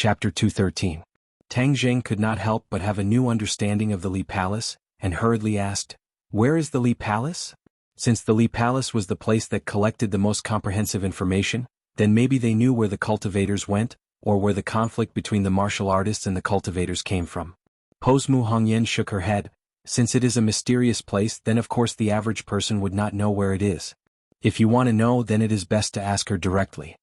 Chapter 213. Tang Zheng could not help but have a new understanding of the Li Palace, and hurriedly asked, "Where is the Li Palace?" Since the Li Palace was the place that collected the most comprehensive information, then maybe they knew where the cultivators went, or where the conflict between the martial artists and the cultivators came from. Pose Mu Hongyan shook her head. Since it is a mysterious place, then of course the average person would not know where it is. If you want to know, then it is best to ask her directly.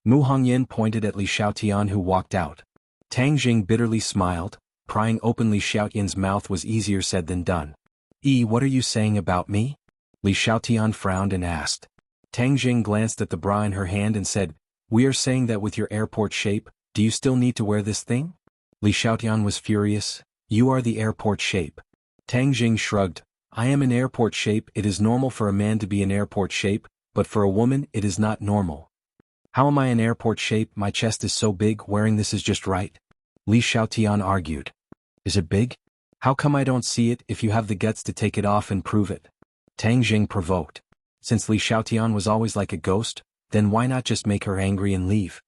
Mu Hongyan pointed at Li Xiaotian, who walked out. Tang Jing bitterly smiled, prying open Li Xiaotian's mouth was easier said than done. What are you saying about me?" Li Xiaotian frowned and asked. Tang Jing glanced at the bra in her hand and said, "We are saying that with your airport shape, do you still need to wear this thing?" Li Xiaotian was furious. "You are the airport shape." Tang Jing shrugged. "I am an airport shape. It is normal for a man to be an airport shape, but for a woman it is not normal." "How am I an airport shape? My chest is so big, wearing this is just right." Li Xiaotian argued. "Is it big? How come I don't see it? If you have the guts to take it off and prove it." Tang Jing provoked. Since Li Xiaotian was always like a ghost, then why not just make her angry and leave?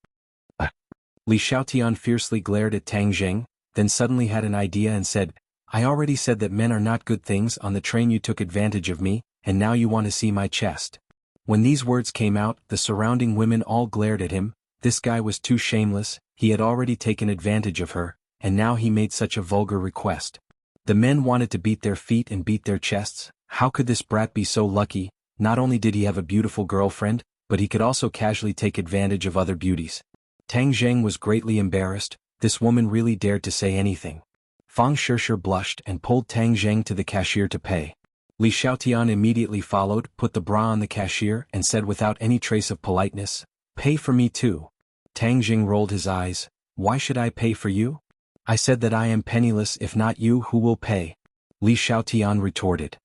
Li Xiaotian fiercely glared at Tang Jing, then suddenly had an idea and said, "I already said that men are not good things. On the train you took advantage of me, and now you want to see my chest." When these words came out, the surrounding women all glared at him. This guy was too shameless. He had already taken advantage of her, and now he made such a vulgar request. The men wanted to beat their feet and beat their chests. How could this brat be so lucky? Not only did he have a beautiful girlfriend, but he could also casually take advantage of other beauties. Tang Zheng was greatly embarrassed. This woman really dared to say anything. Fang Shishir blushed and pulled Tang Zheng to the cashier to pay. Li Xiaotian immediately followed, put the bra on the cashier, and said without any trace of politeness, "Pay for me too." Tang Jing rolled his eyes. "Why should I pay for you? I said that I am penniless. If not you, who will pay?" Li Xiaotian retorted.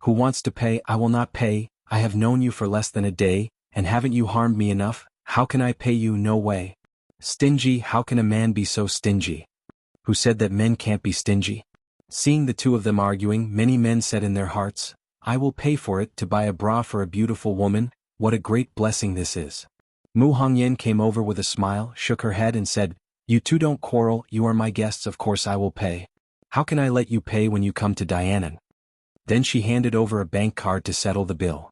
"Who wants to pay? I will not pay. I have known you for less than a day, and haven't you harmed me enough? How can I pay you? No way." "Stingy? How can a man be so stingy?" "Who said that men can't be stingy?" Seeing the two of them arguing, many men said in their hearts, "I will pay for it to buy a bra for a beautiful woman. What a great blessing this is." Mu Hongyan came over with a smile, shook her head and said, "You two don't quarrel. You are my guests, of course I will pay. How can I let you pay when you come to Dianan?" Then she handed over a bank card to settle the bill.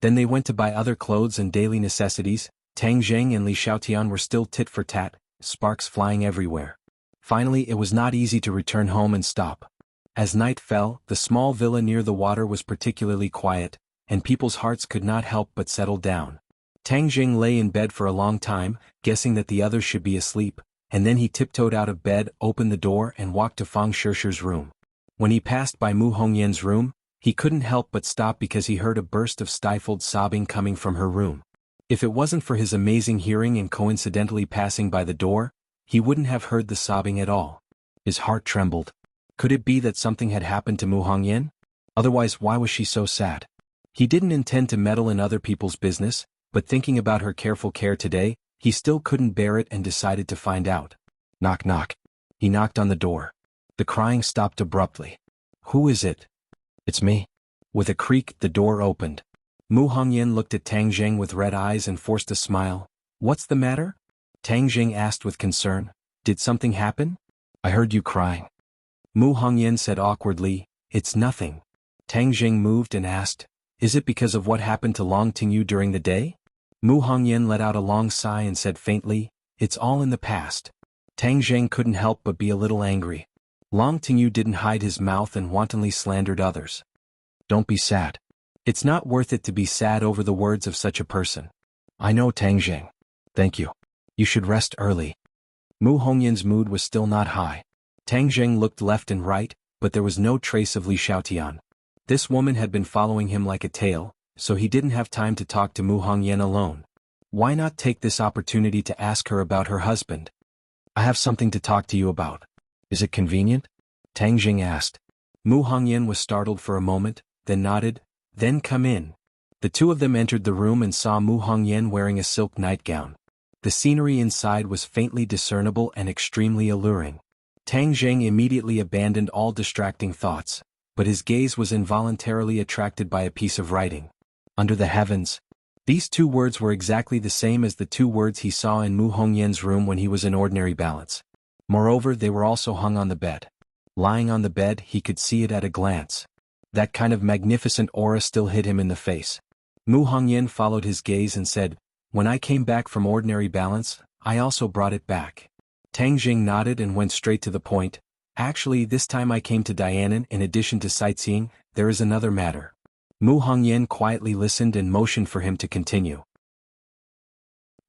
Then they went to buy other clothes and daily necessities. Tang Zheng and Li Xiaotian were still tit for tat, sparks flying everywhere. Finally it was not easy to return home and stop. As night fell, the small villa near the water was particularly quiet, and people's hearts could not help but settle down. Tang Jing lay in bed for a long time, guessing that the others should be asleep, and then he tiptoed out of bed, opened the door and walked to Fang Shishir's room. When he passed by Mu Hongyan's room, he couldn't help but stop because he heard a burst of stifled sobbing coming from her room. If it wasn't for his amazing hearing and coincidentally passing by the door, he wouldn't have heard the sobbing at all. His heart trembled. Could it be that something had happened to Mu Hongyan? Otherwise, why was she so sad? He didn't intend to meddle in other people's business, but thinking about her careful care today, he still couldn't bear it and decided to find out. Knock knock. He knocked on the door. The crying stopped abruptly. "Who is it?" "It's me." With a creak, the door opened. Mu Hongyan looked at Tang Zheng with red eyes and forced a smile. "What's the matter?" Tang Jing asked with concern. "Did something happen?" "I heard you crying." Mu Hongyan said awkwardly, "It's nothing." Tang Jing moved and asked, "Is it because of what happened to Long Tingyu during the day?" Mu Hongyan let out a long sigh and said faintly, "It's all in the past." Tang Jing couldn't help but be a little angry. Long Tingyu didn't hide his mouth and wantonly slandered others. "Don't be sad. It's not worth it to be sad over the words of such a person." "I know, Tang Jing. Thank you. You should rest early." Mu Hongyan's mood was still not high. Tang Zheng looked left and right, but there was no trace of Li Xiaotian. This woman had been following him like a tail, so he didn't have time to talk to Mu Hongyan alone. Why not take this opportunity to ask her about her husband? "I have something to talk to you about. Is it convenient?" Tang Jing asked. Mu Hongyan was startled for a moment, then nodded. "Then come in." The two of them entered the room and saw Mu Hongyan wearing a silk nightgown. The scenery inside was faintly discernible and extremely alluring. Tang Zheng immediately abandoned all distracting thoughts, but his gaze was involuntarily attracted by a piece of writing. "Under the heavens." These two words were exactly the same as the two words he saw in Mu Hongyan's room when he was in ordinary balance. Moreover, they were also hung on the bed. Lying on the bed, he could see it at a glance. That kind of magnificent aura still hit him in the face. Mu Hongyan followed his gaze and said, "When I came back from ordinary balance, I also brought it back." Tang Jing nodded and went straight to the point. "Actually, this time I came to Dianan. In addition to sightseeing, there is another matter." Mu Hongyan quietly listened and motioned for him to continue.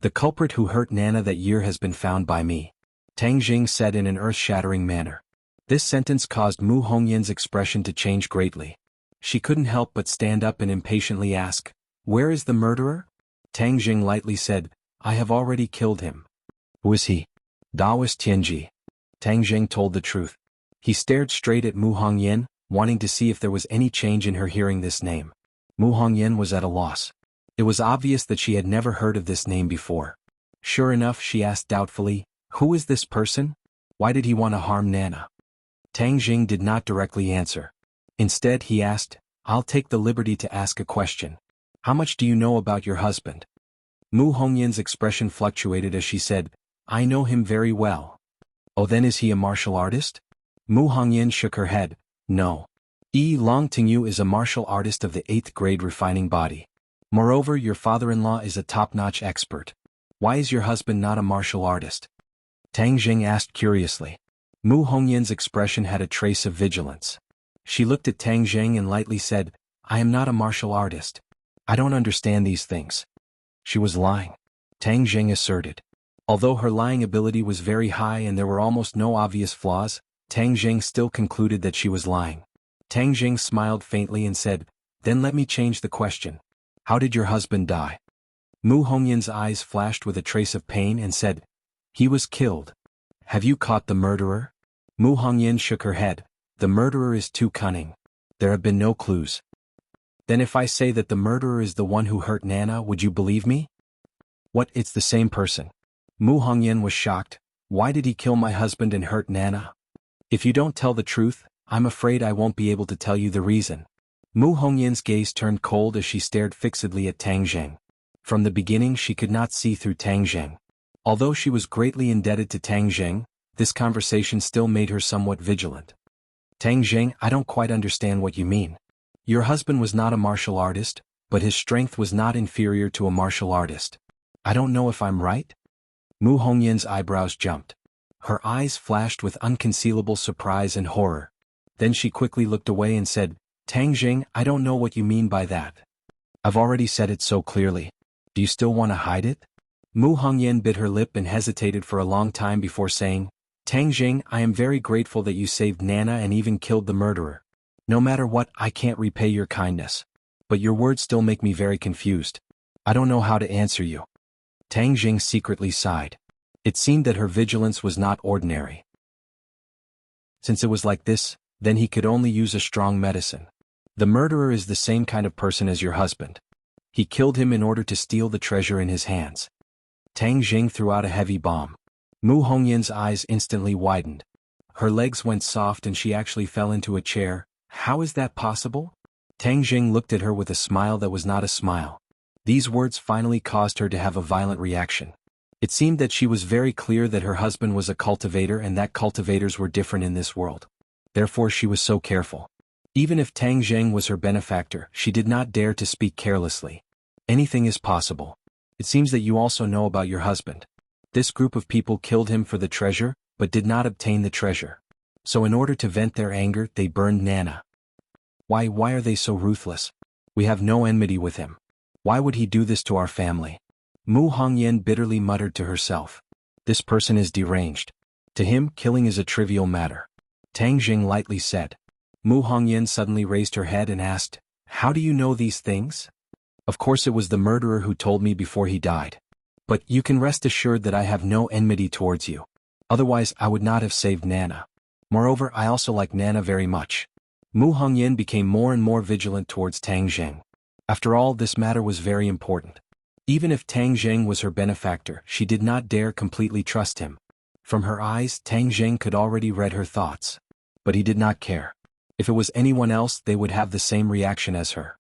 "The culprit who hurt Nana that year has been found by me," Tang Jing said in an earth-shattering manner. This sentence caused Mu Hongyan's expression to change greatly. She couldn't help but stand up and impatiently ask, "Where is the murderer?" Tang Jing lightly said, "I have already killed him." "Who is he?" "Daoist Tianji." Tang Jing told the truth. He stared straight at Mu Hongyan, wanting to see if there was any change in her hearing this name. Mu Hongyan was at a loss. It was obvious that she had never heard of this name before. Sure enough, she asked doubtfully, "Who is this person? Why did he want to harm Nana?" Tang Jing did not directly answer. Instead, he asked, "I'll take the liberty to ask a question. How much do you know about your husband?" Mu Hongyan's expression fluctuated as she said, "I know him very well." "Oh, then is he a martial artist?" Mu Hongyan shook her head, "No. Long Tingyu is a martial artist of the 8th grade refining body. Moreover, your father-in-law is a top-notch expert. Why is your husband not a martial artist?" Tang Jing asked curiously. Mu Hongyan's expression had a trace of vigilance. She looked at Tang Jing and lightly said, "I am not a martial artist. I don't understand these things." She was lying. Tang Jing asserted. Although her lying ability was very high and there were almost no obvious flaws, Tang Jing still concluded that she was lying. Tang Jing smiled faintly and said, "Then let me change the question. How did your husband die?" Mu Hongyan's eyes flashed with a trace of pain and said, "He was killed." "Have you caught the murderer?" Mu Hongyan shook her head. "The murderer is too cunning. There have been no clues." "Then if I say that the murderer is the one who hurt Nana, would you believe me?" "What, it's the same person?" Mu Hongyan was shocked. "Why did he kill my husband and hurt Nana?" "If you don't tell the truth, I'm afraid I won't be able to tell you the reason." Mu Hongyan's gaze turned cold as she stared fixedly at Tang Jing. From the beginning she could not see through Tang Jing. Although she was greatly indebted to Tang Jing, this conversation still made her somewhat vigilant. "Tang Jing, I don't quite understand what you mean. Your husband was not a martial artist, but his strength was not inferior to a martial artist. I don't know if I'm right?" Mu Hongyan's eyebrows jumped. Her eyes flashed with unconcealable surprise and horror. Then she quickly looked away and said, "Tang Jing, I don't know what you mean by that. I've already said it so clearly. Do you still want to hide it?" Mu Hongyan bit her lip and hesitated for a long time before saying, "Tang Jing, I am very grateful that you saved Nana and even killed the murderer. No matter what, I can't repay your kindness. But your words still make me very confused. I don't know how to answer you." Tang Jing secretly sighed. It seemed that her vigilance was not ordinary. Since it was like this, then he could only use a strong medicine. The murderer is the same kind of person as your husband. He killed him in order to steal the treasure in his hands. Tang Jing threw out a heavy bomb. Mu Hongyan's eyes instantly widened. Her legs went soft and she actually fell into a chair. "How is that possible?" Tang Jing looked at her with a smile that was not a smile. These words finally caused her to have a violent reaction. It seemed that she was very clear that her husband was a cultivator and that cultivators were different in this world. Therefore she was so careful. Even if Tang Jing was her benefactor, she did not dare to speak carelessly. "Anything is possible. It seems that you also know about your husband. This group of people killed him for the treasure, but did not obtain the treasure. So in order to vent their anger, they burned Nana. Why are they so ruthless? We have no enmity with him. Why would he do this to our family?" Mu Hongyan bitterly muttered to herself. "This person is deranged. To him, killing is a trivial matter." Tang Jing lightly said. Mu Hongyan suddenly raised her head and asked, "How do you know these things?" "Of course it was the murderer who told me before he died. But you can rest assured that I have no enmity towards you. Otherwise I would not have saved Nana. Moreover, I also like Nana very much." Mu Hongyan became more and more vigilant towards Tang Jing. After all, this matter was very important. Even if Tang Jing was her benefactor, she did not dare completely trust him. From her eyes, Tang Jing could already read her thoughts. But he did not care. If it was anyone else, they would have the same reaction as her.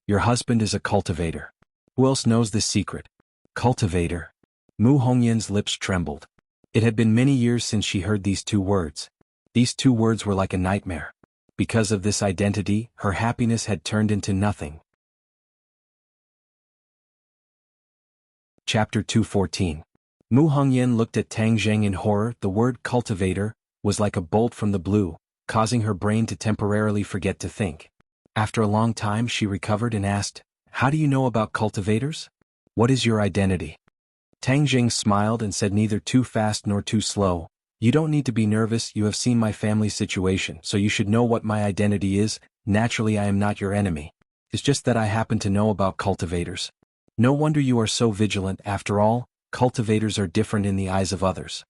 "Your husband is a cultivator. Who else knows this secret? Cultivator. Mu Hongyan's lips trembled. It had been many years since she heard these two words. These two words were like a nightmare. Because of this identity, her happiness had turned into nothing. Chapter 214. Mu Hongyan looked at Tang Zheng in horror. The word cultivator was like a bolt from the blue, causing her brain to temporarily forget to think. After a long time she recovered and asked, "How do you know about cultivators? What is your identity?" Tang Zheng smiled and said, "Neither too fast nor too slow. You don't need to be nervous, you have seen my family's situation, so you should know what my identity is. Naturally I am not your enemy. It's just that I happen to know about cultivators. No wonder you are so vigilant. After all, cultivators are different in the eyes of others."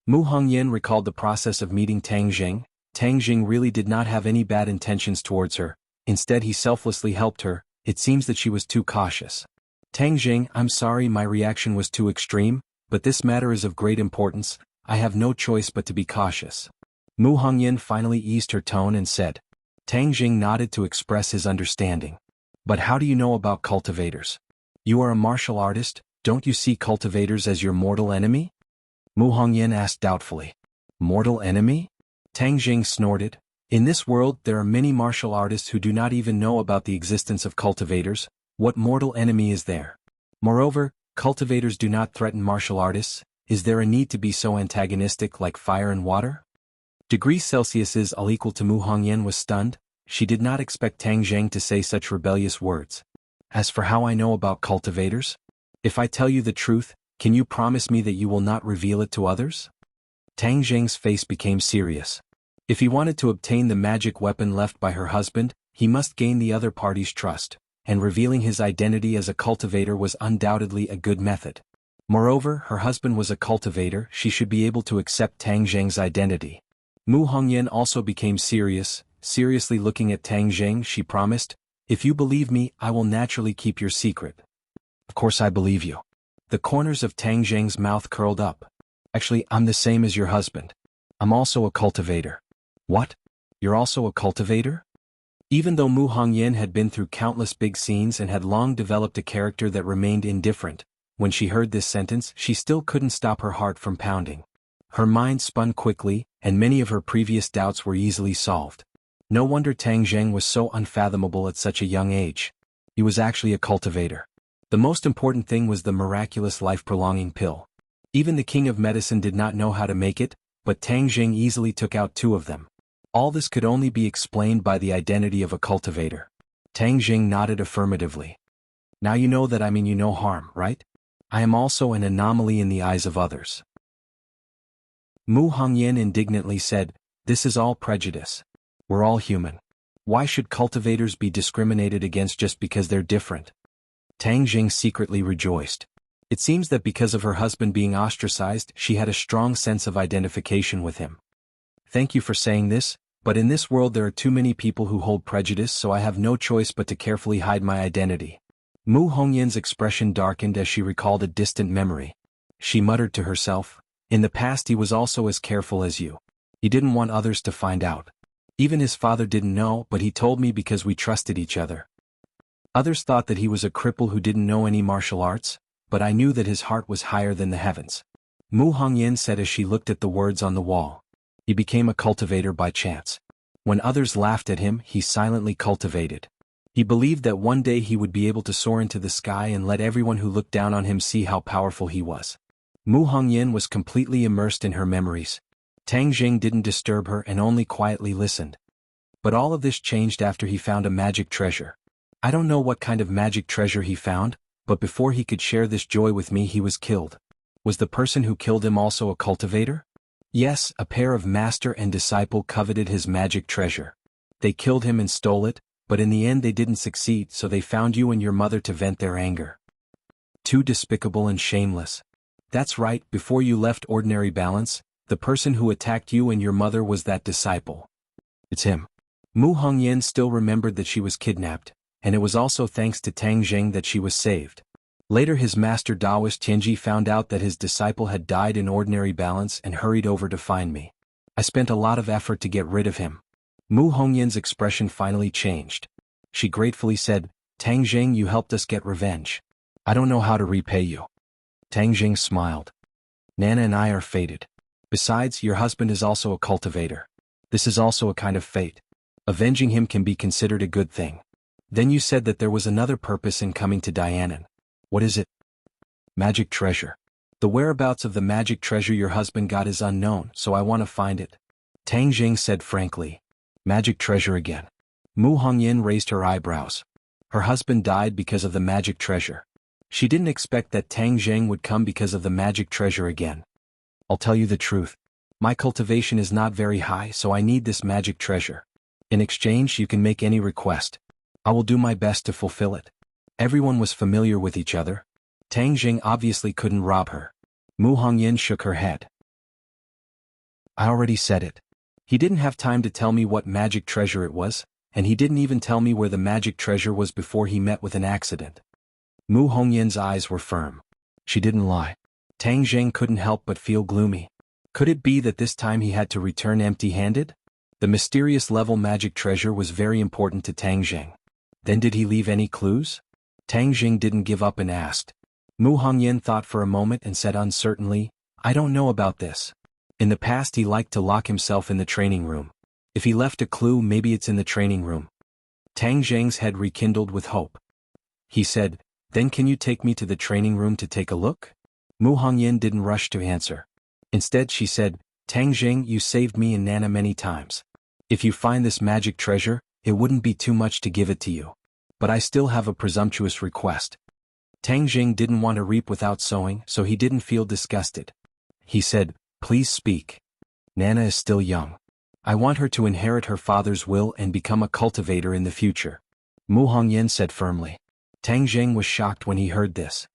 Mu Hongyan recalled the process of meeting Tang Zheng. Tang Zheng really did not have any bad intentions towards her. Instead he selflessly helped her. It seems that she was too cautious. "Tang Zheng, I'm sorry my reaction was too extreme, but this matter is of great importance. I have no choice but to be cautious." Mu Hongyan finally eased her tone and said. Tang Zheng nodded to express his understanding. "But how do you know about cultivators? You are a martial artist, don't you see cultivators as your mortal enemy?" Mu Hongyan asked doubtfully. "Mortal enemy?" Tang Zheng snorted. "In this world there are many martial artists who do not even know about the existence of cultivators. What mortal enemy is there? Moreover, cultivators do not threaten martial artists. Is there a need to be so antagonistic like fire and water?" Degrees Celsius's all equal to Mu Hongyan was stunned. She did not expect Tang Zheng to say such rebellious words. "As for how I know about cultivators? If I tell you the truth, can you promise me that you will not reveal it to others?" Tang Zheng's face became serious. If he wanted to obtain the magic weapon left by her husband, he must gain the other party's trust, and revealing his identity as a cultivator was undoubtedly a good method. Moreover, her husband was a cultivator, she should be able to accept Tang Zheng's identity. Mu Hongyan also became serious. Seriously looking at Tang Zheng, she promised, "If you believe me, I will naturally keep your secret." "Of course I believe you." The corners of Tang Zheng's mouth curled up. "Actually, I'm the same as your husband. I'm also a cultivator." "What? You're also a cultivator?" Even though Mu Hongyan had been through countless big scenes and had long developed a character that remained indifferent, when she heard this sentence she still couldn't stop her heart from pounding. Her mind spun quickly, and many of her previous doubts were easily solved. No wonder Tang Zheng was so unfathomable at such a young age. He was actually a cultivator. The most important thing was the miraculous life-prolonging pill. Even the king of medicine did not know how to make it, but Tang Zheng easily took out 2 of them. All this could only be explained by the identity of a cultivator. Tang Zheng nodded affirmatively. "Now you know that I mean you no harm, right? I am also an anomaly in the eyes of others." Mu Hongyan indignantly said, "This is all prejudice. We're all human. Why should cultivators be discriminated against just because they're different?" Tang Zheng secretly rejoiced. It seems that because of her husband being ostracized, she had a strong sense of identification with him. "Thank you for saying this, but in this world there are too many people who hold prejudice, so I have no choice but to carefully hide my identity." Mu Hongyan's expression darkened as she recalled a distant memory. She muttered to herself, "In the past he was also as careful as you. He didn't want others to find out. Even his father didn't know, but he told me because we trusted each other. Others thought that he was a cripple who didn't know any martial arts, but I knew that his heart was higher than the heavens." Mu Hongyan said as she looked at the words on the wall. He became a cultivator by chance. When others laughed at him, he silently cultivated. He believed that one day he would be able to soar into the sky and let everyone who looked down on him see how powerful he was. Mu Hongyan was completely immersed in her memories. Tang Zheng didn't disturb her and only quietly listened. But all of this changed after he found a magic treasure. I don't know what kind of magic treasure he found, but before he could share this joy with me he was killed. Was the person who killed him also a cultivator? Yes, a pair of master and disciple coveted his magic treasure. They killed him and stole it, but in the end they didn't succeed, so they found you and your mother to vent their anger. Too despicable and shameless. That's right, before you left ordinary balance, the person who attacked you and your mother was that disciple. It's him. Mu Hongyan still remembered that she was kidnapped, and it was also thanks to Tang Zheng that she was saved. Later his master Taoist Tianji found out that his disciple had died in ordinary balance and hurried over to find me. I spent a lot of effort to get rid of him. Mu Hongyan's expression finally changed. She gratefully said, "Tang Zheng, you helped us get revenge. I don't know how to repay you. Tang Jing smiled. Nana and I are fated. Besides, your husband is also a cultivator. This is also a kind of fate. Avenging him can be considered a good thing. Then you said that there was another purpose in coming to Dianan. What is it? Magic treasure. The whereabouts of the magic treasure your husband got is unknown, so I want to find it. Tang Jing said frankly. Magic treasure again. Mu Hongyan raised her eyebrows. Her husband died because of the magic treasure. She didn't expect that Tang Jing would come because of the magic treasure again. I'll tell you the truth. My cultivation is not very high, so I need this magic treasure. In exchange, you can make any request. I will do my best to fulfill it. Everyone was familiar with each other. Tang Jing obviously couldn't rob her. Mu Hongyan shook her head. I already said it. He didn't have time to tell me what magic treasure it was, and he didn't even tell me where the magic treasure was before he met with an accident. Mu Hongyan's eyes were firm. She didn't lie. Tang Jing couldn't help but feel gloomy. Could it be that this time he had to return empty-handed? The mysterious level magic treasure was very important to Tang Jing. Then did he leave any clues? Tang Jing didn't give up and asked. Mu Hongyan thought for a moment and said uncertainly, I don't know about this. In the past he liked to lock himself in the training room. If he left a clue, maybe it's in the training room. Tang Jing's head rekindled with hope. He said, then can you take me to the training room to take a look? Mu Hongyan didn't rush to answer. Instead she said, Tang Jing, you saved me and Nana many times. If you find this magic treasure, it wouldn't be too much to give it to you. But I still have a presumptuous request. Tang Jing didn't want to reap without sowing, so he didn't feel disgusted. He said, please speak. Nana is still young. I want her to inherit her father's will and become a cultivator in the future. Mu Hongyan said firmly. Tang Jing was shocked when he heard this.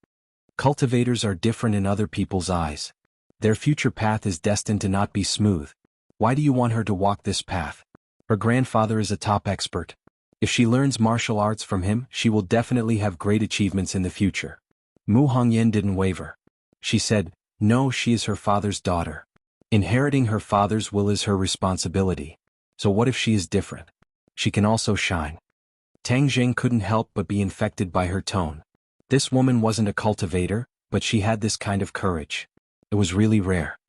Cultivators are different in other people's eyes. Their future path is destined to not be smooth. Why do you want her to walk this path? Her grandfather is a top expert. If she learns martial arts from him, she will definitely have great achievements in the future. Mu Hongyan didn't waver. She said, no, she is her father's daughter. Inheriting her father's will is her responsibility. So what if she is different? She can also shine. Tang Jing couldn't help but be infected by her tone. This woman wasn't a cultivator, but she had this kind of courage. It was really rare.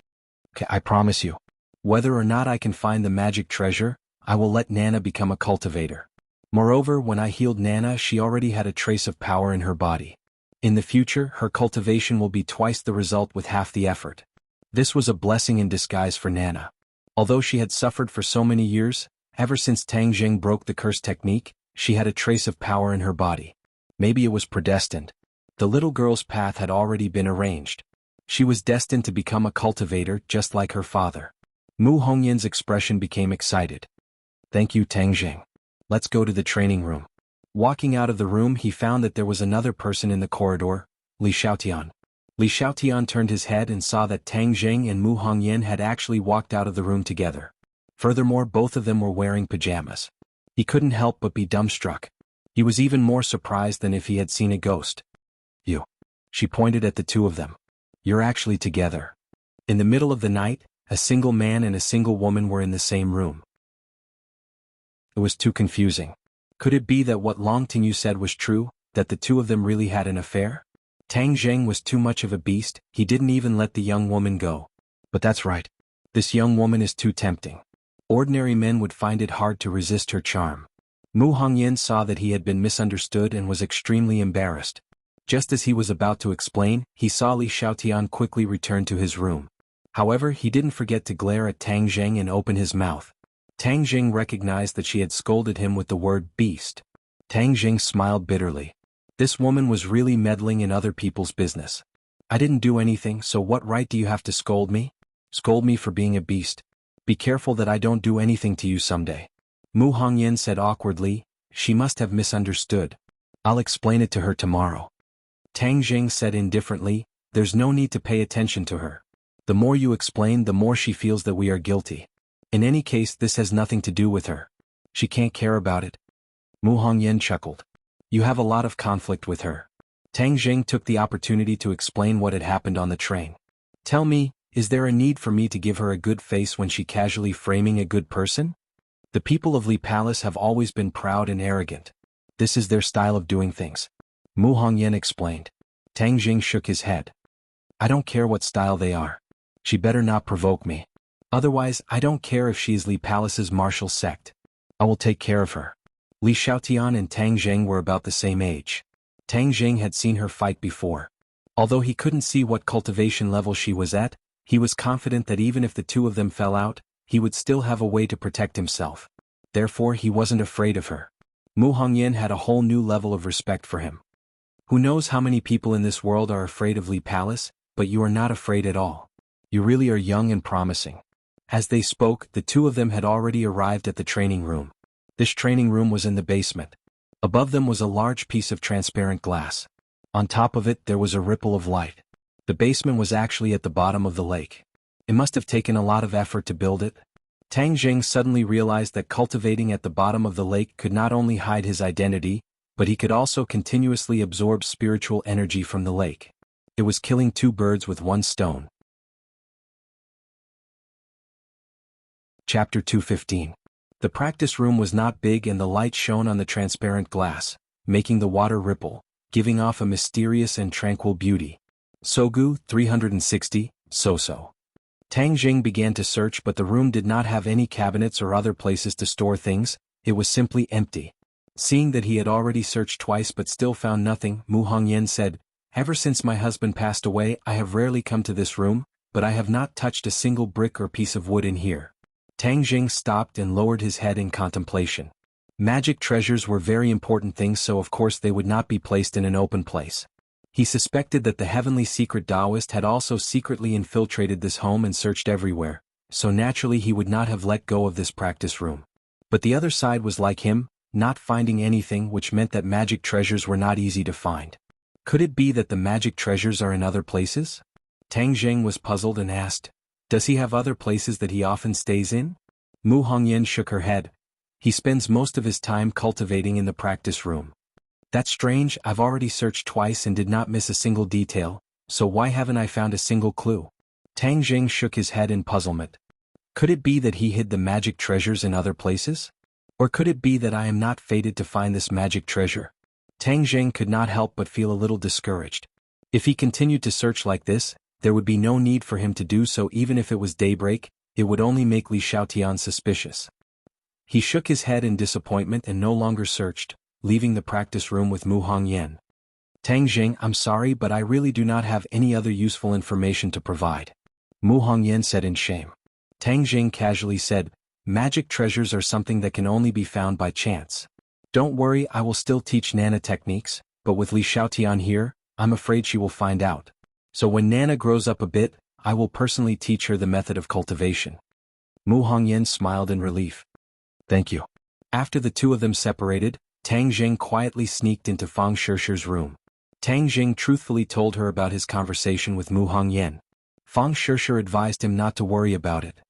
I promise you. Whether or not I can find the magic treasure, I will let Nana become a cultivator. Moreover, when I healed Nana, she already had a trace of power in her body. In the future, her cultivation will be twice the result with half the effort. This was a blessing in disguise for Nana. Although she had suffered for so many years, ever since Tang Jing broke the curse technique, she had a trace of power in her body. Maybe it was predestined. The little girl's path had already been arranged. She was destined to become a cultivator just like her father. Mu Hongyan's expression became excited. Thank you, Tang Jing. Let's go to the training room. Walking out of the room, he found that there was another person in the corridor, Li Xiaotian. Li Xiaotian turned his head and saw that Tang Jing and Mu Hongyan had actually walked out of the room together. Furthermore, both of them were wearing pajamas. He couldn't help but be dumbstruck. He was even more surprised than if he had seen a ghost. You. She pointed at the two of them. You're actually together. In the middle of the night, a single man and a single woman were in the same room. It was too confusing. Could it be that what Long Tingyu said was true, that the two of them really had an affair? Tang Jing was too much of a beast, he didn't even let the young woman go. But that's right. This young woman is too tempting. Ordinary men would find it hard to resist her charm. Mu Hongyan saw that he had been misunderstood and was extremely embarrassed. Just as he was about to explain, he saw Li Xiaotian quickly return to his room. However, he didn't forget to glare at Tang Jing and open his mouth. Tang Jing recognized that she had scolded him with the word beast. Tang Jing smiled bitterly. This woman was really meddling in other people's business. I didn't do anything, so what right do you have to scold me? Scold me for being a beast. Be careful that I don't do anything to you someday. Mu Hongyan said awkwardly, she must have misunderstood. I'll explain it to her tomorrow. Tang Jing said indifferently, there's no need to pay attention to her. The more you explain, the more she feels that we are guilty. In any case, this has nothing to do with her. She can't care about it. Mu Hongyan chuckled. You have a lot of conflict with her. Tang Jing took the opportunity to explain what had happened on the train. Tell me, is there a need for me to give her a good face when she casually framing a good person? The people of Li Palace have always been proud and arrogant. This is their style of doing things. Mu Hongyan explained. Tang Jing shook his head. I don't care what style they are. She better not provoke me. Otherwise, I don't care if she is Li Palace's martial sect. I will take care of her. Li Xiaotian and Tang Jing were about the same age. Tang Jing had seen her fight before. Although he couldn't see what cultivation level she was at, he was confident that even if the two of them fell out, he would still have a way to protect himself. Therefore he wasn't afraid of her. Mu Hongyan had a whole new level of respect for him. Who knows how many people in this world are afraid of Li Palace, but you are not afraid at all. You really are young and promising. As they spoke, the two of them had already arrived at the training room. This training room was in the basement. Above them was a large piece of transparent glass. On top of it there was a ripple of light. The basement was actually at the bottom of the lake. It must have taken a lot of effort to build it. Tang Jing suddenly realized that cultivating at the bottom of the lake could not only hide his identity, but he could also continuously absorb spiritual energy from the lake. It was killing two birds with one stone. Chapter 215. The practice room was not big and the light shone on the transparent glass, making the water ripple, giving off a mysterious and tranquil beauty. Sogu 360, So. Tang Jing began to search, but the room did not have any cabinets or other places to store things. It was simply empty. Seeing that he had already searched twice but still found nothing, Mu Hongyan said, Ever since my husband passed away I have rarely come to this room, but I have not touched a single brick or piece of wood in here. Tang Jing stopped and lowered his head in contemplation. Magic treasures were very important things, so of course they would not be placed in an open place. He suspected that the heavenly secret Taoist had also secretly infiltrated this home and searched everywhere, so naturally he would not have let go of this practice room. But the other side was like him, not finding anything, which meant that magic treasures were not easy to find. Could it be that the magic treasures are in other places? Tang Jing was puzzled and asked, Does he have other places that he often stays in? Mu Hongyan shook her head. He spends most of his time cultivating in the practice room. That's strange, I've already searched twice and did not miss a single detail, so why haven't I found a single clue? Tang Jing shook his head in puzzlement. Could it be that he hid the magic treasures in other places? Or could it be that I am not fated to find this magic treasure? Tang Jing could not help but feel a little discouraged. If he continued to search like this, there would be no need for him to do so. Even if it was daybreak, it would only make Li Xiaotian suspicious. He shook his head in disappointment and no longer searched, leaving the practice room with Mu Hongyan. Tang Jing, I'm sorry, but I really do not have any other useful information to provide. Mu Hongyan said in shame. Tang Jing casually said, Magic treasures are something that can only be found by chance. Don't worry, I will still teach Nana techniques, but with Li Xiaotian here, I'm afraid she will find out. So when Nana grows up a bit, I will personally teach her the method of cultivation. Mu Hongyan smiled in relief. Thank you. After the two of them separated, Tang Jing quietly sneaked into Fang Shishir's room. Tang Jing truthfully told her about his conversation with Mu Hongyan. Fang Shishir advised him not to worry about it.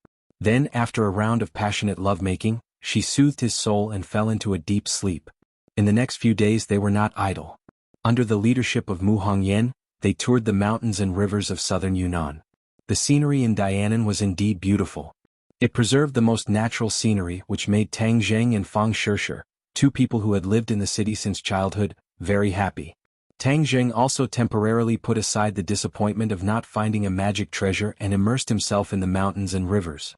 Then, after a round of passionate lovemaking, she soothed his soul and fell into a deep sleep. In the next few days they were not idle. Under the leadership of Mu Hongyan, they toured the mountains and rivers of southern Yunnan. The scenery in Dianan was indeed beautiful. It preserved the most natural scenery, which made Tang Jing and Fang Shishir, two people who had lived in the city since childhood, very happy. Tang Jing also temporarily put aside the disappointment of not finding a magic treasure and immersed himself in the mountains and rivers.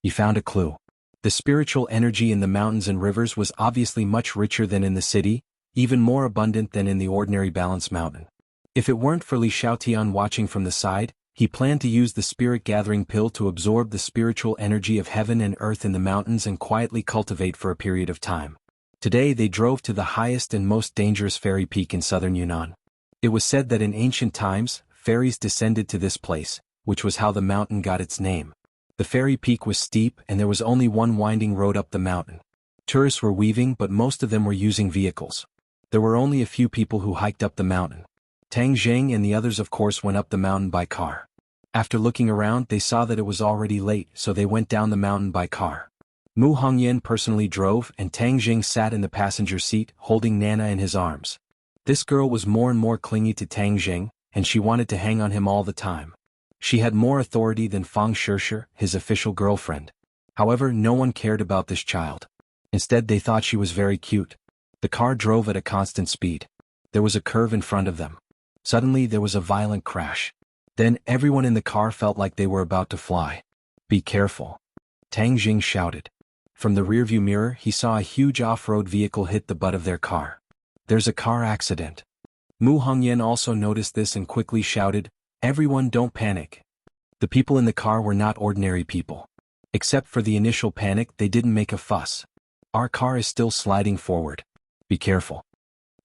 He found a clue. The spiritual energy in the mountains and rivers was obviously much richer than in the city, even more abundant than in the ordinary Balance Mountain. If it weren't for Li Xiaotian watching from the side, he planned to use the spirit-gathering pill to absorb the spiritual energy of heaven and earth in the mountains and quietly cultivate for a period of time. Today they drove to the highest and most dangerous fairy peak in southern Yunnan. It was said that in ancient times, fairies descended to this place, which was how the mountain got its name. The fairy peak was steep and there was only one winding road up the mountain. Tourists were weaving, but most of them were using vehicles. There were only a few people who hiked up the mountain. Tang Jing and the others of course went up the mountain by car. After looking around they saw that it was already late, so they went down the mountain by car. Mu Hongyan personally drove and Tang Jing sat in the passenger seat, holding Nana in his arms. This girl was more and more clingy to Tang Jing, and she wanted to hang on him all the time. She had more authority than Fang Shishir, his official girlfriend. However, no one cared about this child. Instead they thought she was very cute. The car drove at a constant speed. There was a curve in front of them. Suddenly there was a violent crash. Then everyone in the car felt like they were about to fly. "Be careful," Tang Jing shouted. From the rearview mirror he saw a huge off-road vehicle hit the butt of their car. "There's a car accident." Mu Hongyan also noticed this and quickly shouted, "Everyone don't panic." The people in the car were not ordinary people. Except for the initial panic, they didn't make a fuss. "Our car is still sliding forward. Be careful,"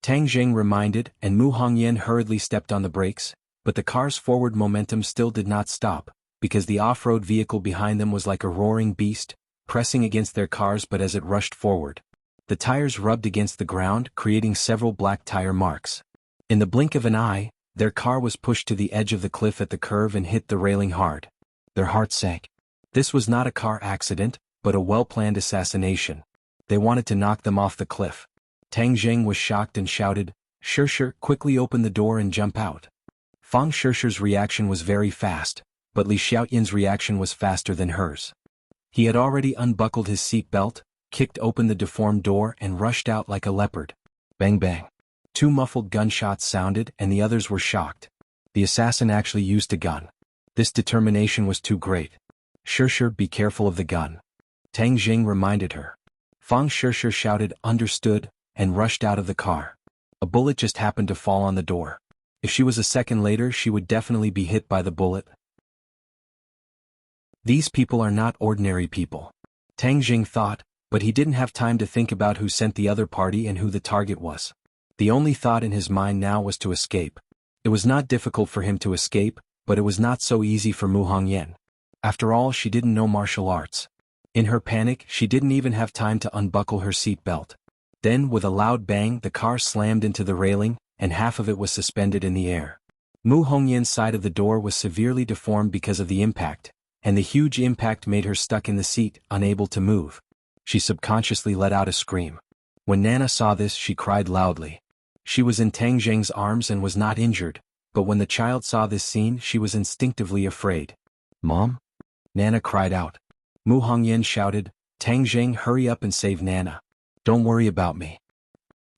Tang Jing reminded, and Mu Hongyan hurriedly stepped on the brakes, but the car's forward momentum still did not stop, because the off-road vehicle behind them was like a roaring beast, pressing against their cars. But as it rushed forward, the tires rubbed against the ground, creating several black tire marks. In the blink of an eye, their car was pushed to the edge of the cliff at the curve and hit the railing hard. Their hearts sank. This was not a car accident, but a well-planned assassination. They wanted to knock them off the cliff. Tang Jing was shocked and shouted, "Shirshir, quickly open the door and jump out." Fang Shirshir's reaction was very fast, but Li Xiaoyan's reaction was faster than hers. He had already unbuckled his seat belt, kicked open the deformed door and rushed out like a leopard. Bang bang. 2 muffled gunshots sounded and the others were shocked. The assassin actually used a gun. This determination was too great. "Shirshir, be careful of the gun," Tang Jing reminded her. Fang Shirshir shouted, "Understood," and rushed out of the car. A bullet just happened to fall on the door. If she was a second later, she would definitely be hit by the bullet. These people are not ordinary people, Tang Jing thought, but he didn't have time to think about who sent the other party and who the target was. The only thought in his mind now was to escape. It was not difficult for him to escape, but it was not so easy for Mu Hongyan. After all, she didn't know martial arts. In her panic, she didn't even have time to unbuckle her seat belt. Then, with a loud bang, the car slammed into the railing, and half of it was suspended in the air. Mu Hongyan's side of the door was severely deformed because of the impact, and the huge impact made her stuck in the seat, unable to move. She subconsciously let out a scream. When Nana saw this, she cried loudly. She was in Tang Jing's arms and was not injured, but when the child saw this scene, she was instinctively afraid. "Mom?" Nana cried out. Mu Hongyan shouted, "Tang Jing, hurry up and save Nana. Don't worry about me.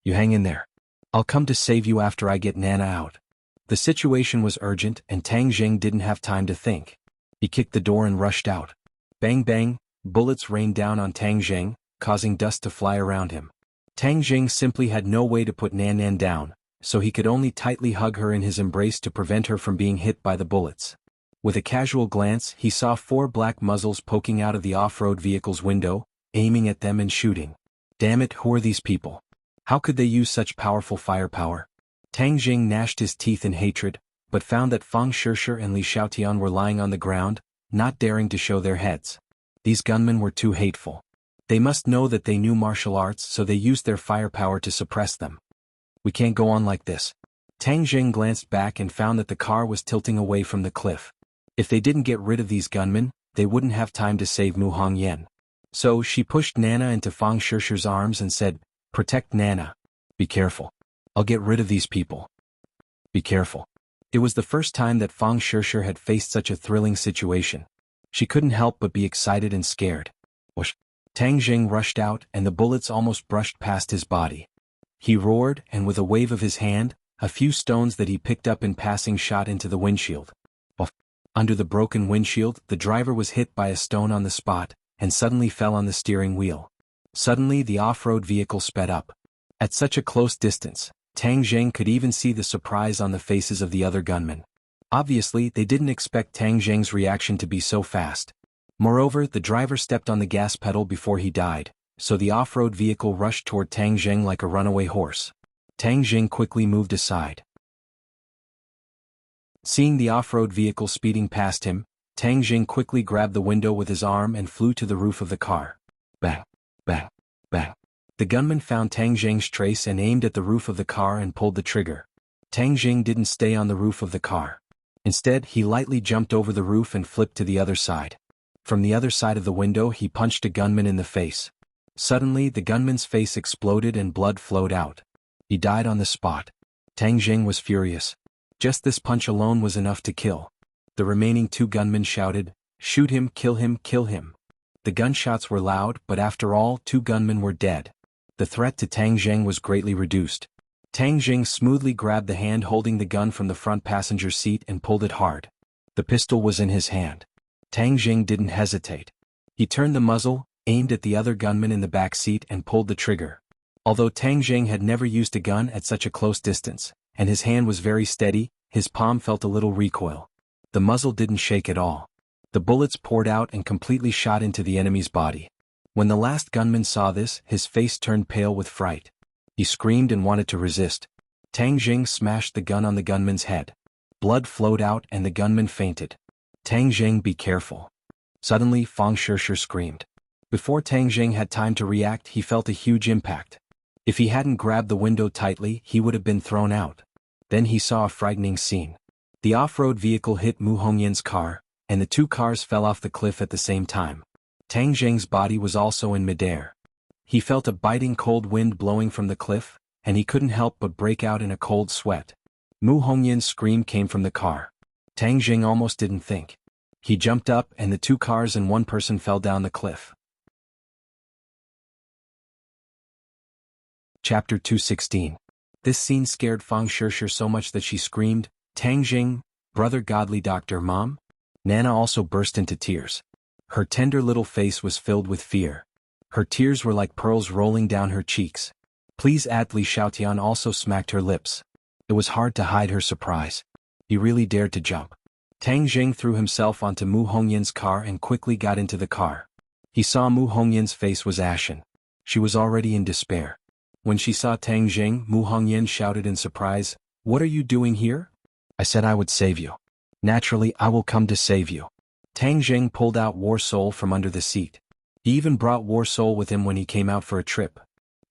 You hang in there. I'll come to save you after I get Nana out." The situation was urgent and Tang Jing didn't have time to think. He kicked the door and rushed out. Bang bang, bullets rained down on Tang Jing, causing dust to fly around him. Tang Jing simply had no way to put Nan down, so he could only tightly hug her in his embrace to prevent her from being hit by the bullets. With a casual glance, he saw 4 black muzzles poking out of the off-road vehicle's window, aiming at them and shooting. Damn it, who are these people? How could they use such powerful firepower? Tang Jing gnashed his teeth in hatred, but found that Fang Shirshir and Li Xiaotian were lying on the ground, not daring to show their heads. These gunmen were too hateful. They must know that they knew martial arts, so they used their firepower to suppress them. "We can't go on like this." Tang Jing glanced back and found that the car was tilting away from the cliff. If they didn't get rid of these gunmen, they wouldn't have time to save Mu Hongyan. So she pushed Nana into Fang Shirshir's arms and said, "Protect Nana. Be careful. I'll get rid of these people. Be careful." It was the first time that Fang Shirshir had faced such a thrilling situation. She couldn't help but be excited and scared. Whoosh! Tang Jing rushed out and the bullets almost brushed past his body. He roared and with a wave of his hand, a few stones that he picked up in passing shot into the windshield. Under the broken windshield, the driver was hit by a stone on the spot, and suddenly fell on the steering wheel. Suddenly the off-road vehicle sped up. At such a close distance, Tang Jing could even see the surprise on the faces of the other gunmen. Obviously, they didn't expect Tang Jing's reaction to be so fast. Moreover, the driver stepped on the gas pedal before he died, so the off-road vehicle rushed toward Tang Jing like a runaway horse. Tang Jing quickly moved aside. Seeing the off-road vehicle speeding past him, Tang Jing quickly grabbed the window with his arm and flew to the roof of the car. Bang! Bang! Bang! The gunman found Tang Jing's trace and aimed at the roof of the car and pulled the trigger. Tang Jing didn't stay on the roof of the car. Instead, he lightly jumped over the roof and flipped to the other side. From the other side of the window, he punched a gunman in the face. Suddenly, the gunman's face exploded and blood flowed out. He died on the spot. Tang Jing was furious. Just this punch alone was enough to kill. The remaining 2 gunmen shouted, "Shoot him, kill him, kill him." The gunshots were loud, but after all, 2 gunmen were dead. The threat to Tang Jing was greatly reduced. Tang Jing smoothly grabbed the hand holding the gun from the front passenger seat and pulled it hard. The pistol was in his hand. Tang Jing didn't hesitate. He turned the muzzle, aimed at the other gunman in the back seat and pulled the trigger. Although Tang Jing had never used a gun at such a close distance, and his hand was very steady, his palm felt a little recoil. The muzzle didn't shake at all. The bullets poured out and completely shot into the enemy's body. When the last gunman saw this, his face turned pale with fright. He screamed and wanted to resist. Tang Jing smashed the gun on the gunman's head. Blood flowed out and the gunman fainted. Tang Jing, be careful. Suddenly, Fang Shishir screamed. Before Tang Jing had time to react, he felt a huge impact. If he hadn't grabbed the window tightly, he would have been thrown out. Then he saw a frightening scene. The off-road vehicle hit Mu Hongyan's car, and the two cars fell off the cliff at the same time. Tang Jing's body was also in midair. He felt a biting cold wind blowing from the cliff, and he couldn't help but break out in a cold sweat. Mu Hongyan's scream came from the car. Tang Jing almost didn't think. He jumped up and the two cars and one person fell down the cliff. Chapter 216. This scene scared Fang Shishir so much that she screamed, "Tang Jing, brother godly doctor, mom?" Nana also burst into tears. Her tender little face was filled with fear. Her tears were like pearls rolling down her cheeks. Please add Li Xiaotian also smacked her lips. It was hard to hide her surprise. He really dared to jump. Tang Jing threw himself onto Mu Hongyan's car and quickly got into the car. He saw Mu Hongyan's face was ashen. She was already in despair. When she saw Tang Jing, Mu Hongyan shouted in surprise, "What are you doing here?" "I said I would save you. Naturally, I will come to save you." Tang Jing pulled out War Soul from under the seat. He even brought War Soul with him when he came out for a trip.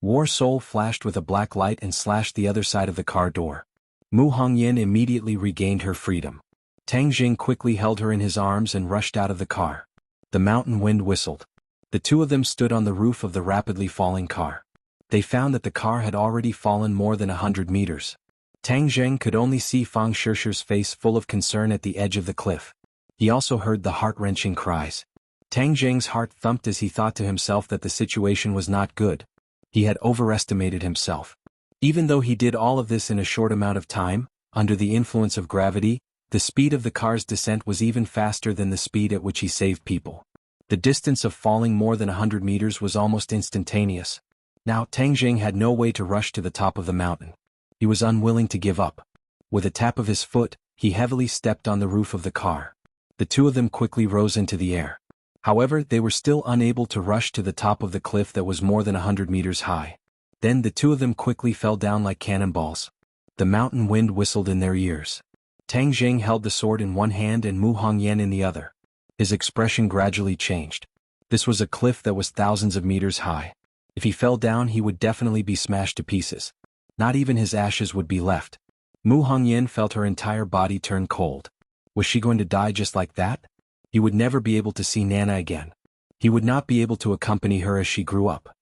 War Soul flashed with a black light and slashed the other side of the car door. Mu Hongyan immediately regained her freedom. Tang Jing quickly held her in his arms and rushed out of the car. The mountain wind whistled. The two of them stood on the roof of the rapidly falling car. They found that the car had already fallen more than 100 meters. Tang Jing could only see Fang Shishir's face full of concern at the edge of the cliff. He also heard the heart-wrenching cries. Tang Jing's heart thumped as he thought to himself that the situation was not good. He had overestimated himself. Even though he did all of this in a short amount of time, under the influence of gravity, the speed of the car's descent was even faster than the speed at which he saved people. The distance of falling more than 100 meters was almost instantaneous. Now Tang Jing had no way to rush to the top of the mountain. He was unwilling to give up. With a tap of his foot, he heavily stepped on the roof of the car. The two of them quickly rose into the air. However, they were still unable to rush to the top of the cliff that was more than 100 meters high. Then the two of them quickly fell down like cannonballs. The mountain wind whistled in their ears. Tang Jing held the sword in one hand and Mu Hongyan in the other. His expression gradually changed. This was a cliff that was thousands of meters high. If he fell down, he would definitely be smashed to pieces. Not even his ashes would be left. Mu Hongyan felt her entire body turn cold. Was she going to die just like that? He would never be able to see Nana again. He would not be able to accompany her as she grew up.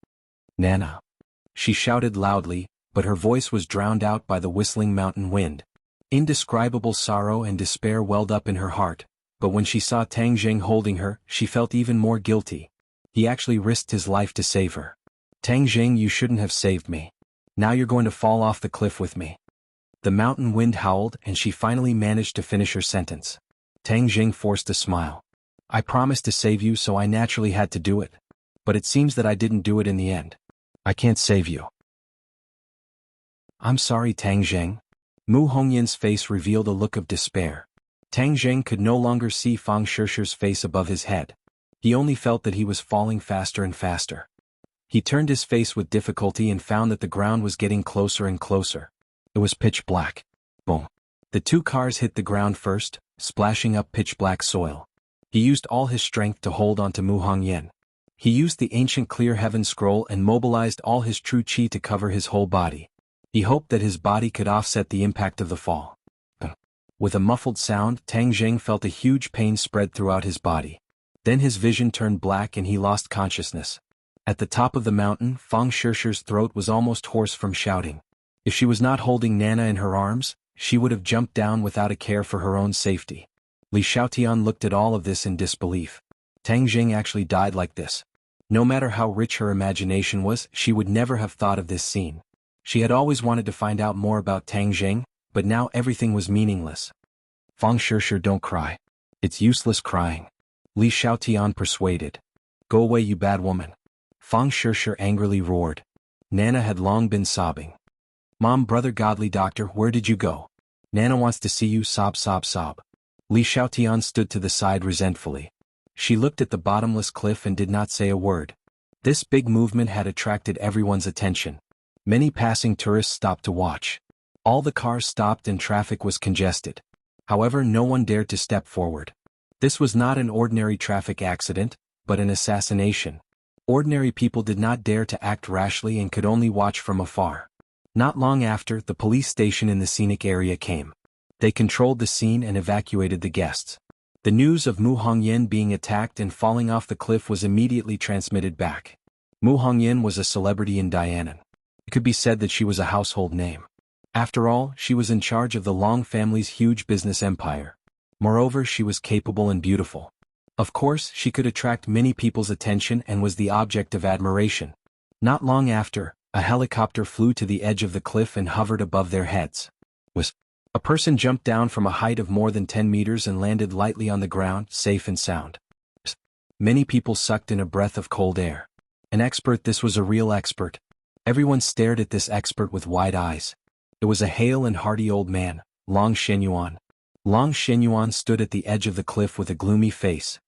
"Nana!" She shouted loudly, but her voice was drowned out by the whistling mountain wind. Indescribable sorrow and despair welled up in her heart, but when she saw Tang Jing holding her, she felt even more guilty. He actually risked his life to save her. "Tang Jing, you shouldn't have saved me. Now you're going to fall off the cliff with me." The mountain wind howled and she finally managed to finish her sentence. Tang Jing forced a smile. "I promised to save you, so I naturally had to do it. But it seems that I didn't do it in the end. I can't save you." "I'm sorry, Tang Jing." Mu Hongyan's face revealed a look of despair. Tang Jing could no longer see Fang Shishir's face above his head. He only felt that he was falling faster and faster. He turned his face with difficulty and found that the ground was getting closer and closer. It was pitch black. Boom. The two cars hit the ground first, splashing up pitch black soil. He used all his strength to hold onto Mu Hongyan. He used the ancient clear heaven scroll and mobilized all his true chi to cover his whole body. He hoped that his body could offset the impact of the fall. With a muffled sound, Tang Jing felt a huge pain spread throughout his body. Then his vision turned black and he lost consciousness. At the top of the mountain, Fang Shishir's throat was almost hoarse from shouting. If she was not holding Nana in her arms, she would have jumped down without a care for her own safety. Li Xiaotian looked at all of this in disbelief. Tang Jing actually died like this. No matter how rich her imagination was, she would never have thought of this scene. She had always wanted to find out more about Tang Jing, but now everything was meaningless. Fang Shishir, don't cry. It's useless crying. Li Xiaotian persuaded. Go away, you bad woman. Fang Shishir angrily roared. Nana had long been sobbing. Mom, brother, godly doctor, where did you go? Nana wants to see you, sob, sob, sob. Li Xiaotian stood to the side resentfully. She looked at the bottomless cliff and did not say a word. This big movement had attracted everyone's attention. Many passing tourists stopped to watch. All the cars stopped and traffic was congested. However, no one dared to step forward. This was not an ordinary traffic accident, but an assassination. Ordinary people did not dare to act rashly and could only watch from afar. Not long after, the police station in the scenic area came. They controlled the scene and evacuated the guests. The news of Mu Hongyan being attacked and falling off the cliff was immediately transmitted back. Mu Hongyan was a celebrity in Dianan. It could be said that she was a household name. After all, she was in charge of the Long family's huge business empire. Moreover, she was capable and beautiful. Of course, she could attract many people's attention and was the object of admiration. Not long after, a helicopter flew to the edge of the cliff and hovered above their heads. A person jumped down from a height of more than 10 meters and landed lightly on the ground, safe and sound. Many people sucked in a breath of cold air. An expert, this was a real expert. Everyone stared at this expert with wide eyes. It was a hale and hearty old man, Long Shenyuan. Long Shenyuan stood at the edge of the cliff with a gloomy face.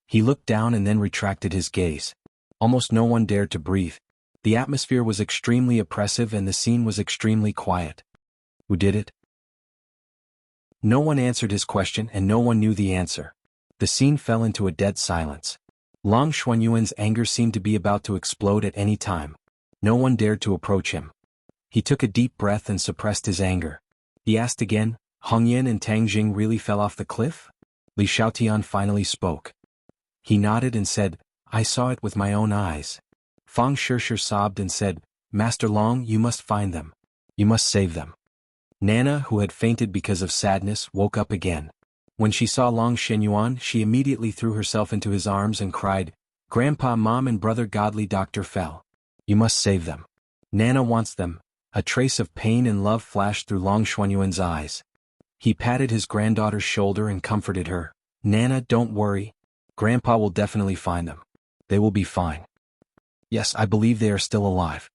He looked down and then retracted his gaze. Almost no one dared to breathe. The atmosphere was extremely oppressive and the scene was extremely quiet. Who did it? No one answered his question and no one knew the answer. The scene fell into a dead silence. Long Xuanyuan's anger seemed to be about to explode at any time. No one dared to approach him. He took a deep breath and suppressed his anger. He asked again, Hongyan and Tang Jing really fell off the cliff? Li Xiaotian finally spoke. He nodded and said, I saw it with my own eyes. Fang Shishir sobbed and said, Master Long, you must find them. You must save them. Nana, who had fainted because of sadness, woke up again. When she saw Long Shenyuan, she immediately threw herself into his arms and cried, Grandpa, Mom and brother godly doctor fell. You must save them. Nana wants them. A trace of pain and love flashed through Long Xuanyuan's eyes. He patted his granddaughter's shoulder and comforted her. Nana, don't worry. Grandpa will definitely find them. They will be fine. Yes, I believe they are still alive.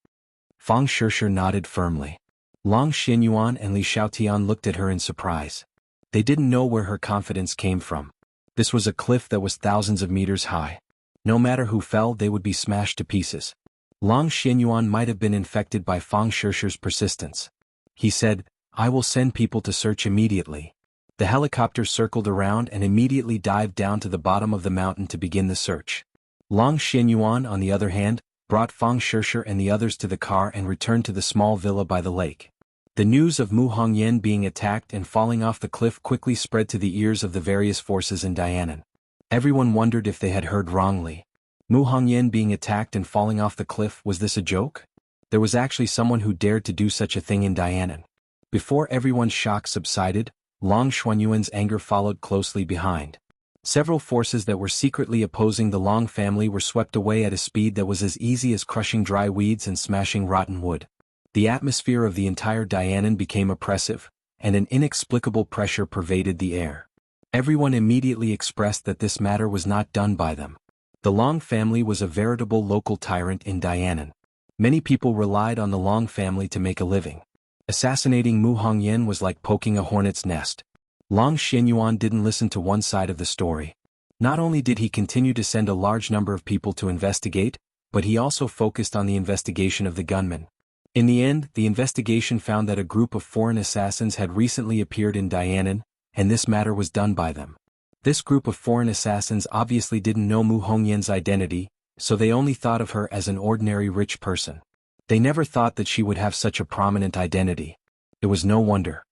Fang Shishir nodded firmly. Long Shenyuan and Li Xiaotian looked at her in surprise. They didn't know where her confidence came from. This was a cliff that was thousands of meters high. No matter who fell, they would be smashed to pieces. Long Shenyuan might have been infected by Fang Shishir's persistence. He said, I will send people to search immediately. The helicopter circled around and immediately dived down to the bottom of the mountain to begin the search. Long Shenyuan, on the other hand, brought Fang Shishir and the others to the car and returned to the small villa by the lake. The news of Mu Hongyan being attacked and falling off the cliff quickly spread to the ears of the various forces in Dianan. Everyone wondered if they had heard wrongly. Mu Hongyan being attacked and falling off the cliff, was this a joke? There was actually someone who dared to do such a thing in Dianan. Before everyone's shock subsided, Long Xuanyuan's anger followed closely behind. Several forces that were secretly opposing the Long family were swept away at a speed that was as easy as crushing dry weeds and smashing rotten wood. The atmosphere of the entire Dianan became oppressive, and an inexplicable pressure pervaded the air. Everyone immediately expressed that this matter was not done by them. The Long family was a veritable local tyrant in Dianan. Many people relied on the Long family to make a living. Assassinating Mu Hongyan was like poking a hornet's nest. Long Shenyuan didn't listen to one side of the story. Not only did he continue to send a large number of people to investigate, but he also focused on the investigation of the gunmen. In the end, the investigation found that a group of foreign assassins had recently appeared in Dianan, and this matter was done by them. This group of foreign assassins obviously didn't know Mu Hongyan's identity, so they only thought of her as an ordinary rich person. They never thought that she would have such a prominent identity. It was no wonder.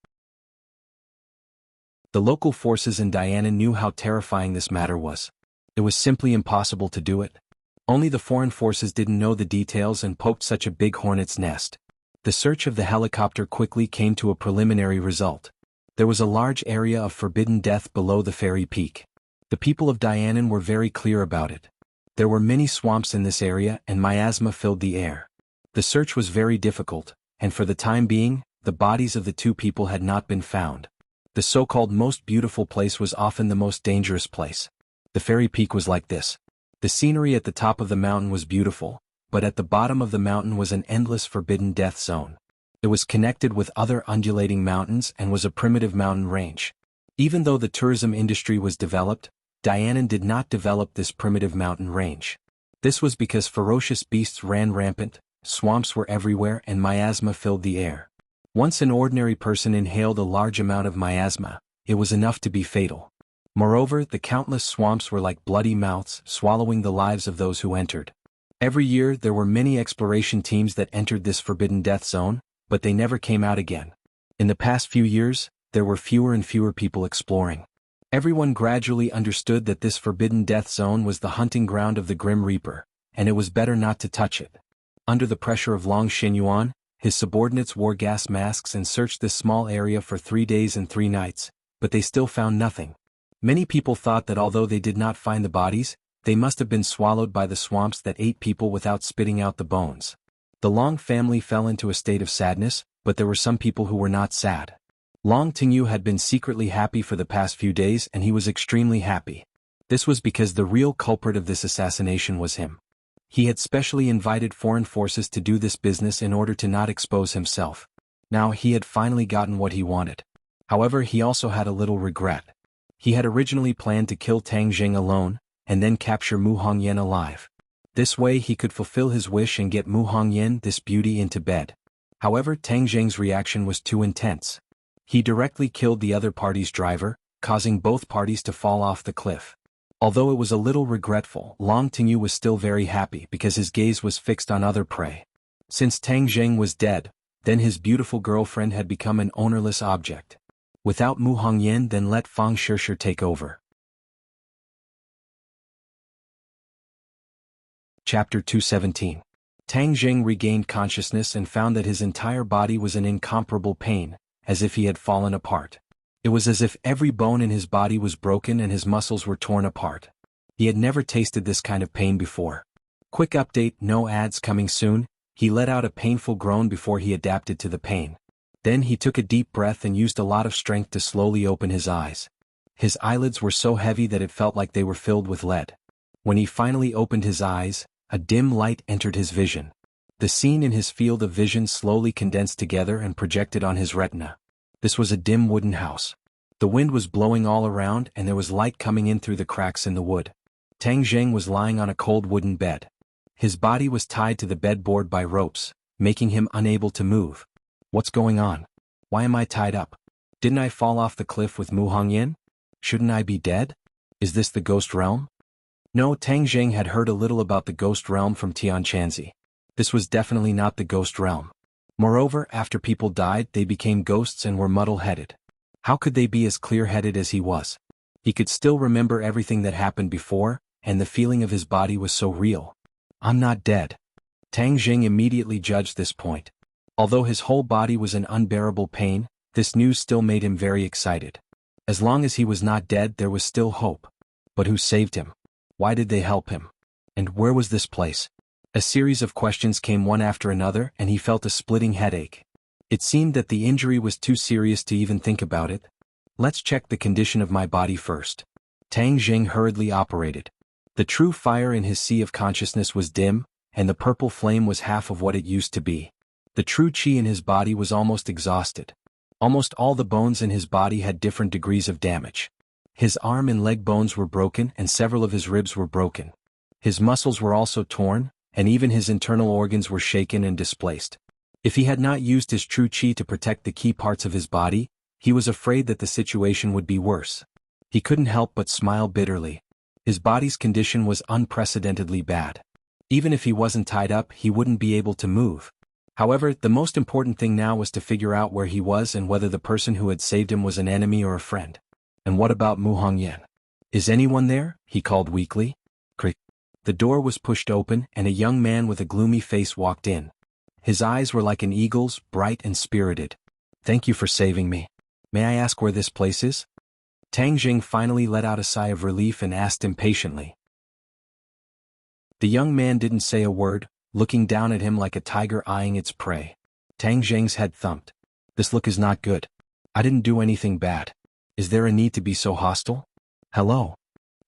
The local forces in Dianan knew how terrifying this matter was. It was simply impossible to do it. Only the foreign forces didn't know the details and poked such a big hornet's nest. The search of the helicopter quickly came to a preliminary result. There was a large area of forbidden death below the fairy peak. The people of Dianan were very clear about it. There were many swamps in this area and miasma filled the air. The search was very difficult, and for the time being, the bodies of the two people had not been found. The so-called most beautiful place was often the most dangerous place. The fairy peak was like this. The scenery at the top of the mountain was beautiful, but at the bottom of the mountain was an endless forbidden death zone. It was connected with other undulating mountains and was a primitive mountain range. Even though the tourism industry was developed, Dianan did not develop this primitive mountain range. This was because ferocious beasts ran rampant, swamps were everywhere and miasma filled the air. Once an ordinary person inhaled a large amount of miasma, it was enough to be fatal. Moreover, the countless swamps were like bloody mouths, swallowing the lives of those who entered. Every year there were many exploration teams that entered this forbidden death zone, but they never came out again. In the past few years, there were fewer and fewer people exploring. Everyone gradually understood that this forbidden death zone was the hunting ground of the Grim Reaper, and it was better not to touch it. Under the pressure of Long Xinyuan, his subordinates wore gas masks and searched this small area for 3 days and 3 nights, but they still found nothing. Many people thought that although they did not find the bodies, they must have been swallowed by the swamps that ate people without spitting out the bones. The Long family fell into a state of sadness, but there were some people who were not sad. Long Tingyu had been secretly happy for the past few days and he was extremely happy. This was because the real culprit of this assassination was him. He had specially invited foreign forces to do this business in order to not expose himself. Now he had finally gotten what he wanted. However, he also had a little regret. He had originally planned to kill Tang Jing alone, and then capture Mu Hongyan alive. This way he could fulfill his wish and get Mu Hongyan, this beauty, into bed. However, Tang Jing's reaction was too intense. He directly killed the other party's driver, causing both parties to fall off the cliff. Although it was a little regretful, Long Tingyu was still very happy because his gaze was fixed on other prey. Since Tang Jing was dead, then his beautiful girlfriend had become an ownerless object. Without Mu Hongyan, then let Fang Shishir take over. Chapter 217. Tang Jing regained consciousness and found that his entire body was in incomparable pain, as if he had fallen apart. It was as if every bone in his body was broken and his muscles were torn apart. He had never tasted this kind of pain before. Quick update, no ads coming soon. He let out a painful groan before he adapted to the pain. Then he took a deep breath and used a lot of strength to slowly open his eyes. His eyelids were so heavy that it felt like they were filled with lead. When he finally opened his eyes, a dim light entered his vision. The scene in his field of vision slowly condensed together and projected on his retina. This was a dim wooden house. The wind was blowing all around and there was light coming in through the cracks in the wood. Tang Jing was lying on a cold wooden bed. His body was tied to the bedboard by ropes, making him unable to move. What's going on? Why am I tied up? Didn't I fall off the cliff with Mu Hongyan? Shouldn't I be dead? Is this the ghost realm? No, Tang Jing had heard a little about the ghost realm from Tian Chanzi. This was definitely not the ghost realm. Moreover, after people died, they became ghosts and were muddle-headed. How could they be as clear-headed as he was? He could still remember everything that happened before, and the feeling of his body was so real. I'm not dead. Tang Jing immediately judged this point. Although his whole body was in unbearable pain, this news still made him very excited. As long as he was not dead, there was still hope. But who saved him? Why did they help him? And where was this place? A series of questions came one after another and he felt a splitting headache. It seemed that the injury was too serious to even think about it. Let's check the condition of my body first. Tang Jing hurriedly operated. The true fire in his sea of consciousness was dim, and the purple flame was half of what it used to be. The true qi in his body was almost exhausted. Almost all the bones in his body had different degrees of damage. His arm and leg bones were broken and several of his ribs were broken. His muscles were also torn, and even his internal organs were shaken and displaced. If he had not used his true qi to protect the key parts of his body, he was afraid that the situation would be worse. He couldn't help but smile bitterly. His body's condition was unprecedentedly bad. Even if he wasn't tied up, he wouldn't be able to move. However, the most important thing now was to figure out where he was and whether the person who had saved him was an enemy or a friend. And what about Mu Hongyan? Is anyone there? He called weakly. Crick. The door was pushed open and a young man with a gloomy face walked in. His eyes were like an eagle's, bright and spirited. Thank you for saving me. May I ask where this place is? Tang Jing finally let out a sigh of relief and asked impatiently. The young man didn't say a word, looking down at him like a tiger eyeing its prey. Tang Zheng's head thumped. This look is not good. I didn't do anything bad. Is there a need to be so hostile? Hello?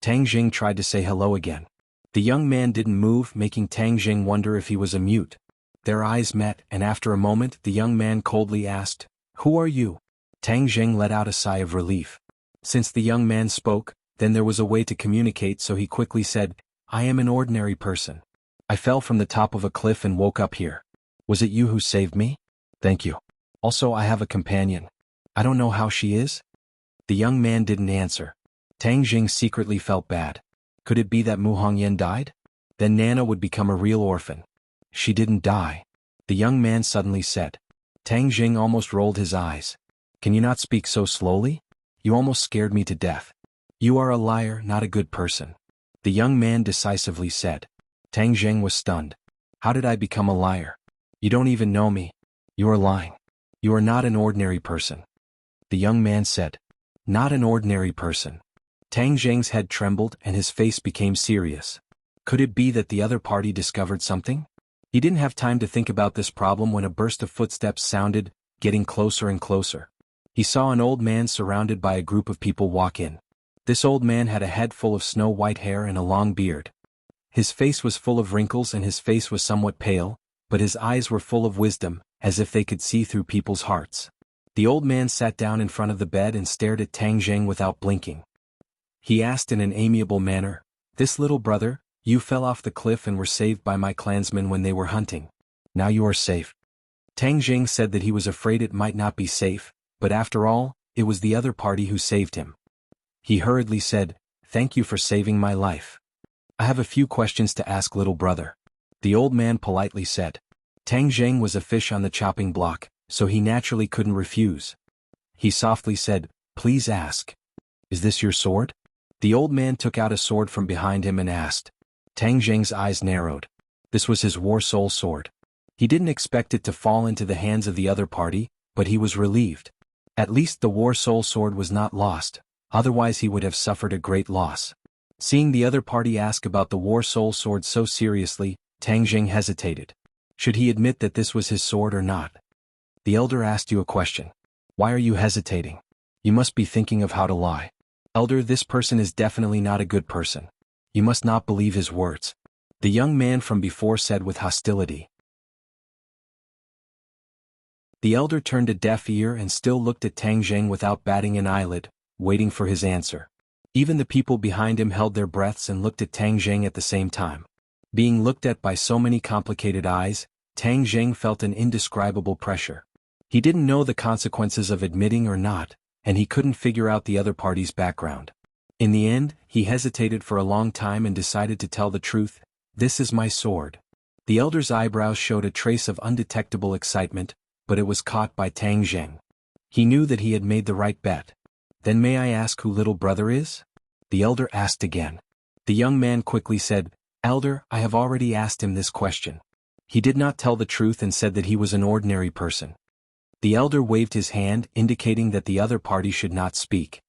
Tang Zheng tried to say hello again. The young man didn't move, making Tang Zheng wonder if he was a mute. Their eyes met, and after a moment the young man coldly asked, "Who are you?" Tang Zheng let out a sigh of relief. Since the young man spoke, then there was a way to communicate, so he quickly said, "I am an ordinary person. I fell from the top of a cliff and woke up here. Was it you who saved me? Thank you. Also, I have a companion. I don't know how she is." The young man didn't answer. Tang Zheng secretly felt bad. Could it be that Mu Hongyan died? Then Nana would become a real orphan. She didn't die. The young man suddenly said. Tang Zheng almost rolled his eyes. Can you not speak so slowly? You almost scared me to death. You are a liar, not a good person. The young man decisively said. Tang Zheng was stunned. How did I become a liar? You don't even know me. You are lying. You are not an ordinary person. The young man said. Not an ordinary person. Tang Zheng's head trembled and his face became serious. Could it be that the other party discovered something? He didn't have time to think about this problem when a burst of footsteps sounded, getting closer and closer. He saw an old man surrounded by a group of people walk in. This old man had a head full of snow-white hair and a long beard. His face was full of wrinkles and his face was somewhat pale, but his eyes were full of wisdom, as if they could see through people's hearts. The old man sat down in front of the bed and stared at Tang Zheng without blinking. He asked in an amiable manner, "This little brother, you fell off the cliff and were saved by my clansmen when they were hunting. Now you are safe." Tang Zheng said that he was afraid it might not be safe, but after all, it was the other party who saved him. He hurriedly said, "Thank you for saving my life. I have a few questions to ask, little brother." The old man politely said. Tang Zheng was a fish on the chopping block, so he naturally couldn't refuse. He softly said, "Please ask. Is this your sword?" The old man took out a sword from behind him and asked. Tang Zheng's eyes narrowed. This was his war soul sword. He didn't expect it to fall into the hands of the other party, but he was relieved. At least the war soul sword was not lost, otherwise he would have suffered a great loss. Seeing the other party ask about the war soul sword so seriously, Tang Zheng hesitated. Should he admit that this was his sword or not? The elder asked you a question. Why are you hesitating? You must be thinking of how to lie. Elder, this person is definitely not a good person. You must not believe his words. The young man from before said with hostility. The elder turned a deaf ear and still looked at Tang Zheng without batting an eyelid, waiting for his answer. Even the people behind him held their breaths and looked at Tang Zheng at the same time. Being looked at by so many complicated eyes, Tang Zheng felt an indescribable pressure. He didn't know the consequences of admitting or not, and he couldn't figure out the other party's background. In the end, he hesitated for a long time and decided to tell the truth. This is my sword. The elder's eyebrows showed a trace of undetectable excitement, but it was caught by Tang Zheng. He knew that he had made the right bet. Then may I ask who little brother is? The elder asked again. The young man quickly said, Elder, I have already asked him this question. He did not tell the truth and said that he was an ordinary person. The elder waved his hand, indicating that the other party should not speak.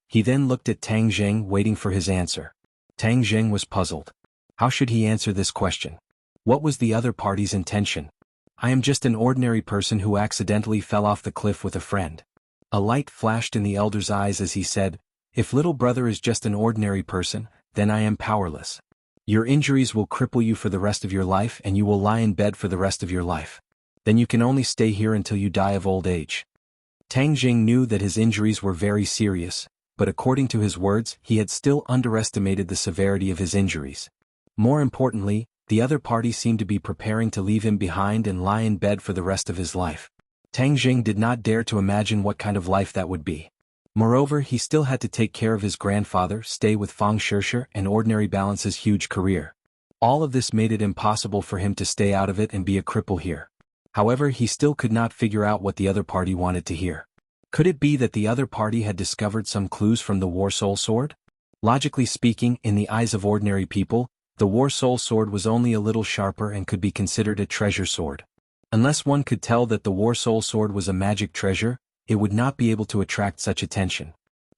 He then looked at Tang Zheng, waiting for his answer. Tang Zheng was puzzled. How should he answer this question? What was the other party's intention? I am just an ordinary person who accidentally fell off the cliff with a friend. A light flashed in the elder's eyes as he said, If little brother is just an ordinary person, then I am powerless. Your injuries will cripple you for the rest of your life and you will lie in bed for the rest of your life. Then you can only stay here until you die of old age. Tang Zheng knew that his injuries were very serious, but according to his words, he had still underestimated the severity of his injuries. More importantly, the other party seemed to be preparing to leave him behind and lie in bed for the rest of his life. Tang Zheng did not dare to imagine what kind of life that would be. Moreover, he still had to take care of his grandfather, stay with Fang Shirshi, and ordinarily balance his huge career. All of this made it impossible for him to stay out of it and be a cripple here. However, he still could not figure out what the other party wanted to hear. Could it be that the other party had discovered some clues from the War Soul Sword? Logically speaking, in the eyes of ordinary people, the War Soul Sword was only a little sharper and could be considered a treasure sword. Unless one could tell that the War Soul Sword was a magic treasure, it would not be able to attract such attention.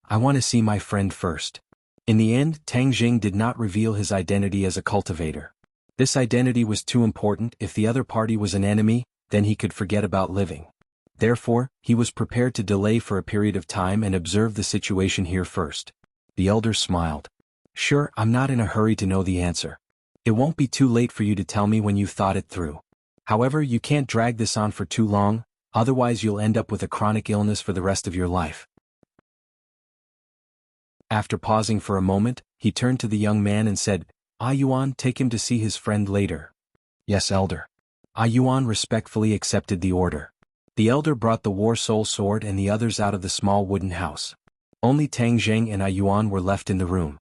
I want to see my friend first. In the end, Tang Zheng did not reveal his identity as a cultivator. This identity was too important. If the other party was an enemy, then he could forget about living. Therefore, he was prepared to delay for a period of time and observe the situation here first. The elder smiled. Sure, I'm not in a hurry to know the answer. It won't be too late for you to tell me when you've thought it through. However, you can't drag this on for too long, otherwise you'll end up with a chronic illness for the rest of your life. After pausing for a moment, he turned to the young man and said, Yuan, take him to see his friend later. Yes, elder. Yuan respectfully accepted the order. The elder brought the war soul sword and the others out of the small wooden house. Only Tang Zheng and Yuan were left in the room.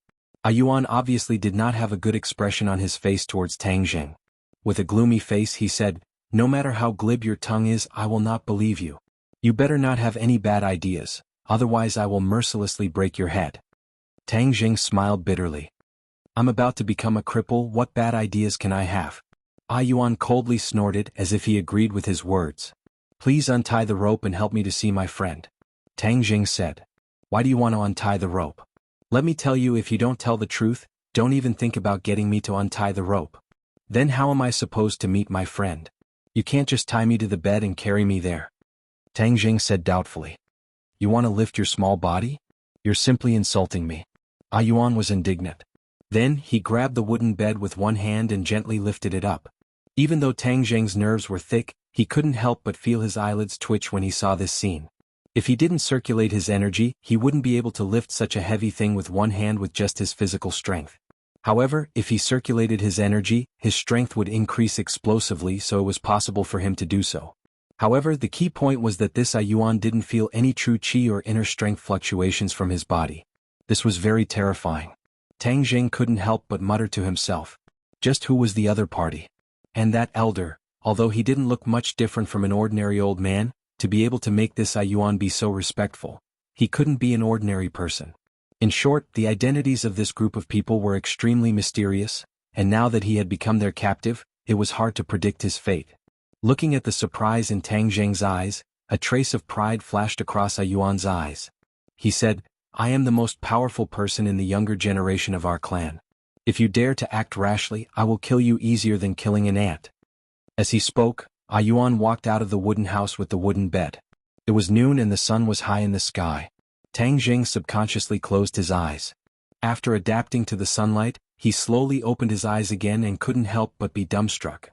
Yuan obviously did not have a good expression on his face towards Tang Zheng. With a gloomy face he said, No matter how glib your tongue is, I will not believe you. You better not have any bad ideas, otherwise I will mercilessly break your head. Tang Zheng smiled bitterly. I'm about to become a cripple, what bad ideas can I have? Yuan coldly snorted as if he agreed with his words. Please untie the rope and help me to see my friend. Tang Zheng said. Why do you want to untie the rope? Let me tell you, if you don't tell the truth, don't even think about getting me to untie the rope. Then how am I supposed to meet my friend? You can't just tie me to the bed and carry me there. Tang Zheng said doubtfully. You want to lift your small body? You're simply insulting me. Yuan was indignant. Then he grabbed the wooden bed with one hand and gently lifted it up. Even though Tang Zheng's nerves were thick, he couldn't help but feel his eyelids twitch when he saw this scene. If he didn't circulate his energy, he wouldn't be able to lift such a heavy thing with one hand with just his physical strength. However, if he circulated his energy, his strength would increase explosively, so it was possible for him to do so. However, the key point was that this Yuan didn't feel any true qi or inner strength fluctuations from his body. This was very terrifying. Tang Zheng couldn't help but mutter to himself. Just who was the other party? And that elder, although he didn't look much different from an ordinary old man, to be able to make this Yuan be so respectful, he couldn't be an ordinary person. In short, the identities of this group of people were extremely mysterious, and now that he had become their captive, it was hard to predict his fate. Looking at the surprise in Tang Zheng's eyes, a trace of pride flashed across Yuan's eyes. He said, I am the most powerful person in the younger generation of our clan. If you dare to act rashly, I will kill you easier than killing an ant. As he spoke, Yuan walked out of the wooden house with the wooden bed. It was noon and the sun was high in the sky. Tang Zheng subconsciously closed his eyes. After adapting to the sunlight, he slowly opened his eyes again and couldn't help but be dumbstruck.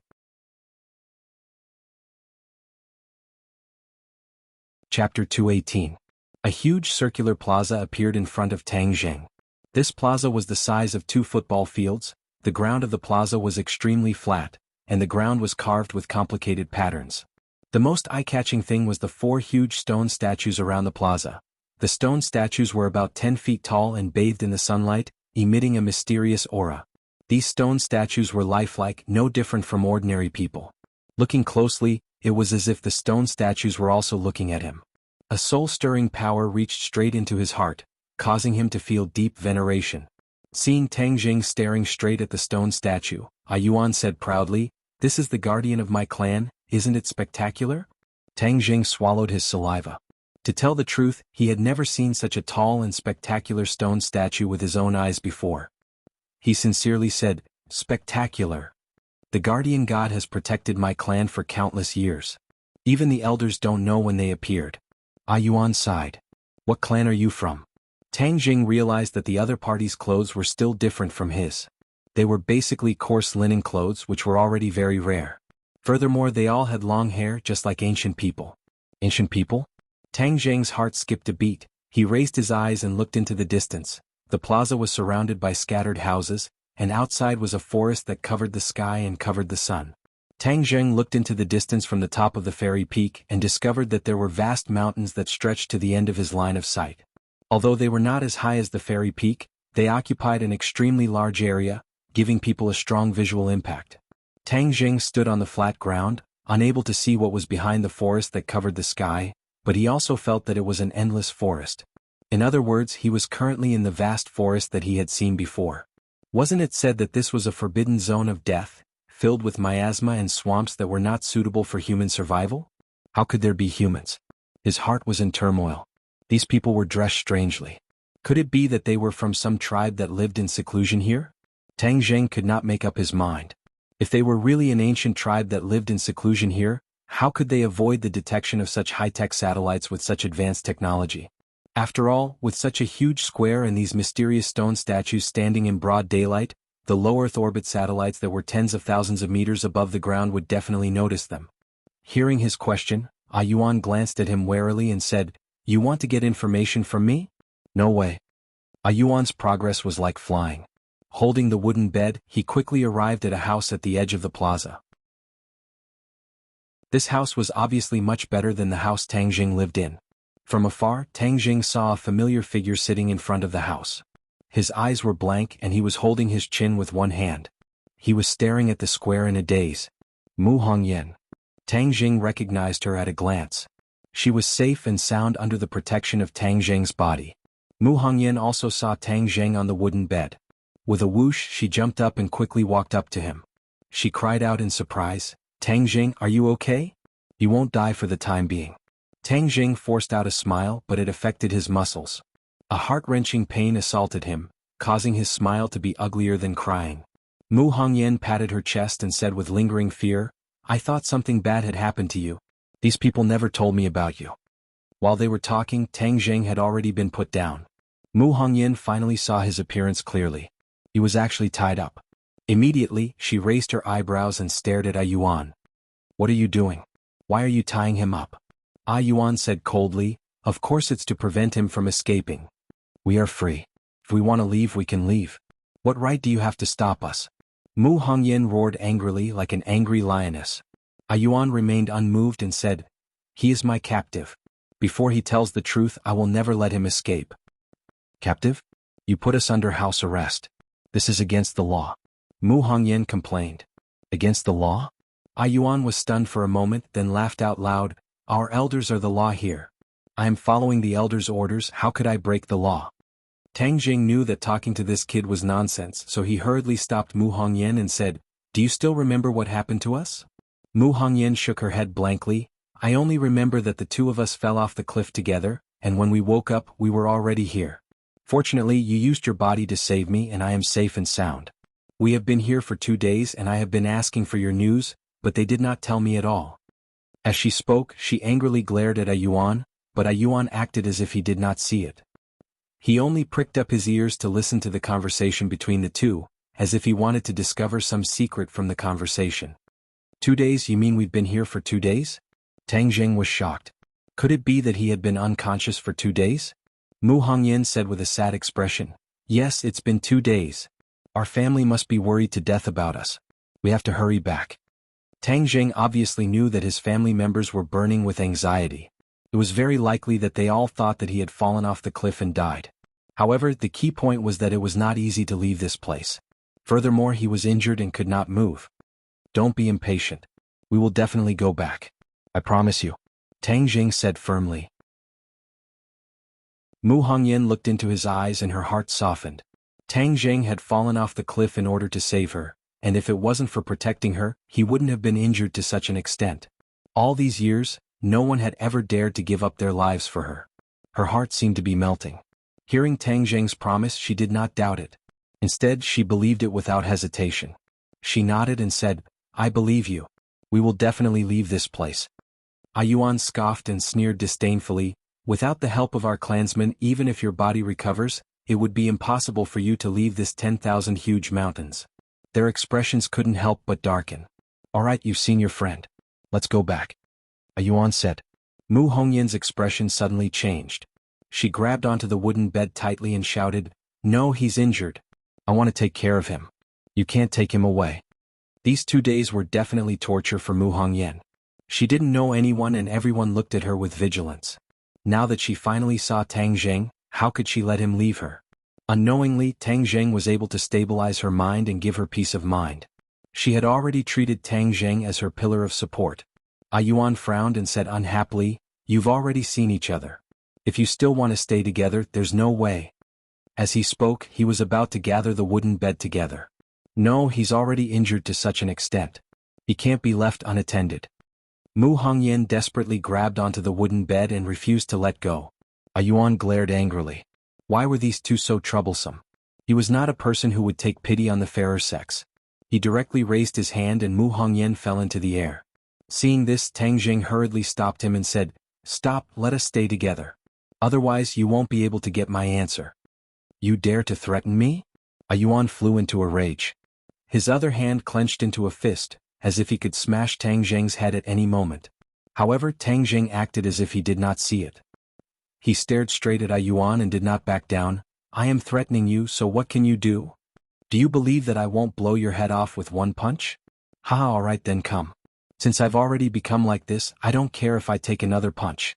Chapter 218. A huge circular plaza appeared in front of Tang Zheng. This plaza was the size of 2 football fields. The ground of the plaza was extremely flat, and the ground was carved with complicated patterns. The most eye-catching thing was the 4 huge stone statues around the plaza. The stone statues were about 10 feet tall and bathed in the sunlight, emitting a mysterious aura. These stone statues were lifelike, no different from ordinary people. Looking closely, it was as if the stone statues were also looking at him. A soul-stirring power reached straight into his heart, causing him to feel deep veneration. Seeing Tang Zheng staring straight at the stone statue, Yuan said proudly, This is the guardian of my clan, isn't it spectacular? Tang Zheng swallowed his saliva. To tell the truth, he had never seen such a tall and spectacular stone statue with his own eyes before. He sincerely said, Spectacular. The guardian god has protected my clan for countless years. Even the elders don't know when they appeared. Yuan sighed. What clan are you from? Tang Zheng realized that the other party's clothes were still different from his. They were basically coarse linen clothes which were already very rare. Furthermore, they all had long hair just like ancient people. Ancient people? Tang Zheng's heart skipped a beat. He raised his eyes and looked into the distance. The plaza was surrounded by scattered houses, and outside was a forest that covered the sky and covered the sun. Tang Zheng looked into the distance from the top of the fairy peak and discovered that there were vast mountains that stretched to the end of his line of sight. Although they were not as high as the fairy peak, they occupied an extremely large area, giving people a strong visual impact. Tang Zheng stood on the flat ground, unable to see what was behind the forest that covered the sky, but he also felt that it was an endless forest. In other words, he was currently in the vast forest that he had seen before. Wasn't it said that this was a forbidden zone of death, filled with miasma and swamps that were not suitable for human survival? How could there be humans? His heart was in turmoil. These people were dressed strangely. Could it be that they were from some tribe that lived in seclusion here? Tang Zheng could not make up his mind. If they were really an ancient tribe that lived in seclusion here, How could they avoid the detection of such high-tech satellites with such advanced technology? After all, with such a huge square and these mysterious stone statues standing in broad daylight, the low Earth orbit satellites that were tens of thousands of meters above the ground would definitely notice them. Hearing his question, Yuan glanced at him warily and said, "You want to get information from me? No way." Yuan's progress was like flying. Holding the wooden bed, he quickly arrived at a house at the edge of the plaza. This house was obviously much better than the house Tang Jing lived in. From afar, Tang Jing saw a familiar figure sitting in front of the house. His eyes were blank and he was holding his chin with one hand. He was staring at the square in a daze. Mu Hongyan. Tang Jing recognized her at a glance. She was safe and sound under the protection of Tang Jing's body. Mu Hongyan also saw Tang Jing on the wooden bed. With a whoosh, she jumped up and quickly walked up to him. She cried out in surprise, "Tang Jing, are you okay? You won't die for the time being." Tang Jing forced out a smile, but it affected his muscles. A heart-wrenching pain assaulted him, causing his smile to be uglier than crying. Mu Hongyan patted her chest and said with lingering fear, "I thought something bad had happened to you. These people never told me about you." While they were talking, Tang Jing had already been put down. Mu Hongyan finally saw his appearance clearly. He was actually tied up. Immediately, she raised her eyebrows and stared at Yuan. "What are you doing? Why are you tying him up?" Yuan said coldly, "Of course it's to prevent him from escaping. We are free. If we want to leave, we can leave. What right do you have to stop us?" Mu Hongyan roared angrily like an angry lioness. Yuan remained unmoved and said, "He is my captive. Before he tells the truth, I will never let him escape." "Captive? You put us under house arrest. This is against the law." Mu Hongyan complained. "Against the law?" Yuan was stunned for a moment, then laughed out loud. "Our elders are the law here. I am following the elders' orders, how could I break the law?" Tang Jing knew that talking to this kid was nonsense, so he hurriedly stopped Mu Hongyan and said, "Do you still remember what happened to us?" Mu Hongyan shook her head blankly. "I only remember that the two of us fell off the cliff together, and when we woke up, we were already here. Fortunately, you used your body to save me and I am safe and sound. We have been here for 2 days and I have been asking for your news, but they did not tell me at all." As she spoke, she angrily glared at Yuan, but Yuan acted as if he did not see it. He only pricked up his ears to listen to the conversation between the two, as if he wanted to discover some secret from the conversation. 2 days, you mean we've been here for 2 days? Tang Jing was shocked. Could it be that he had been unconscious for 2 days? Mu Hongyan said with a sad expression, "Yes, it's been 2 days. Our family must be worried to death about us. We have to hurry back." Tang Jing obviously knew that his family members were burning with anxiety. It was very likely that they all thought that he had fallen off the cliff and died. However, the key point was that it was not easy to leave this place. Furthermore, he was injured and could not move. "Don't be impatient. We will definitely go back. I promise you," Tang Jing said firmly. Mu Hongyan looked into his eyes and her heart softened. Tang Jing had fallen off the cliff in order to save her, and if it wasn't for protecting her, he wouldn't have been injured to such an extent. All these years, no one had ever dared to give up their lives for her. Her heart seemed to be melting. Hearing Tang Jing's promise, she did not doubt it. Instead, she believed it without hesitation. She nodded and said, "I believe you. We will definitely leave this place." Yuan scoffed and sneered disdainfully, "Without the help of our clansmen, even if your body recovers, it would be impossible for you to leave this 10,000 huge mountains." Their expressions couldn't help but darken. "All right, you've seen your friend. Let's go back," Yuan said. Mu Hongyan's expression suddenly changed. She grabbed onto the wooden bed tightly and shouted, "No, he's injured. I want to take care of him. You can't take him away." These 2 days were definitely torture for Mu Hongyan. She didn't know anyone and everyone looked at her with vigilance. Now that she finally saw Tang Jing, how could she let him leave her? Unknowingly, Tang Jing was able to stabilize her mind and give her peace of mind. She had already treated Tang Jing as her pillar of support. Yuan frowned and said unhappily, "You've already seen each other. If you still want to stay together, there's no way." As he spoke, he was about to gather the wooden bed together. "No, he's already injured to such an extent. He can't be left unattended." Mu Hongyan desperately grabbed onto the wooden bed and refused to let go. Yuan glared angrily. Why were these two so troublesome? He was not a person who would take pity on the fairer sex. He directly raised his hand and Mu Hongyan fell into the air. Seeing this, Tang Jing hurriedly stopped him and said, "Stop, let us stay together. Otherwise you won't be able to get my answer." "You dare to threaten me?" A Yuan flew into a rage. His other hand clenched into a fist, as if he could smash Tang Jing's head at any moment. However, Tang Jing acted as if he did not see it. He stared straight at A Yuan and did not back down. "I am threatening you, so what can you do? Do you believe that I won't blow your head off with one punch? Haha, alright then, come. Since I've already become like this, I don't care if I take another punch."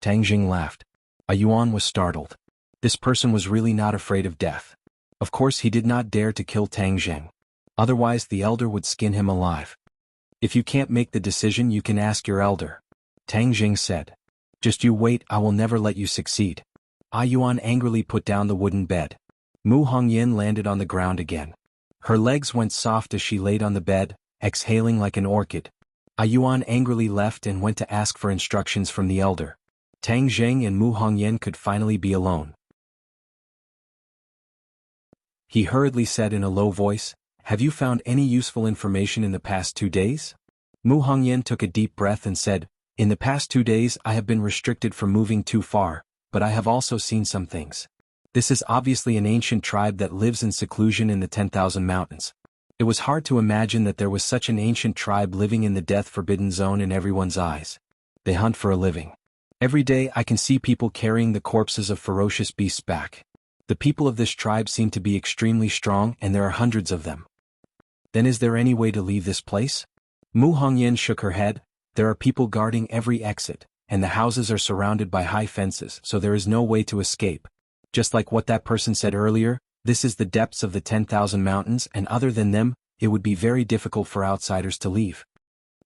Tang Jing laughed. A Yuan was startled. This person was really not afraid of death. Of course he did not dare to kill Tang Jing. Otherwise the elder would skin him alive. "If you can't make the decision, you can ask your elder," Tang Jing said. "Just you wait, I will never let you succeed." A Yuan angrily put down the wooden bed. Mu Hongyan landed on the ground again. Her legs went soft as she laid on the bed, exhaling like an orchid. A Yuan angrily left and went to ask for instructions from the elder. Tang Jing and Mu Hongyan could finally be alone. He hurriedly said in a low voice, "Have you found any useful information in the past 2 days?" Mu Hongyan took a deep breath and said, "In the past 2 days I have been restricted from moving too far, but I have also seen some things. This is obviously an ancient tribe that lives in seclusion in the 10,000 mountains. It was hard to imagine that there was such an ancient tribe living in the death-forbidden zone in everyone's eyes. They hunt for a living. Every day I can see people carrying the corpses of ferocious beasts back. The people of this tribe seem to be extremely strong and there are hundreds of them. Then is there any way to leave this place?" Mu Hongyan shook her head. "There are people guarding every exit, and the houses are surrounded by high fences, so there is no way to escape. Just like what that person said earlier, this is the depths of the 10,000 mountains, and other than them, it would be very difficult for outsiders to leave."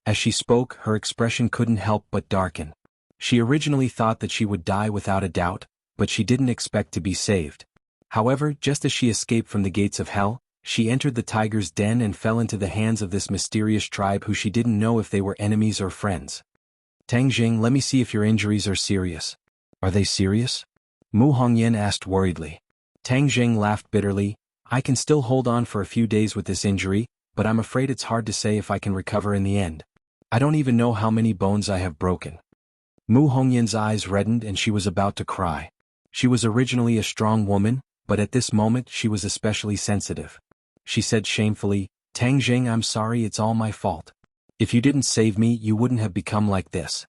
As she spoke, her expression couldn't help but darken. She originally thought that she would die without a doubt, but she didn't expect to be saved. However, just as she escaped from the gates of hell, she entered the tiger's den and fell into the hands of this mysterious tribe who she didn't know if they were enemies or friends. "Tang Jing, let me see if your injuries are serious." "Are they serious?" Mu Hongyan asked worriedly. Tang Jing laughed bitterly. "I can still hold on for a few days with this injury, but I'm afraid it's hard to say if I can recover in the end. I don't even know how many bones I have broken." Mu Hongyan's eyes reddened and she was about to cry. She was originally a strong woman, but at this moment she was especially sensitive. She said shamefully, "Tang Jing, I'm sorry, it's all my fault. If you didn't save me, you wouldn't have become like this."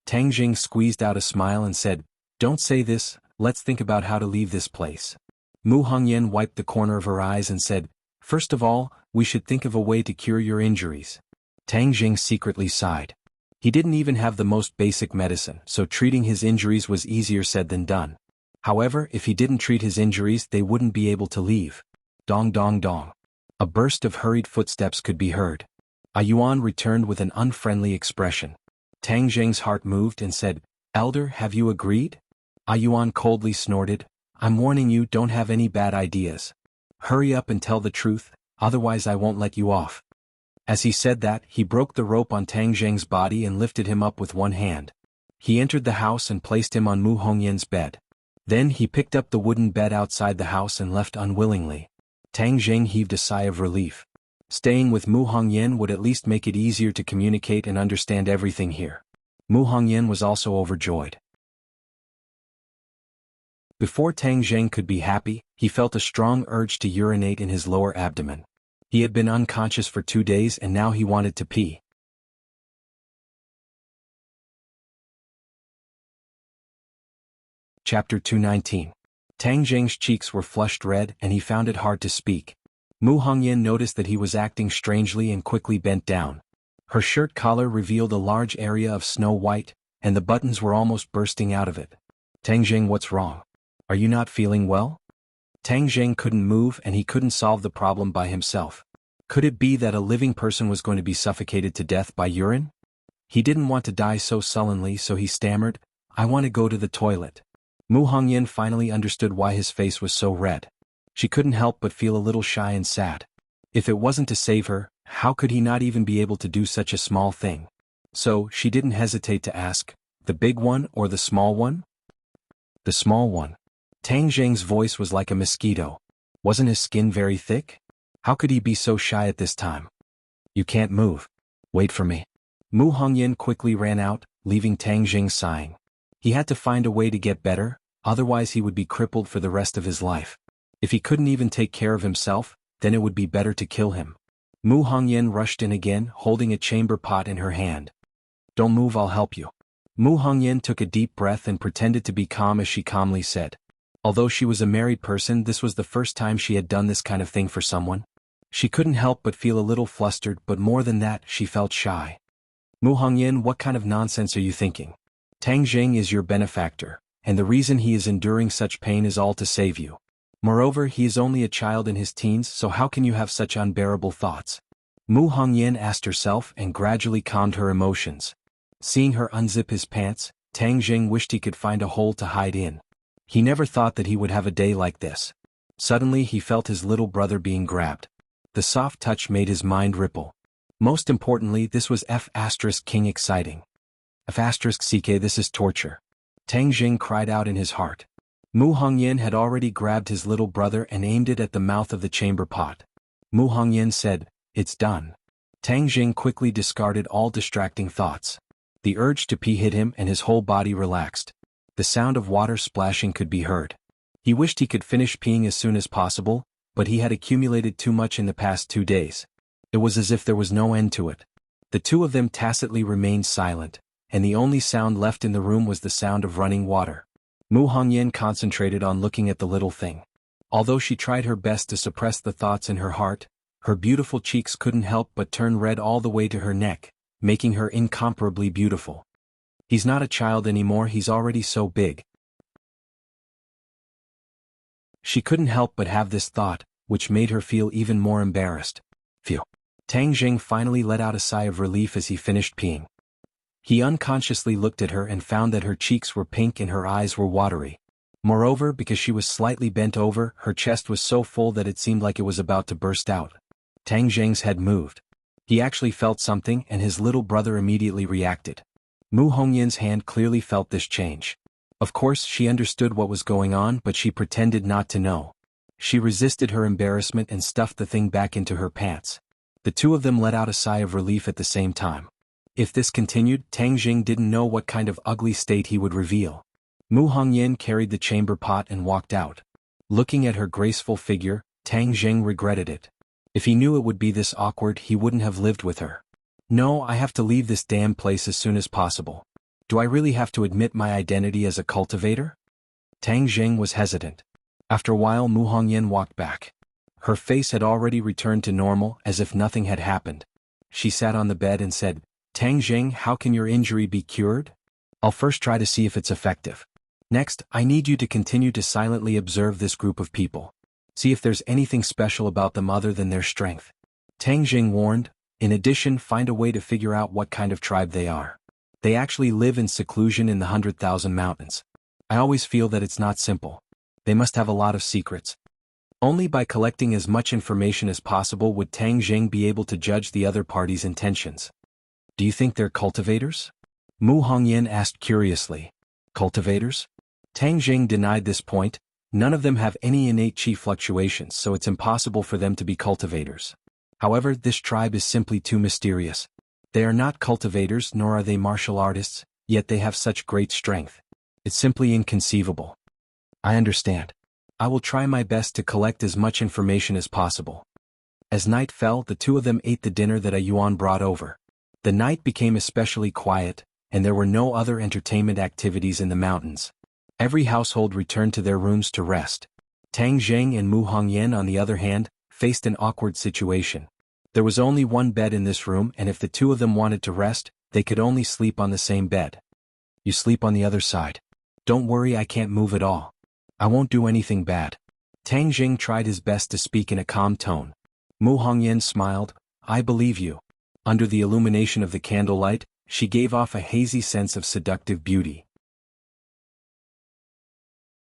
Tang Jing squeezed out a smile and said, "Don't say this, let's think about how to leave this place." Mu Hongyan wiped the corner of her eyes and said, "First of all, we should think of a way to cure your injuries." Tang Jing secretly sighed. He didn't even have the most basic medicine, so treating his injuries was easier said than done. However, if he didn't treat his injuries, they wouldn't be able to leave. Dong dong dong. A burst of hurried footsteps could be heard. A Yuan returned with an unfriendly expression. Tang Jing's heart moved and said, "Elder, have you agreed?" A Yuan coldly snorted, "I'm warning you, don't have any bad ideas. Hurry up and tell the truth, otherwise I won't let you off." As he said that, he broke the rope on Tang Jing's body and lifted him up with one hand. He entered the house and placed him on Mu Hongyan's bed. Then he picked up the wooden bed outside the house and left unwillingly. Tang Jing heaved a sigh of relief. Staying with Mu Hongyan would at least make it easier to communicate and understand everything here. Mu Hongyan was also overjoyed. Before Tang Jing could be happy, he felt a strong urge to urinate in his lower abdomen. He had been unconscious for 2 days and now he wanted to pee. Chapter 219. Tang Jing's cheeks were flushed red and he found it hard to speak. Mu Hongyan noticed that he was acting strangely and quickly bent down. Her shirt collar revealed a large area of snow white, and the buttons were almost bursting out of it. "Tang Jing, what's wrong? Are you not feeling well?" Tang Jing couldn't move and he couldn't solve the problem by himself. Could it be that a living person was going to be suffocated to death by urine? He didn't want to die so sullenly, so he stammered, "I want to go to the toilet." Mu Hongyan finally understood why his face was so red. She couldn't help but feel a little shy and sad. If it wasn't to save her, how could he not even be able to do such a small thing? So, she didn't hesitate to ask, "The big one or the small one?" "The small one." Tang Jing's voice was like a mosquito. Wasn't his skin very thick? How could he be so shy at this time? "You can't move. Wait for me." Mu Hongyan quickly ran out, leaving Tang Jing sighing. He had to find a way to get better, otherwise he would be crippled for the rest of his life. If he couldn't even take care of himself, then it would be better to kill him. Mu Hongyan rushed in again, holding a chamber pot in her hand. "Don't move, I'll help you." Mu Hongyan took a deep breath and pretended to be calm as she calmly said. Although she was a married person, this was the first time she had done this kind of thing for someone. She couldn't help but feel a little flustered, but more than that, she felt shy. "Mu Hongyan, what kind of nonsense are you thinking? Tang Jing is your benefactor, and the reason he is enduring such pain is all to save you. Moreover, he is only a child in his teens, so how can you have such unbearable thoughts?" Mu Hongyan asked herself and gradually calmed her emotions. Seeing her unzip his pants, Tang Jing wished he could find a hole to hide in. He never thought that he would have a day like this. Suddenly he felt his little brother being grabbed. The soft touch made his mind ripple. Most importantly, this was King exciting. CK, this is torture. Tang Jing cried out in his heart. Mu Hongyan had already grabbed his little brother and aimed it at the mouth of the chamber pot. Mu Hongyan said, "It's done." Tang Jing quickly discarded all distracting thoughts. The urge to pee hit him and his whole body relaxed. The sound of water splashing could be heard. He wished he could finish peeing as soon as possible, but he had accumulated too much in the past 2 days. It was as if there was no end to it. The two of them tacitly remained silent, and the only sound left in the room was the sound of running water. Mu Hongyan concentrated on looking at the little thing. Although she tried her best to suppress the thoughts in her heart, her beautiful cheeks couldn't help but turn red all the way to her neck, making her incomparably beautiful. He's not a child anymore, he's already so big. She couldn't help but have this thought, which made her feel even more embarrassed. Phew. Tang Jing finally let out a sigh of relief as he finished peeing. He unconsciously looked at her and found that her cheeks were pink and her eyes were watery. Moreover, because she was slightly bent over, her chest was so full that it seemed like it was about to burst out. Tang Jing's head moved. He actually felt something, and his little brother immediately reacted. Mu Hongyan's hand clearly felt this change. Of course, she understood what was going on, but she pretended not to know. She resisted her embarrassment and stuffed the thing back into her pants. The two of them let out a sigh of relief at the same time. If this continued, Tang Jing didn't know what kind of ugly state he would reveal. Mu Hongyan carried the chamber pot and walked out. Looking at her graceful figure, Tang Jing regretted it. If he knew it would be this awkward, he wouldn't have lived with her. "No, I have to leave this damn place as soon as possible. Do I really have to admit my identity as a cultivator?" Tang Jing was hesitant. After a while, Mu Hongyan walked back. Her face had already returned to normal, as if nothing had happened. She sat on the bed and said, "Tang Jing, how can your injury be cured? I'll first try to see if it's effective. Next, I need you to continue to silently observe this group of people. See if there's anything special about them other than their strength." Tang Jing warned. In addition, find a way to figure out what kind of tribe they are. They actually live in seclusion in the 100,000 mountains. I always feel that it's not simple. They must have a lot of secrets. Only by collecting as much information as possible would Tang Jing be able to judge the other party's intentions. "Do you think they're cultivators?" Mu Hongyan asked curiously. "Cultivators?" Tang Jing denied this point. None of them have any innate chi fluctuations, so it's impossible for them to be cultivators. However, this tribe is simply too mysterious. They are not cultivators nor are they martial artists, yet they have such great strength. It's simply inconceivable. "I understand. I will try my best to collect as much information as possible." As night fell, the two of them ate the dinner that a Yuan brought over. The night became especially quiet, and there were no other entertainment activities in the mountains. Every household returned to their rooms to rest. Tang Jing and Mu Hongyan, on the other hand, faced an awkward situation. There was only one bed in this room, and if the two of them wanted to rest, they could only sleep on the same bed. "You sleep on the other side. Don't worry, I can't move at all. I won't do anything bad." Tang Jing tried his best to speak in a calm tone. Mu Hongyan smiled. "I believe you." Under the illumination of the candlelight, she gave off a hazy sense of seductive beauty.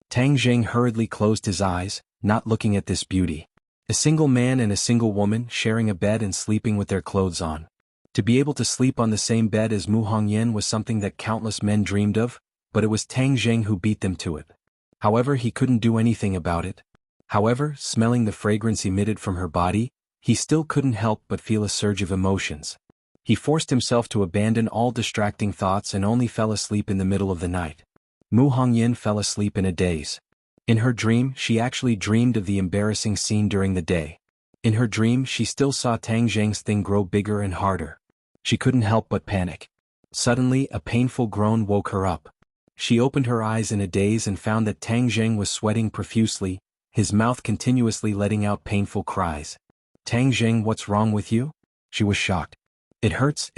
Tang Jing hurriedly closed his eyes, not looking at this beauty. A single man and a single woman sharing a bed and sleeping with their clothes on. To be able to sleep on the same bed as Mu Hongyan was something that countless men dreamed of, but it was Tang Jing who beat them to it. However, he couldn't do anything about it. However, smelling the fragrance emitted from her body, he still couldn't help but feel a surge of emotions. He forced himself to abandon all distracting thoughts and only fell asleep in the middle of the night. Mu Hongyan fell asleep in a daze. In her dream, she actually dreamed of the embarrassing scene during the day. In her dream, she still saw Tang Zheng's thing grow bigger and harder. She couldn't help but panic. Suddenly, a painful groan woke her up. She opened her eyes in a daze and found that Tang Zheng was sweating profusely, his mouth continuously letting out painful cries. Tang Zheng, what's wrong with you? She was shocked. It hurts,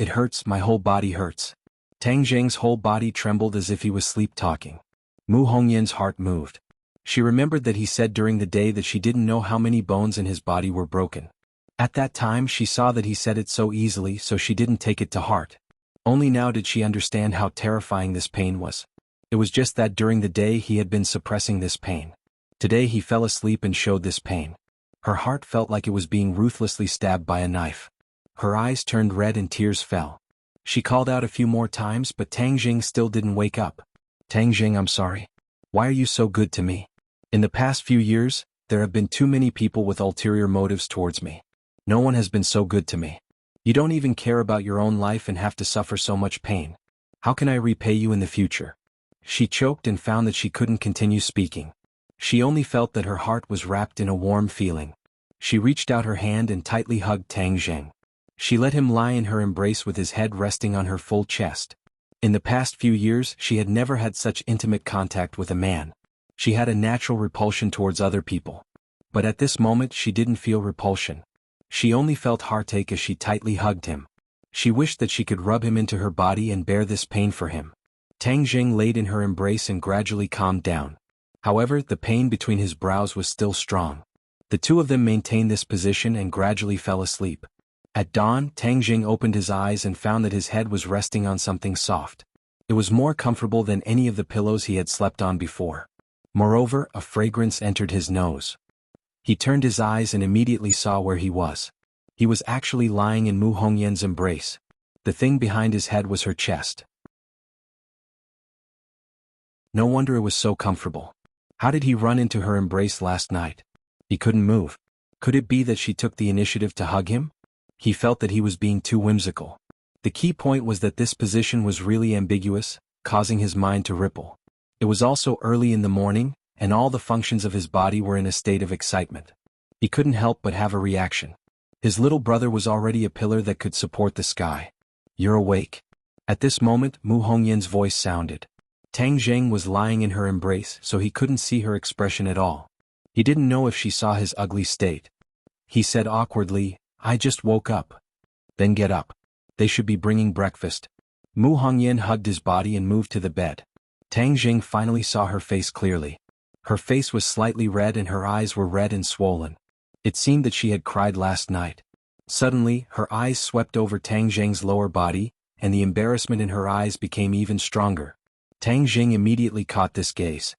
my whole body hurts. Tang Zheng's whole body trembled as if he was sleep-talking. Mu Hongyan's heart moved. She remembered that he said during the day that she didn't know how many bones in his body were broken. At that time she saw that he said it so easily, so she didn't take it to heart. Only now did she understand how terrifying this pain was. It was just that during the day he had been suppressing this pain. Today he fell asleep and showed this pain. Her heart felt like it was being ruthlessly stabbed by a knife. Her eyes turned red and tears fell. She called out a few more times, but Tang Zheng still didn't wake up. Tang Zheng, I'm sorry. Why are you so good to me? In the past few years, there have been too many people with ulterior motives towards me. No one has been so good to me. You don't even care about your own life and have to suffer so much pain. How can I repay you in the future? She choked and found that she couldn't continue speaking. She only felt that her heart was wrapped in a warm feeling. She reached out her hand and tightly hugged Tang Zheng. She let him lie in her embrace with his head resting on her full chest. In the past few years, she had never had such intimate contact with a man. She had a natural repulsion towards other people. But at this moment she didn't feel repulsion. She only felt heartache as she tightly hugged him. She wished that she could rub him into her body and bear this pain for him. Tang Zheng laid in her embrace and gradually calmed down. However, the pain between his brows was still strong. The two of them maintained this position and gradually fell asleep. At dawn, Tang Zheng opened his eyes and found that his head was resting on something soft. It was more comfortable than any of the pillows he had slept on before. Moreover, a fragrance entered his nose. He turned his eyes and immediately saw where he was. He was actually lying in Mu Hongyan's embrace. The thing behind his head was her chest. No wonder it was so comfortable. How did he run into her embrace last night? He couldn't move. Could it be that she took the initiative to hug him? He felt that he was being too whimsical. The key point was that this position was really ambiguous, causing his mind to ripple. It was also early in the morning, and all the functions of his body were in a state of excitement. He couldn't help but have a reaction. His little brother was already a pillar that could support the sky. You're awake. At this moment, Mu Hongyan's voice sounded. Tang Zheng was lying in her embrace, so he couldn't see her expression at all. He didn't know if she saw his ugly state. He said awkwardly, I just woke up. Then get up. They should be bringing breakfast. Mu Hongyan hugged his body and moved to the bed. Tang Zheng finally saw her face clearly. Her face was slightly red and her eyes were red and swollen. It seemed that she had cried last night. Suddenly, her eyes swept over Tang Zheng's lower body, and the embarrassment in her eyes became even stronger. Tang Zheng immediately caught this gaze.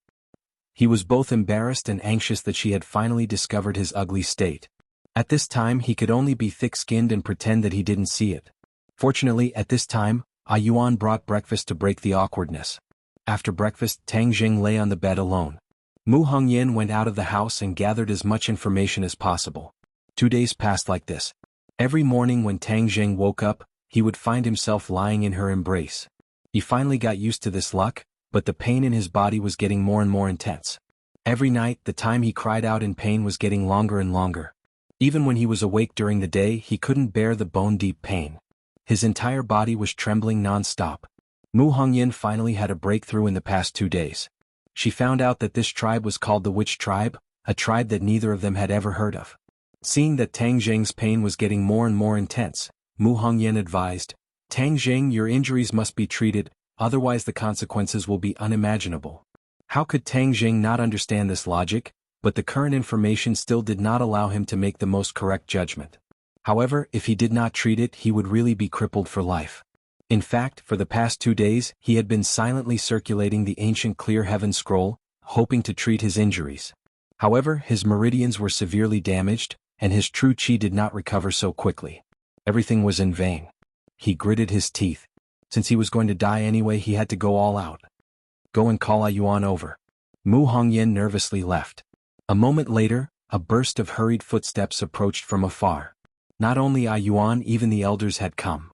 He was both embarrassed and anxious that she had finally discovered his ugly state. At this time he could only be thick-skinned and pretend that he didn't see it. Fortunately, at this time, Ah Yuan brought breakfast to break the awkwardness. After breakfast, Tang Zheng lay on the bed alone. Mu Hongyan went out of the house and gathered as much information as possible. 2 days passed like this. Every morning when Tang Zheng woke up, he would find himself lying in her embrace. He finally got used to this luck, but the pain in his body was getting more and more intense. Every night, the time he cried out in pain was getting longer and longer. Even when he was awake during the day, he couldn't bear the bone-deep pain. His entire body was trembling non-stop. Mu Hongyan finally had a breakthrough in the past 2 days. She found out that this tribe was called the Witch Tribe, a tribe that neither of them had ever heard of. Seeing that Tang Zheng's pain was getting more and more intense, Mu Hongyan advised, Tang Zheng, your injuries must be treated, otherwise the consequences will be unimaginable. How could Tang Zheng not understand this logic? But the current information still did not allow him to make the most correct judgment. However, if he did not treat it, he would really be crippled for life. In fact, for the past 2 days, he had been silently circulating the ancient Clear Heaven scroll, hoping to treat his injuries. However, his meridians were severely damaged, and his true qi did not recover so quickly. Everything was in vain. He gritted his teeth. Since he was going to die anyway, he had to go all out. Go and call Ah Yuan over. Mu Hongyan nervously left. A moment later, a burst of hurried footsteps approached from afar. Not only Ah Yuan, even the elders had come.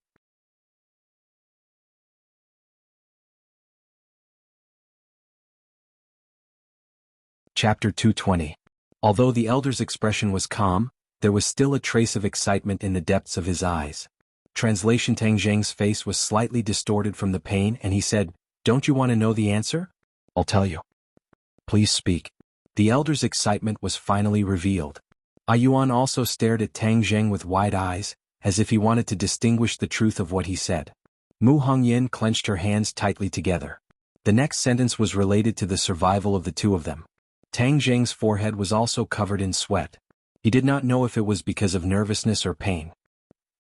Chapter 220. Although the elder's expression was calm, there was still a trace of excitement in the depths of his eyes. Translation: Tang Zheng's face was slightly distorted from the pain and he said, "Don't you want to know the answer? I'll tell you. Please speak." The elder's excitement was finally revealed. Yuan also stared at Tang Zheng with wide eyes, as if he wanted to distinguish the truth of what he said. Mu Hongyan clenched her hands tightly together. The next sentence was related to the survival of the two of them. Tang Zheng's forehead was also covered in sweat. He did not know if it was because of nervousness or pain.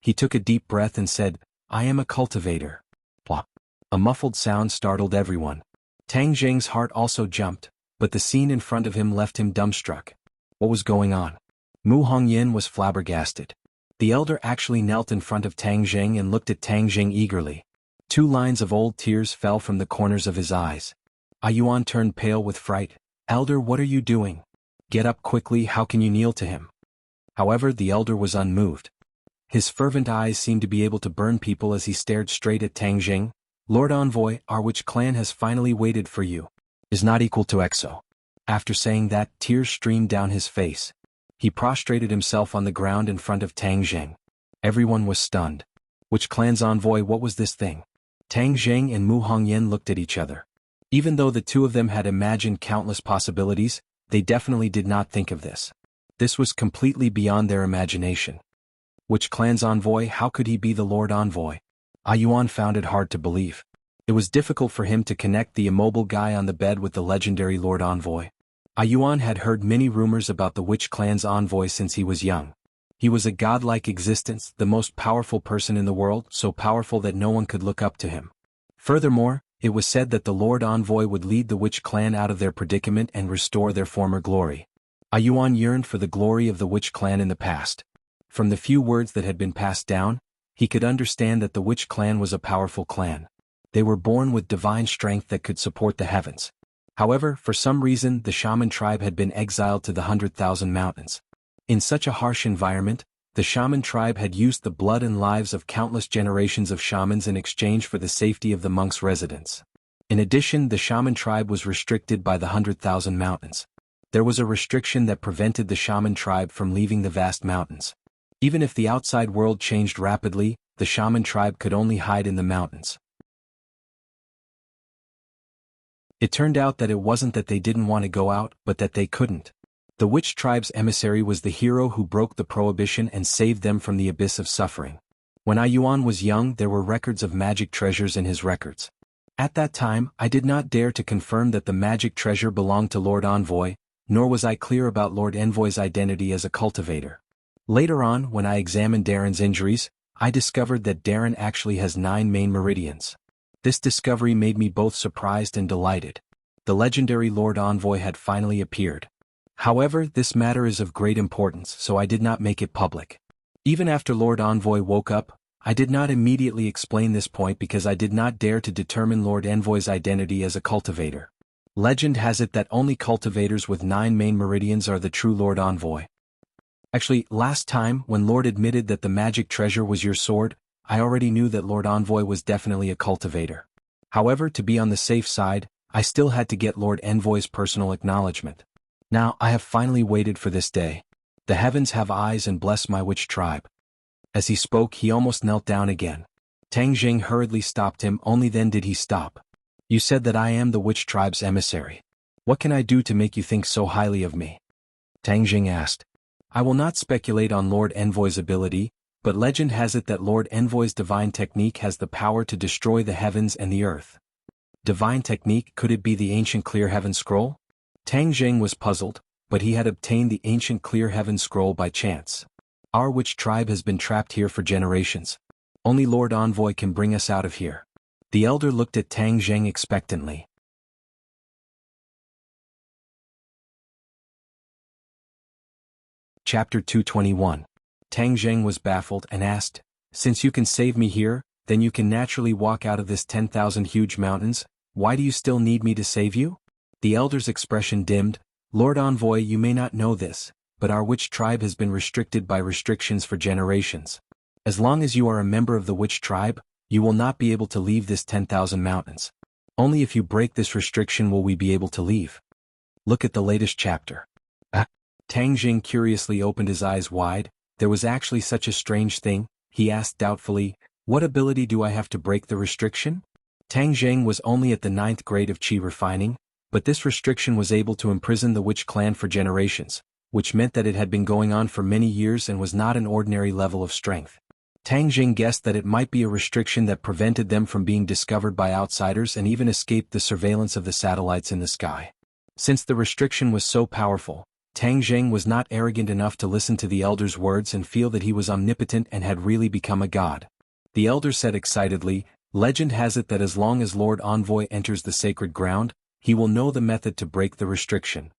He took a deep breath and said, "I am a cultivator." Plop. A muffled sound startled everyone. Tang Zheng's heart also jumped, but the scene in front of him left him dumbstruck. What was going on? Mu Hongyan was flabbergasted. The elder actually knelt in front of Tang Zheng and looked at Tang Zheng eagerly. 2 lines of old tears fell from the corners of his eyes. Yuan turned pale with fright. "Elder, what are you doing? Get up quickly, how can you kneel to him?" However, the elder was unmoved. His fervent eyes seemed to be able to burn people as he stared straight at Tang Zheng. "Lord Envoy, our witch clan has finally waited for you. Is not equal to EXO." After saying that, tears streamed down his face. He prostrated himself on the ground in front of Tang Zheng. Everyone was stunned. Witch clan's envoy, what was this thing? Tang Zheng and Mu Hongyan looked at each other. Even though the two of them had imagined countless possibilities, they definitely did not think of this. This was completely beyond their imagination. Witch clan's envoy, how could he be the Lord Envoy? Yuan found it hard to believe. It was difficult for him to connect the immobile guy on the bed with the legendary Lord Envoy. Yuan had heard many rumors about the Witch clan's envoy since he was young. He was a godlike existence, the most powerful person in the world, so powerful that no one could look up to him. Furthermore, it was said that the Lord Envoy would lead the Witch clan out of their predicament and restore their former glory. Yuan yearned for the glory of the Witch clan in the past. From the few words that had been passed down, he could understand that the Witch clan was a powerful clan. They were born with divine strength that could support the heavens. However, for some reason the shaman tribe had been exiled to the 100,000 mountains. In such a harsh environment, the shaman tribe had used the blood and lives of countless generations of shamans in exchange for the safety of the monks' residence. In addition, the shaman tribe was restricted by the 100,000 mountains. There was a restriction that prevented the shaman tribe from leaving the vast mountains. Even if the outside world changed rapidly, the shaman tribe could only hide in the mountains. It turned out that it wasn't that they didn't want to go out, but that they couldn't. The witch tribe's emissary was the hero who broke the prohibition and saved them from the abyss of suffering. When Yuan was young, there were records of magic treasures in his records. At that time, I did not dare to confirm that the magic treasure belonged to Lord Envoy, nor was I clear about Lord Envoy's identity as a cultivator. Later on, when I examined Darren's injuries, I discovered that Darren actually has 9 main meridians. This discovery made me both surprised and delighted. The legendary Lord Envoy had finally appeared. However, this matter is of great importance, so I did not make it public. Even after Lord Envoy woke up, I did not immediately explain this point because I did not dare to determine Lord Envoy's identity as a cultivator. Legend has it that only cultivators with 9 main meridians are the true Lord Envoy. Actually, last time, when Lord admitted that the magic treasure was your sword, I already knew that Lord Envoy was definitely a cultivator. However, to be on the safe side, I still had to get Lord Envoy's personal acknowledgement. Now, I have finally waited for this day. The heavens have eyes and bless my witch tribe. As he spoke, he almost knelt down again. Tang Zheng hurriedly stopped him, only then did he stop. You said that I am the witch tribe's emissary. What can I do to make you think so highly of me? Tang Zheng asked. I will not speculate on Lord Envoy's ability, but legend has it that Lord Envoy's divine technique has the power to destroy the heavens and the earth. Divine technique, could it be the ancient Clear Heaven Scroll? Tang Zheng was puzzled, but he had obtained the ancient Clear Heaven Scroll by chance. Our witch tribe has been trapped here for generations. Only Lord Envoy can bring us out of here. The elder looked at Tang Zheng expectantly. Chapter 221. Tang Zheng was baffled and asked, Since you can save me here, then you can naturally walk out of this 10,000 huge mountains, why do you still need me to save you? The elder's expression dimmed. Lord Envoy, you may not know this, but our witch tribe has been restricted by restrictions for generations. As long as you are a member of the witch tribe, you will not be able to leave this 10,000 mountains. Only if you break this restriction will we be able to leave. Look at the latest chapter. Tang Jing curiously opened his eyes wide. There was actually such a strange thing, he asked doubtfully. What ability do I have to break the restriction? Tang Jing was only at the 9th grade of qi refining, but this restriction was able to imprison the witch clan for generations, which meant that it had been going on for many years and was not an ordinary level of strength. Tang Jing guessed that it might be a restriction that prevented them from being discovered by outsiders and even escaped the surveillance of the satellites in the sky. Since the restriction was so powerful, Tang Jing was not arrogant enough to listen to the elder's words and feel that he was omnipotent and had really become a god. The elder said excitedly, "Legend has it that as long as Lord Envoy enters the sacred ground, he will know the method to break the restriction."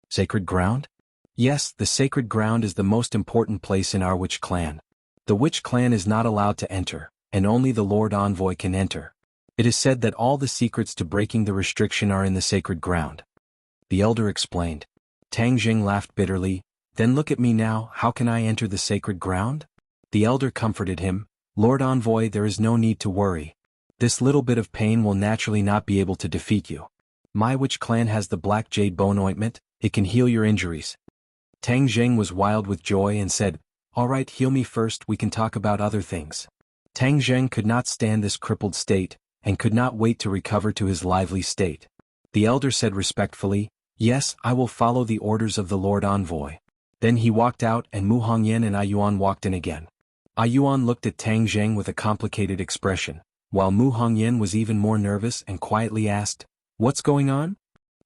Sacred ground? Yes, the sacred ground is the most important place in our witch clan. The witch clan is not allowed to enter, and only the Lord Envoy can enter. It is said that all the secrets to breaking the restriction are in the sacred ground. The elder explained. Tang Jing laughed bitterly. "Then look at me now, how can I enter the sacred ground?" The elder comforted him. "Lord Envoy, there is no need to worry. This little bit of pain will naturally not be able to defeat you. My witch clan has the black jade bone ointment, it can heal your injuries." Tang Jing was wild with joy and said, "All right, heal me first, we can talk about other things." Tang Jing could not stand this crippled state, and could not wait to recover to his lively state. The elder said respectfully, "Yes, I will follow the orders of the Lord Envoy." Then he walked out and Mu Hongyan and Ayuan walked in again. Ayuan looked at Tang Jing with a complicated expression, while Mu Hongyan was even more nervous and quietly asked, "What's going on?"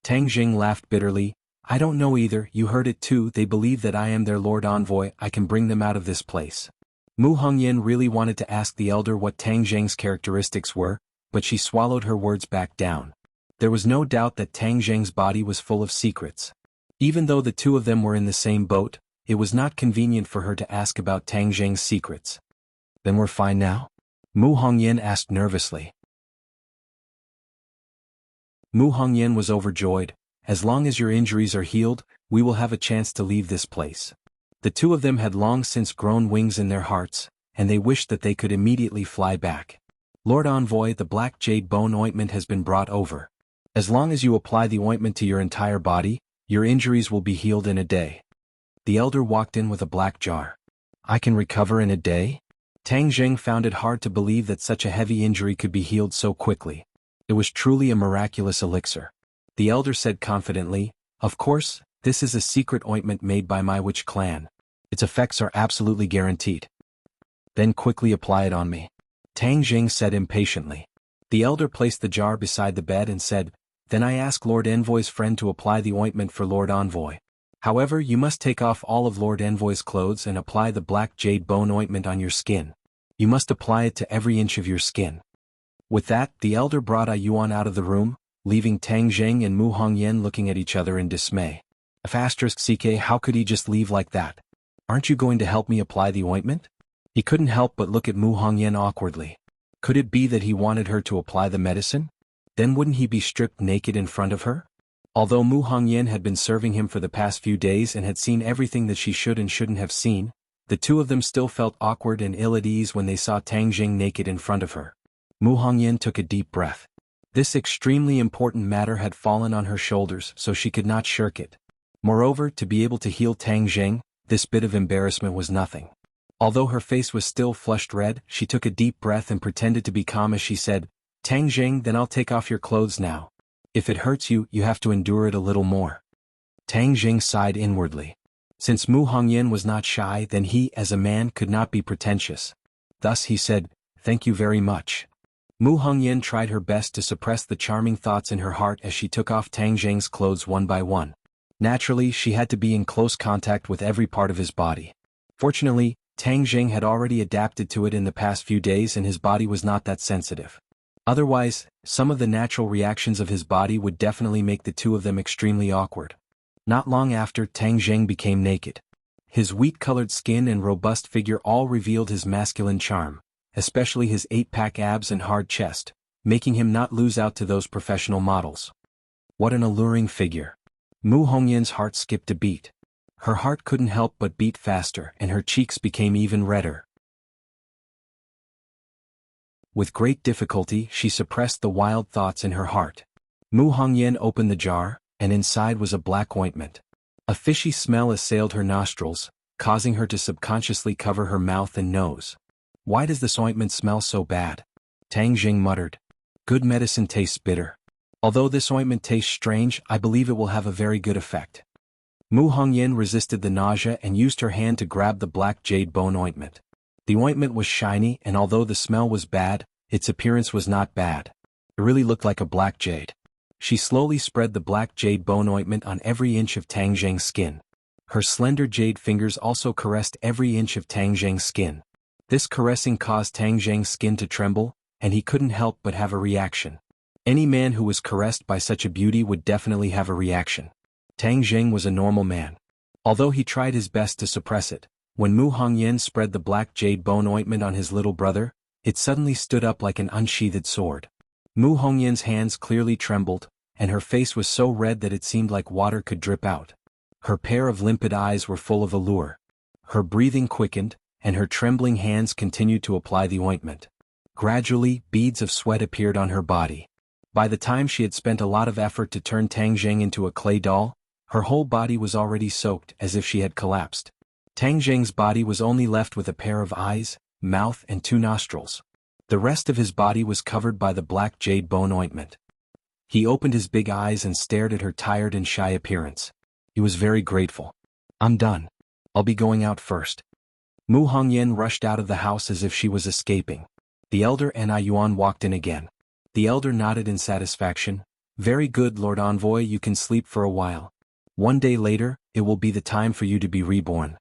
Tang Jing laughed bitterly. "I don't know either, you heard it too, they believe that I am their Lord Envoy, I can bring them out of this place." Mu Hongyan really wanted to ask the elder what Tang Jing's characteristics were, but she swallowed her words back down. There was no doubt that Tang Jing's body was full of secrets. Even though the two of them were in the same boat, it was not convenient for her to ask about Tang Jing's secrets. "Then we're fine now?" Mu Hongyan asked nervously. Mu Hongyan was overjoyed. "As long as your injuries are healed, we will have a chance to leave this place." The two of them had long since grown wings in their hearts, and they wished that they could immediately fly back. "Lord Envoy, the black jade bone ointment has been brought over. As long as you apply the ointment to your entire body, your injuries will be healed in a day." The elder walked in with a black jar. "I can recover in a day?" Tang Jing found it hard to believe that such a heavy injury could be healed so quickly. It was truly a miraculous elixir. The elder said confidently, "Of course, this is a secret ointment made by my witch clan. Its effects are absolutely guaranteed." "Then quickly apply it on me," Tang Jing said impatiently. The elder placed the jar beside the bed and said, "Then I ask Lord Envoy's friend to apply the ointment for Lord Envoy. However, you must take off all of Lord Envoy's clothes and apply the black jade bone ointment on your skin. You must apply it to every inch of your skin." With that, the elder brought Ayuan out of the room, leaving Tang Jing and Mu Hongyan looking at each other in dismay. "CK, how could he just leave like that? Aren't you going to help me apply the ointment?" He couldn't help but look at Mu Hongyan awkwardly. Could it be that he wanted her to apply the medicine? Then wouldn't he be stripped naked in front of her? Although Mu Hongyan had been serving him for the past few days and had seen everything that she should and shouldn't have seen, the two of them still felt awkward and ill at ease when they saw Tang Jing naked in front of her. Mu Hongyan took a deep breath. This extremely important matter had fallen on her shoulders, so she could not shirk it. Moreover, to be able to heal Tang Jing, this bit of embarrassment was nothing. Although her face was still flushed red, she took a deep breath and pretended to be calm as she said, "Tang Jing, then I'll take off your clothes now. If it hurts you, you have to endure it a little more." Tang Jing sighed inwardly. Since Mu Hongyan was not shy, then he, as a man, could not be pretentious. Thus he said, "Thank you very much." Mu Hongyan tried her best to suppress the charming thoughts in her heart as she took off Tang Jing's clothes one by one. Naturally, she had to be in close contact with every part of his body. Fortunately, Tang Jing had already adapted to it in the past few days and his body was not that sensitive. Otherwise, some of the natural reactions of his body would definitely make the two of them extremely awkward. Not long after, Tang Jing became naked. His wheat-colored skin and robust figure all revealed his masculine charm, especially his 8-pack abs and hard chest, making him not lose out to those professional models. What an alluring figure. Mu Hongyan's heart skipped a beat. Her heart couldn't help but beat faster and her cheeks became even redder. With great difficulty she suppressed the wild thoughts in her heart. Mu Hongyan opened the jar, and inside was a black ointment. A fishy smell assailed her nostrils, causing her to subconsciously cover her mouth and nose. Why does this ointment smell so bad? Tang Jing muttered. Good medicine tastes bitter. Although this ointment tastes strange, I believe it will have a very good effect. Mu Hongyan resisted the nausea and used her hand to grab the black jade bone ointment. The ointment was shiny, and although the smell was bad, its appearance was not bad. It really looked like a black jade. She slowly spread the black jade bone ointment on every inch of Tang Jing's skin. Her slender jade fingers also caressed every inch of Tang Jing's skin. This caressing caused Tang Jing's skin to tremble, and he couldn't help but have a reaction. Any man who was caressed by such a beauty would definitely have a reaction. Tang Jing was a normal man. Although he tried his best to suppress it, when Mu Hongyan spread the black jade bone ointment on his little brother, it suddenly stood up like an unsheathed sword. Mu Hongyan's hands clearly trembled, and her face was so red that it seemed like water could drip out. Her pair of limpid eyes were full of allure. Her breathing quickened, and her trembling hands continued to apply the ointment. Gradually, beads of sweat appeared on her body. By the time she had spent a lot of effort to turn Tang Jing into a clay doll, her whole body was already soaked as if she had collapsed. Tang Jing's body was only left with a pair of eyes, mouth and 2 nostrils. The rest of his body was covered by the black jade bone ointment. He opened his big eyes and stared at her tired and shy appearance. He was very grateful. I'm done. I'll be going out first. Mu Hongyan rushed out of the house as if she was escaping. The elder and I Yuan walked in again. The elder nodded in satisfaction. Very good, Lord Envoy, you can sleep for a while. One day later, it will be the time for you to be reborn.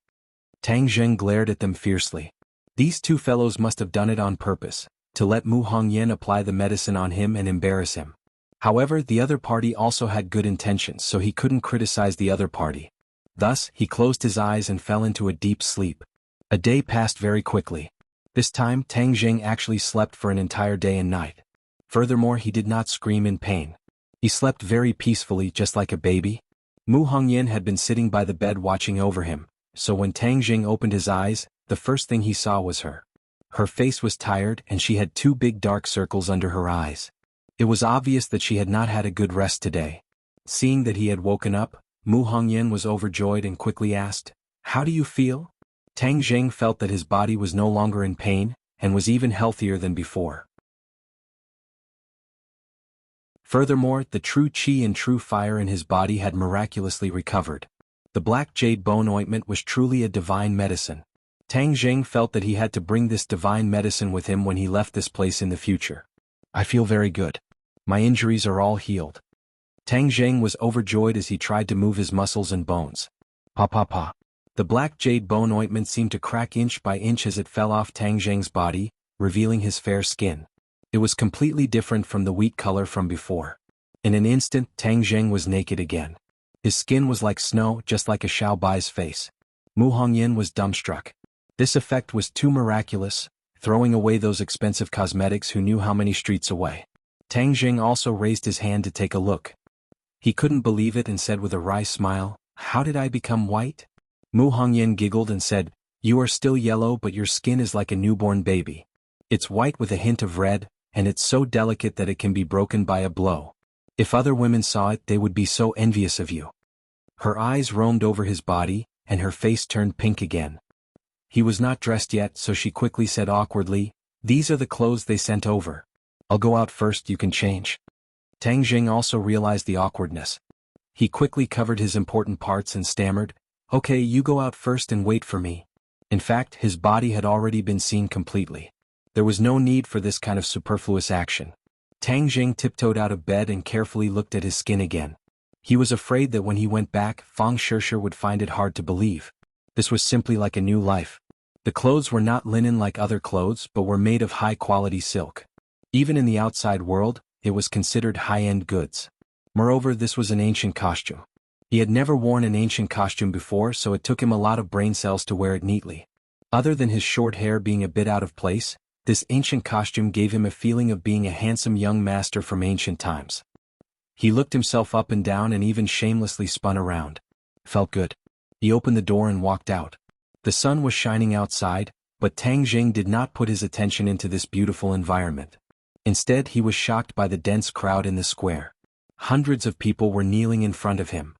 Tang Jing glared at them fiercely. These 2 fellows must have done it on purpose, to let Mu Hongyan apply the medicine on him and embarrass him. However, the other party also had good intentions, so he couldn't criticize the other party. Thus, he closed his eyes and fell into a deep sleep. A day passed very quickly. This time, Tang Jing actually slept for an entire day and night. Furthermore, he did not scream in pain. He slept very peacefully, just like a baby. Mu Hongyan had been sitting by the bed watching over him, so when Tang Jing opened his eyes, the first thing he saw was her. Her face was tired and she had 2 big dark circles under her eyes. It was obvious that she had not had a good rest today. Seeing that he had woken up, Mu Hongyan was overjoyed and quickly asked, "How do you feel?" Tang Jing felt that his body was no longer in pain, and was even healthier than before. Furthermore, the true qi and true fire in his body had miraculously recovered. The black jade bone ointment was truly a divine medicine. Tang Jing felt that he had to bring this divine medicine with him when he left this place in the future. I feel very good. My injuries are all healed. Tang Jing was overjoyed as he tried to move his muscles and bones. Pa pa pa. The black jade bone ointment seemed to crack inch by inch as it fell off Tang Jing's body, revealing his fair skin. It was completely different from the wheat color from before. In an instant, Tang Jing was naked again. His skin was like snow, just like a Xiao Bai's face. Mu Hongyan was dumbstruck. This effect was too miraculous, throwing away those expensive cosmetics who knew how many streets away. Tang Jing also raised his hand to take a look. He couldn't believe it and said with a wry smile, "How did I become white?" Mu Hongyan giggled and said, "You are still yellow, but your skin is like a newborn baby. It's white with a hint of red, and it's so delicate that it can be broken by a blow. If other women saw it, they would be so envious of you." Her eyes roamed over his body, and her face turned pink again. He was not dressed yet, so she quickly said awkwardly, "These are the clothes they sent over. I'll go out first, you can change." Tang Jing also realized the awkwardness. He quickly covered his important parts and stammered, "Okay, you go out first and wait for me." In fact, his body had already been seen completely. There was no need for this kind of superfluous action. Tang Jing tiptoed out of bed and carefully looked at his skin again. He was afraid that when he went back, Fang Shishir would find it hard to believe. This was simply like a new life. The clothes were not linen like other clothes, but were made of high-quality silk. Even in the outside world, it was considered high-end goods. Moreover, this was an ancient costume. He had never worn an ancient costume before, so it took him a lot of brain cells to wear it neatly. Other than his short hair being a bit out of place, this ancient costume gave him a feeling of being a handsome young master from ancient times. He looked himself up and down and even shamelessly spun around. Felt good. He opened the door and walked out. The sun was shining outside, but Tang Jing did not put his attention into this beautiful environment. Instead, he was shocked by the dense crowd in the square. Hundreds of people were kneeling in front of him.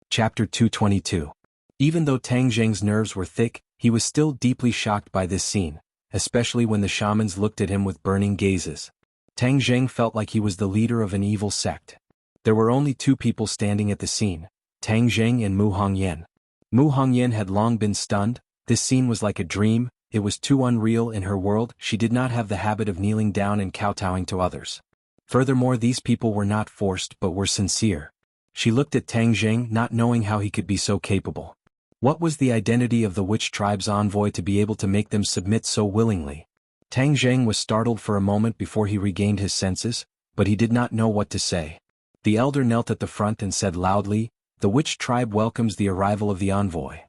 Chapter 222. Even though Tang Zheng's nerves were thick, he was still deeply shocked by this scene, especially when the shamans looked at him with burning gazes. Tang Zheng felt like he was the leader of an evil sect. There were only two people standing at the scene, Tang Zheng and Mu Hongyan. Mu Hongyan had long been stunned. This scene was like a dream, it was too unreal in her world. She did not have the habit of kneeling down and kowtowing to others. Furthermore, these people were not forced but were sincere. She looked at Tang Zheng, not knowing how he could be so capable. What was the identity of the witch tribe's envoy to be able to make them submit so willingly? Tang Zheng was startled for a moment before he regained his senses, but he did not know what to say. The elder knelt at the front and said loudly, "The witch tribe welcomes the arrival of the envoy.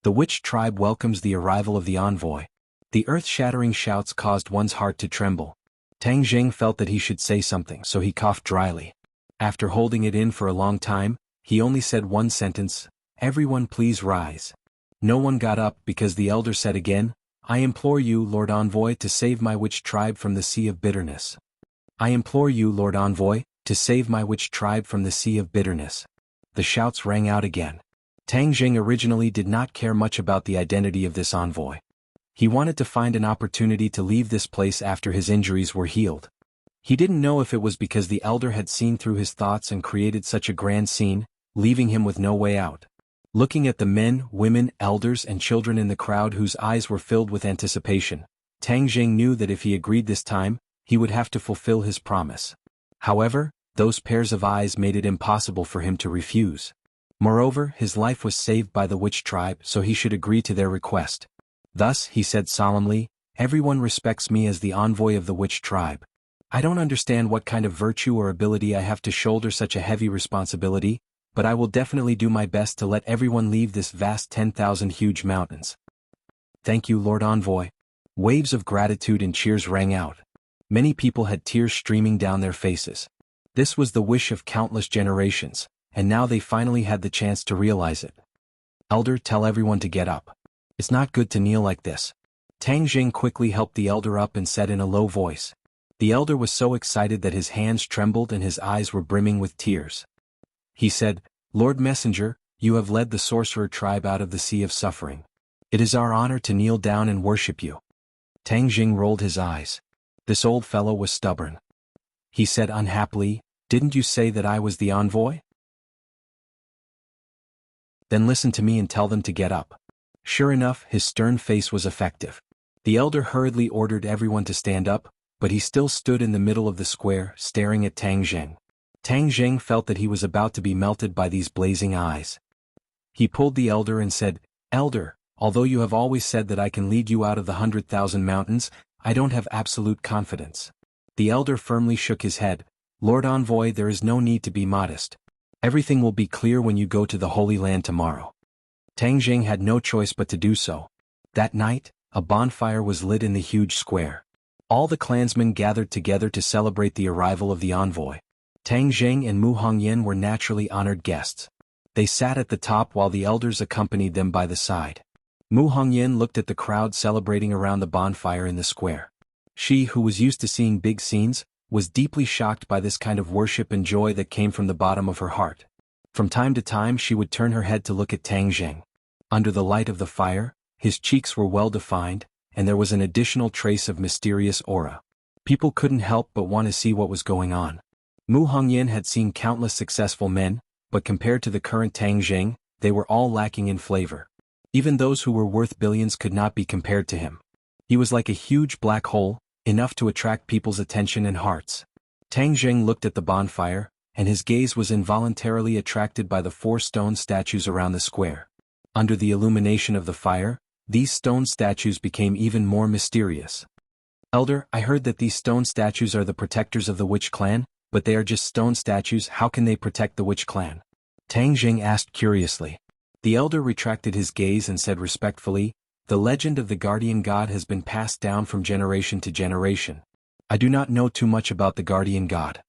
The witch tribe welcomes the arrival of the envoy." The earth-shattering shouts caused one's heart to tremble. Tang Zheng felt that he should say something, so he coughed dryly. After holding it in for a long time, he only said one sentence, "Everyone please rise." No one got up because the elder said again, "I implore you, Lord Envoy, to save my witch tribe from the sea of bitterness. I implore you, Lord Envoy, to save my witch tribe from the sea of bitterness." The shouts rang out again. Tang Zheng originally did not care much about the identity of this envoy. He wanted to find an opportunity to leave this place after his injuries were healed. He didn't know if it was because the elder had seen through his thoughts and created such a grand scene, leaving him with no way out. Looking at the men, women, elders and children in the crowd whose eyes were filled with anticipation, Tang Zheng knew that if he agreed this time, he would have to fulfill his promise. However, those pairs of eyes made it impossible for him to refuse. Moreover, his life was saved by the witch tribe, so he should agree to their request. Thus, he said solemnly, "Everyone respects me as the envoy of the witch tribe. I don't understand what kind of virtue or ability I have to shoulder such a heavy responsibility, but I will definitely do my best to let everyone leave this vast 10,000 huge mountains." "Thank you, Lord Envoy." Waves of gratitude and cheers rang out. Many people had tears streaming down their faces. This was the wish of countless generations, and now they finally had the chance to realize it. "Elder, tell everyone to get up. It's not good to kneel like this." Tang Zheng quickly helped the elder up and said in a low voice. The elder was so excited that his hands trembled and his eyes were brimming with tears. He said, "Lord Messenger, you have led the sorcerer tribe out of the sea of suffering. It is our honor to kneel down and worship you." Tang Zheng rolled his eyes. This old fellow was stubborn. He said unhappily, "Didn't you say that I was the envoy? Then listen to me and tell them to get up." Sure enough, his stern face was effective. The elder hurriedly ordered everyone to stand up, but he still stood in the middle of the square, staring at Tang Zheng. Tang Zheng felt that he was about to be melted by these blazing eyes. He pulled the elder and said, "Elder, although you have always said that I can lead you out of the 100,000 mountains, I don't have absolute confidence." The elder firmly shook his head. "Lord Envoy, there is no need to be modest. Everything will be clear when you go to the Holy Land tomorrow." Tang Zheng had no choice but to do so. That night, a bonfire was lit in the huge square. All the clansmen gathered together to celebrate the arrival of the envoy. Tang Zheng and Mu Hongyan were naturally honored guests. They sat at the top while the elders accompanied them by the side. Mu Hongyan looked at the crowd celebrating around the bonfire in the square. She, who was used to seeing big scenes, was deeply shocked by this kind of worship and joy that came from the bottom of her heart. From time to time she would turn her head to look at Tang Zheng. Under the light of the fire, his cheeks were well defined, and there was an additional trace of mysterious aura. People couldn't help but want to see what was going on. Mu Hongyan had seen countless successful men, but compared to the current Tang Zheng, they were all lacking in flavor. Even those who were worth billions could not be compared to him. He was like a huge black hole, enough to attract people's attention and hearts. Tang Zheng looked at the bonfire, and his gaze was involuntarily attracted by the 4 stone statues around the square. Under the illumination of the fire, these stone statues became even more mysterious. "Elder, I heard that these stone statues are the protectors of the witch clan, but they are just stone statues. How can they protect the witch clan?" Tang Zheng asked curiously. The elder retracted his gaze and said respectfully, "The legend of the guardian god has been passed down from generation to generation. I do not know too much about the guardian god."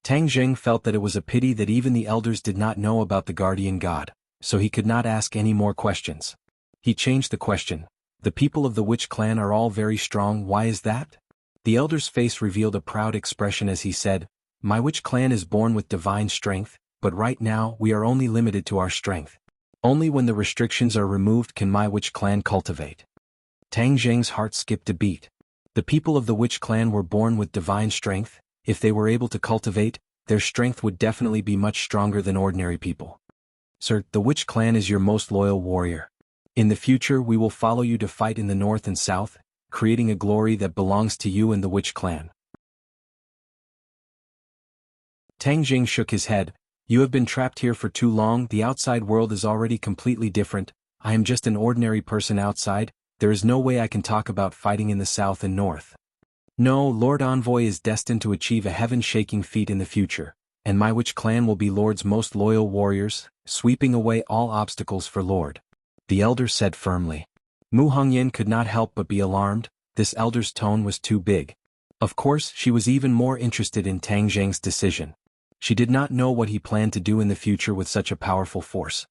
Tang Zheng felt that it was a pity that even the elders did not know about the guardian god, so he could not ask any more questions. He changed the question, The people of the Witch clan are all very strong. Why is that? The elder's face revealed a proud expression as he said, My Witch clan is born with divine strength, but right now we are only limited to our strength. Only when the restrictions are removed can my Witch clan cultivate. Tang Zheng's heart skipped a beat. The people of the Witch clan were born with divine strength. If they were able to cultivate, their strength would definitely be much stronger than ordinary people. Sir, the Witch clan is your most loyal warrior. In the future we will follow you to fight in the north and south, creating a glory that belongs to you and the Witch clan. Tang Jing shook his head. You have been trapped here for too long. The outside world is already completely different. I am just an ordinary person outside. There is no way I can talk about fighting in the south and north. No, Lord Envoy is destined to achieve a heaven-shaking feat in the future, and my Witch clan will be Lord's most loyal warriors, sweeping away all obstacles for Lord. The elder said firmly. Mu Hongyan could not help but be alarmed. This elder's tone was too big. Of course, she was even more interested in Tang Zheng's decision. She did not know what he planned to do in the future with such a powerful force.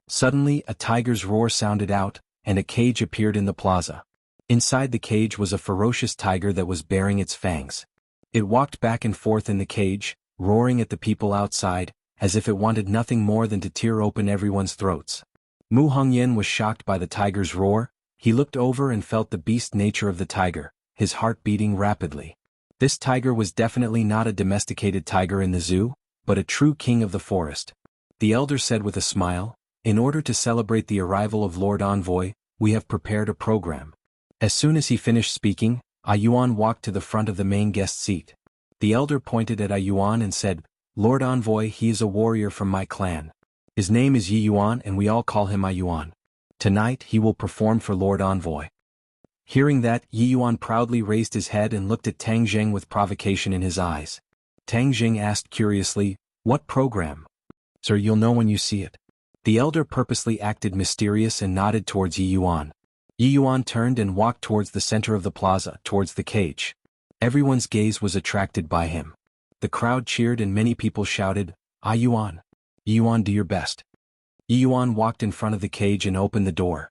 Suddenly, a tiger's roar sounded out, and a cage appeared in the plaza. Inside the cage was a ferocious tiger that was baring its fangs. It walked back and forth in the cage, roaring at the people outside, as if it wanted nothing more than to tear open everyone's throats. Mu Hongyan was shocked by the tiger's roar. He looked over and felt the beast nature of the tiger, his heart beating rapidly. This tiger was definitely not a domesticated tiger in the zoo, but a true king of the forest. The elder said with a smile, In order to celebrate the arrival of Lord Envoy, we have prepared a program. As soon as he finished speaking, Yuan walked to the front of the main guest seat. The elder pointed at Yuan and said, Lord Envoy, he is a warrior from my clan. His name is Yuan and we all call him Yuan. Tonight he will perform for Lord Envoy. Hearing that, Yuan proudly raised his head and looked at Tang Zheng with provocation in his eyes. Tang Zheng asked curiously, What program? Sir, you'll know when you see it. The elder purposely acted mysterious and nodded towards Yuan. Yuan turned and walked towards the center of the plaza, towards the cage. Everyone's gaze was attracted by him. The crowd cheered and many people shouted, Yuan. Yuan, do your best. Yuan walked in front of the cage and opened the door.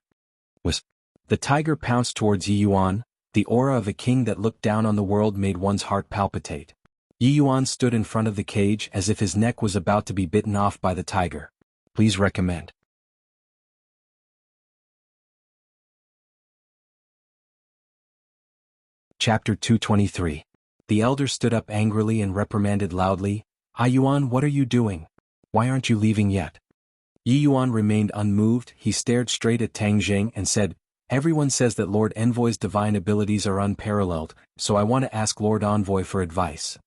The tiger pounced towards Yuan. The aura of a king that looked down on the world made one's heart palpitate. Yuan stood in front of the cage as if his neck was about to be bitten off by the tiger. Please recommend. Chapter 223. The elder stood up angrily and reprimanded loudly, Yuan, what are you doing? Why aren't you leaving yet? Yuan remained unmoved. He stared straight at Tang Zheng and said, Everyone says that Lord Envoy's divine abilities are unparalleled, so I want to ask Lord Envoy for advice.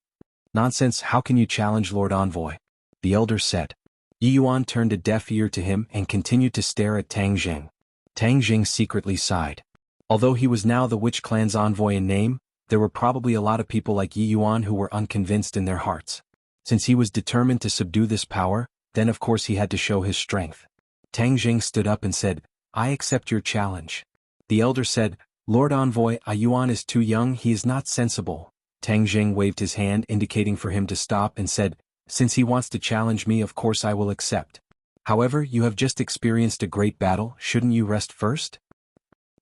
Nonsense, how can you challenge Lord Envoy? The elder said. Yuan turned a deaf ear to him and continued to stare at Tang Zheng. Tang Zheng secretly sighed. Although he was now the Witch clan's envoy in name, there were probably a lot of people like Yuan who were unconvinced in their hearts. Since he was determined to subdue this power, then of course he had to show his strength. Tang Zheng stood up and said, I accept your challenge. The elder said, Lord Envoy, Yuan is too young, he is not sensible. Tang Zheng waved his hand indicating for him to stop and said, Since he wants to challenge me, of course I will accept. However, you have just experienced a great battle, shouldn't you rest first?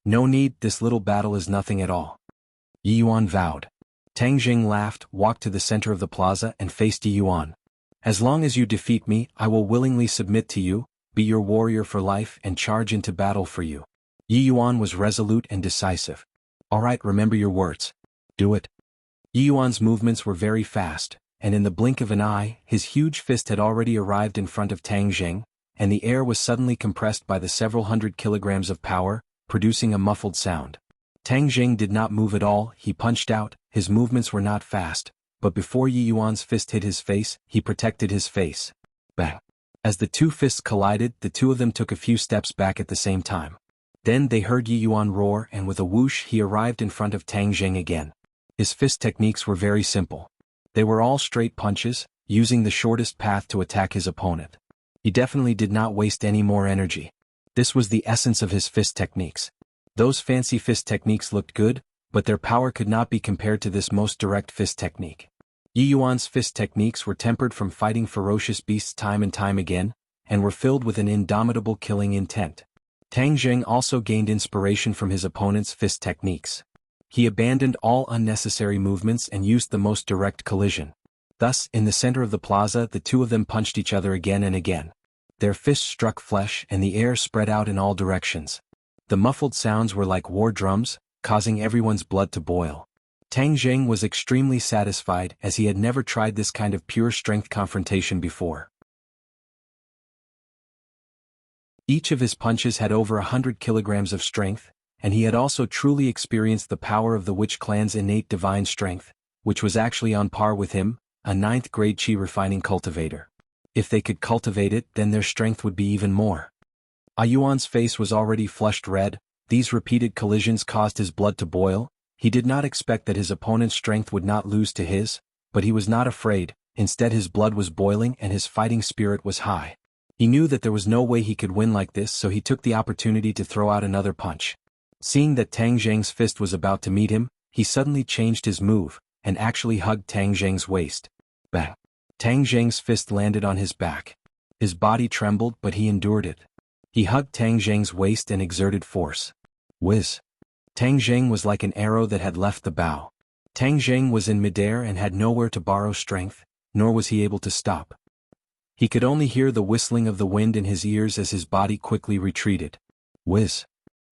No need, this little battle is nothing at all. Yuan vowed. Tang Zheng laughed, walked to the center of the plaza and faced Yuan. As long as you defeat me, I will willingly submit to you, be your warrior for life and charge into battle for you. Yuan was resolute and decisive. Alright, remember your words. Do it. Yuan's movements were very fast, and in the blink of an eye, his huge fist had already arrived in front of Tang Zheng, and the air was suddenly compressed by the several hundred kilograms of power, producing a muffled sound. Tang Zheng did not move at all. He punched out. His movements were not fast, but before Yuan's fist hit his face, he protected his face. Bang! As the two fists collided, the two of them took a few steps back at the same time. Then they heard Yuan roar, and with a whoosh he arrived in front of Tang Zheng again. His fist techniques were very simple. They were all straight punches, using the shortest path to attack his opponent. He definitely did not waste any more energy. This was the essence of his fist techniques. Those fancy fist techniques looked good, but their power could not be compared to this most direct fist technique. Yuan's fist techniques were tempered from fighting ferocious beasts time and time again, and were filled with an indomitable killing intent. Tang Zheng also gained inspiration from his opponent's fist techniques. He abandoned all unnecessary movements and used the most direct collision. Thus, in the center of the plaza, the two of them punched each other again and again. Their fists struck flesh and the air spread out in all directions. The muffled sounds were like war drums, causing everyone's blood to boil. Tang Zheng was extremely satisfied as he had never tried this kind of pure strength confrontation before. Each of his punches had over 100 kilograms of strength, and he had also truly experienced the power of the Witch clan's innate divine strength, which was actually on par with him, a 9th grade Qi refining cultivator. If they could cultivate it, then their strength would be even more. Yuan's face was already flushed red. These repeated collisions caused his blood to boil. He did not expect that his opponent's strength would not lose to his, but he was not afraid. Instead, his blood was boiling and his fighting spirit was high. He knew that there was no way he could win like this, so he took the opportunity to throw out another punch. Seeing that Tang Zheng's fist was about to meet him, he suddenly changed his move, and actually hugged Tang Zheng's waist. Bang! Tang Zheng's fist landed on his back. His body trembled, but he endured it. He hugged Tang Zheng's waist and exerted force. Whiz! Tang Zheng was like an arrow that had left the bow. Tang Zheng was in midair and had nowhere to borrow strength, nor was he able to stop. He could only hear the whistling of the wind in his ears as his body quickly retreated. Whiz!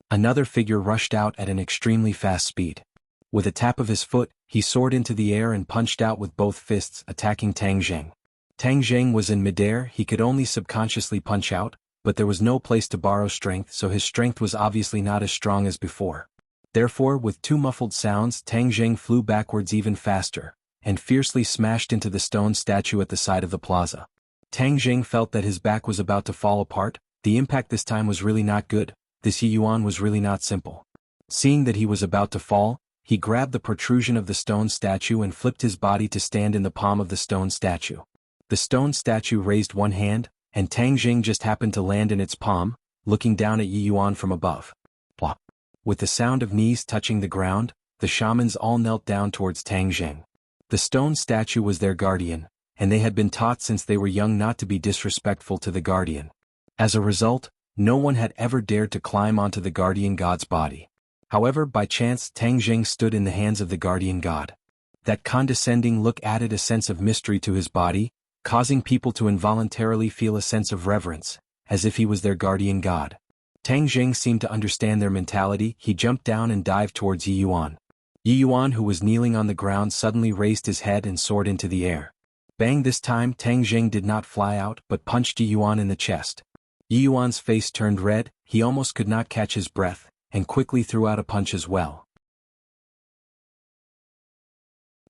Another figure rushed out at an extremely fast speed. With a tap of his foot, he soared into the air and punched out with both fists, attacking Tang Zheng. Tang Zheng was in midair. He could only subconsciously punch out, but there was no place to borrow strength, so his strength was obviously not as strong as before. Therefore, with two muffled sounds, Tang Zheng flew backwards even faster, and fiercely smashed into the stone statue at the side of the plaza. Tang Zheng felt that his back was about to fall apart. The impact this time was really not good. This Yuan was really not simple. Seeing that he was about to fall, he grabbed the protrusion of the stone statue and flipped his body to stand in the palm of the stone statue. The stone statue raised one hand, and Tang Zheng just happened to land in its palm, looking down at Yuan from above. Plop! With the sound of knees touching the ground, the shamans all knelt down towards Tang Zheng. The stone statue was their guardian, and they had been taught since they were young not to be disrespectful to the guardian. As a result, no one had ever dared to climb onto the guardian god's body. However, by chance, Tang Zheng stood in the hands of the guardian god. That condescending look added a sense of mystery to his body, causing people to involuntarily feel a sense of reverence, as if he was their guardian god. Tang Zheng seemed to understand their mentality. He jumped down and dived towards Yuan. Yuan, who was kneeling on the ground, suddenly raised his head and soared into the air. Bang! This time Tang Zheng did not fly out but punched Yuan in the chest. Yuan's face turned red. He almost could not catch his breath, and quickly threw out a punch as well.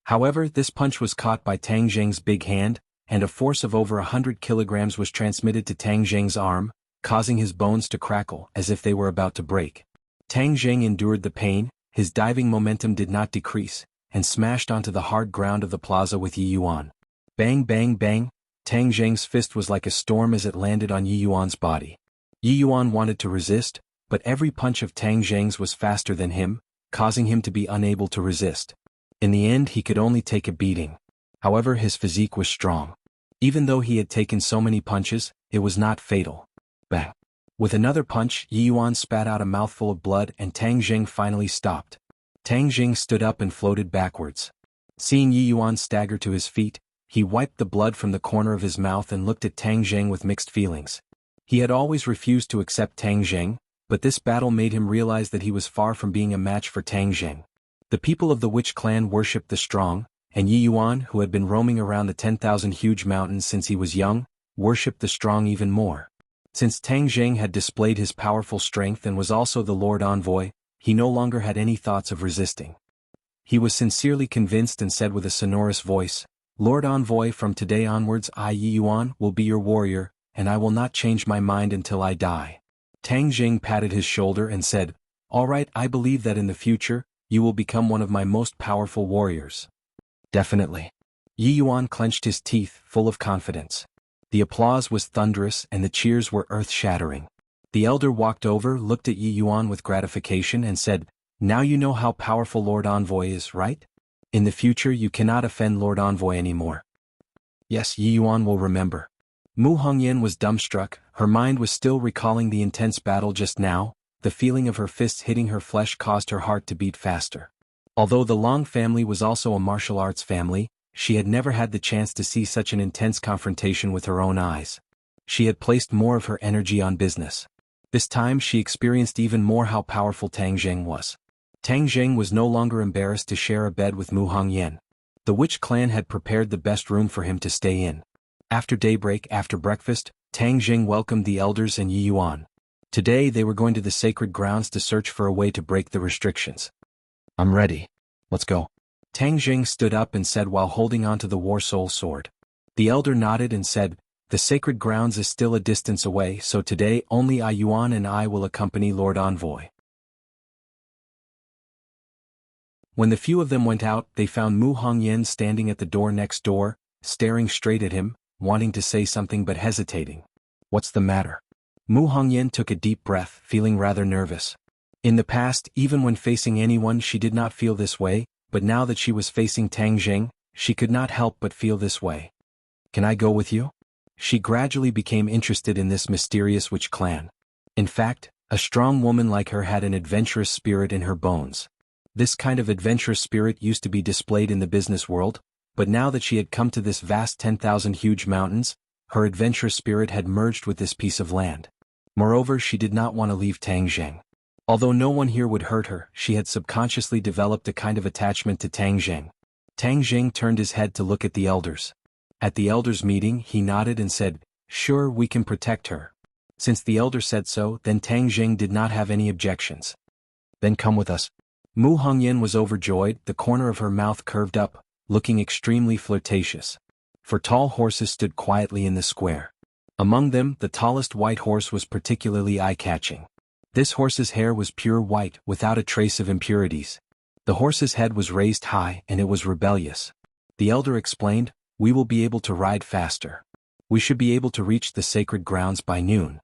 However, this punch was caught by Tang Zheng's big hand, and a force of over 100 kilograms was transmitted to Tang Zheng's arm, causing his bones to crackle as if they were about to break. Tang Zheng endured the pain. His diving momentum did not decrease, and smashed onto the hard ground of the plaza with Yuan. Bang bang bang! Tang Zheng's fist was like a storm as it landed on Yuan's body. Yuan wanted to resist, but every punch of Tang Zheng's was faster than him, causing him to be unable to resist. In the end, he could only take a beating. However, his physique was strong. Even though he had taken so many punches, it was not fatal. Bang! With another punch, Yuan spat out a mouthful of blood and Tang Zheng finally stopped. Tang Zheng stood up and floated backwards. Seeing Yuan stagger to his feet, he wiped the blood from the corner of his mouth and looked at Tang Zheng with mixed feelings. He had always refused to accept Tang Zheng, but this battle made him realize that he was far from being a match for Tang Zheng. The people of the Witch clan worshipped the strong, and Yuan, who had been roaming around the 10,000 huge mountains since he was young, worshipped the strong even more. Since Tang Zheng had displayed his powerful strength and was also the Lord Envoy, he no longer had any thoughts of resisting. He was sincerely convinced and said with a sonorous voice, "Lord Envoy, from today onwards I, Yuan, will be your warrior, and I will not change my mind until I die." Tang Zheng patted his shoulder and said, "All right, I believe that in the future, you will become one of my most powerful warriors." Definitely. Yuan clenched his teeth, full of confidence. The applause was thunderous and the cheers were earth-shattering. The elder walked over, looked at Yuan with gratification and said, "Now you know how powerful Lord Envoy is, right? In the future you cannot offend Lord Envoy anymore." "Yes," Yuan will remember. Mu Hongyan was dumbstruck, her mind was still recalling the intense battle just now. The feeling of her fists hitting her flesh caused her heart to beat faster. Although the Long family was also a martial arts family, she had never had the chance to see such an intense confrontation with her own eyes. She had placed more of her energy on business. This time she experienced even more how powerful Tang Zheng was. Tang Zheng was no longer embarrassed to share a bed with Mu Hongyan. The witch clan had prepared the best room for him to stay in. After daybreak, after breakfast, Tang Zheng welcomed the elders and Yi Yuan. Today they were going to the sacred grounds to search for a way to break the restrictions. I'm ready. Let's go. Tang Zheng stood up and said while holding onto the War Soul sword. The elder nodded and said, the sacred grounds is still a distance away, so today only Yi Yuan and I will accompany Lord Envoy. When the few of them went out, they found Mu Hongyan standing at the door next door, staring straight at him, wanting to say something but hesitating. What's the matter? Mu Hongyan took a deep breath, feeling rather nervous. In the past, even when facing anyone she did not feel this way, but now that she was facing Tang Zheng, she could not help but feel this way. Can I go with you? She gradually became interested in this mysterious witch clan. In fact, a strong woman like her had an adventurous spirit in her bones. This kind of adventurous spirit used to be displayed in the business world, but now that she had come to this vast 10,000 huge mountains, her adventurous spirit had merged with this piece of land. Moreover, she did not want to leave Tang Zheng. Although no one here would hurt her, she had subconsciously developed a kind of attachment to Tang Zheng. Tang Zheng turned his head to look at the elders. At the elders' meeting, he nodded and said, "Sure, we can protect her." Since the elder said so, then Tang Zheng did not have any objections. Then come with us. Mu Hongyan was overjoyed, the corner of her mouth curved up, looking extremely flirtatious. 4 tall horses stood quietly in the square. Among them, the tallest white horse was particularly eye-catching. This horse's hair was pure white, without a trace of impurities. The horse's head was raised high, and it was rebellious. The elder explained, "We will be able to ride faster. We should be able to reach the sacred grounds by noon."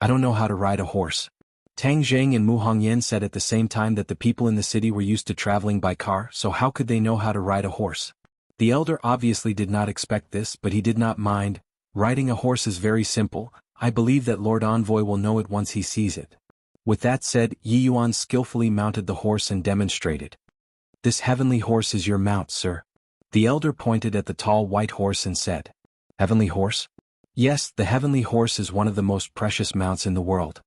I don't know how to ride a horse. Tang Zheng and Mu Hongyan said at the same time that the people in the city were used to traveling by car, so how could they know how to ride a horse? The elder obviously did not expect this, but he did not mind. Riding a horse is very simple. I believe that Lord Envoy will know it once he sees it. With that said, Yi Yuan skillfully mounted the horse and demonstrated. This heavenly horse is your mount, sir. The elder pointed at the tall white horse and said, Heavenly horse? Yes, the heavenly horse is one of the most precious mounts in the world.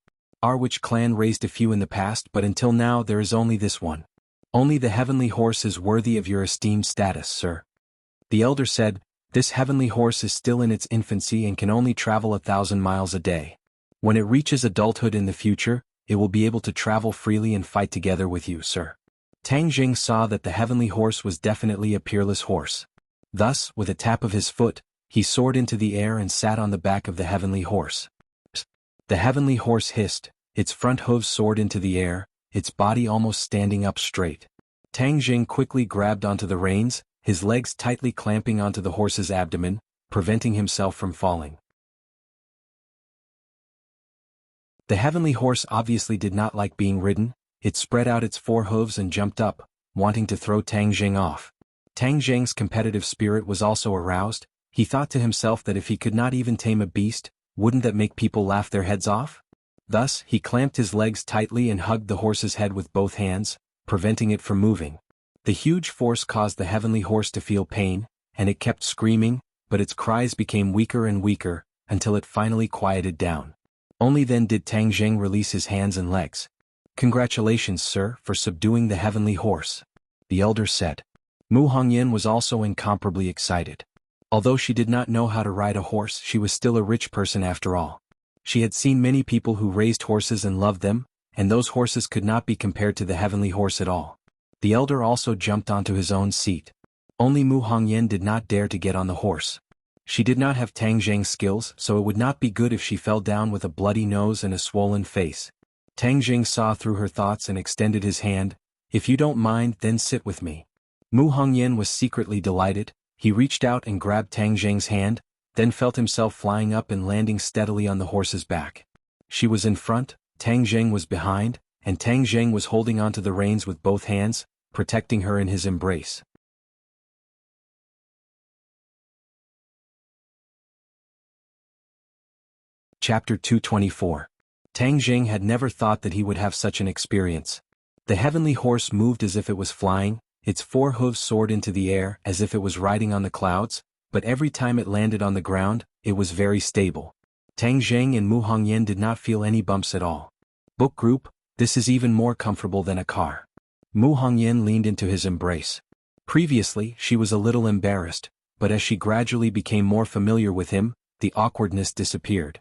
Our witch clan raised a few in the past, but until now there is only this one. Only the heavenly horse is worthy of your esteemed status, sir. The elder said, this heavenly horse is still in its infancy and can only travel 1,000 miles a day. When it reaches adulthood in the future, it will be able to travel freely and fight together with you, sir. Tang Jing saw that the heavenly horse was definitely a peerless horse. Thus, with a tap of his foot, he soared into the air and sat on the back of the heavenly horse. The heavenly horse hissed, its front hooves soared into the air, its body almost standing up straight. Tang Jing quickly grabbed onto the reins, his legs tightly clamping onto the horse's abdomen, preventing himself from falling. The heavenly horse obviously did not like being ridden. It spread out its 4 hooves and jumped up, wanting to throw Tang Jing off. Tang Jing's competitive spirit was also aroused. He thought to himself that if he could not even tame a beast, wouldn't that make people laugh their heads off? Thus, he clamped his legs tightly and hugged the horse's head with both hands, preventing it from moving. The huge force caused the heavenly horse to feel pain, and it kept screaming, but its cries became weaker and weaker, until it finally quieted down. Only then did Tang Jing release his hands and legs. Congratulations, sir, for subduing the heavenly horse, the elder said. Mu Hongyan was also incomparably excited. Although she did not know how to ride a horse, she was still a rich person after all. She had seen many people who raised horses and loved them, and those horses could not be compared to the heavenly horse at all. The elder also jumped onto his own seat. Only Mu Hongyan did not dare to get on the horse. She did not have Tang Jing's skills, so it would not be good if she fell down with a bloody nose and a swollen face. Tang Jing saw through her thoughts and extended his hand. If you don't mind, then sit with me. Mu Hongyan was secretly delighted. He reached out and grabbed Tang Jing's hand, then felt himself flying up and landing steadily on the horse's back. She was in front, Tang Jing was behind, and Tang Jing was holding onto the reins with both hands, protecting her in his embrace. Chapter 224. Tang Jing had never thought that he would have such an experience. The heavenly horse moved as if it was flying, its four hooves soared into the air as if it was riding on the clouds, but every time it landed on the ground, it was very stable. Tang Jing and Mu Hongyan did not feel any bumps at all. Book group, this is even more comfortable than a car. Mu Hongyan leaned into his embrace. Previously, she was a little embarrassed, but as she gradually became more familiar with him, the awkwardness disappeared.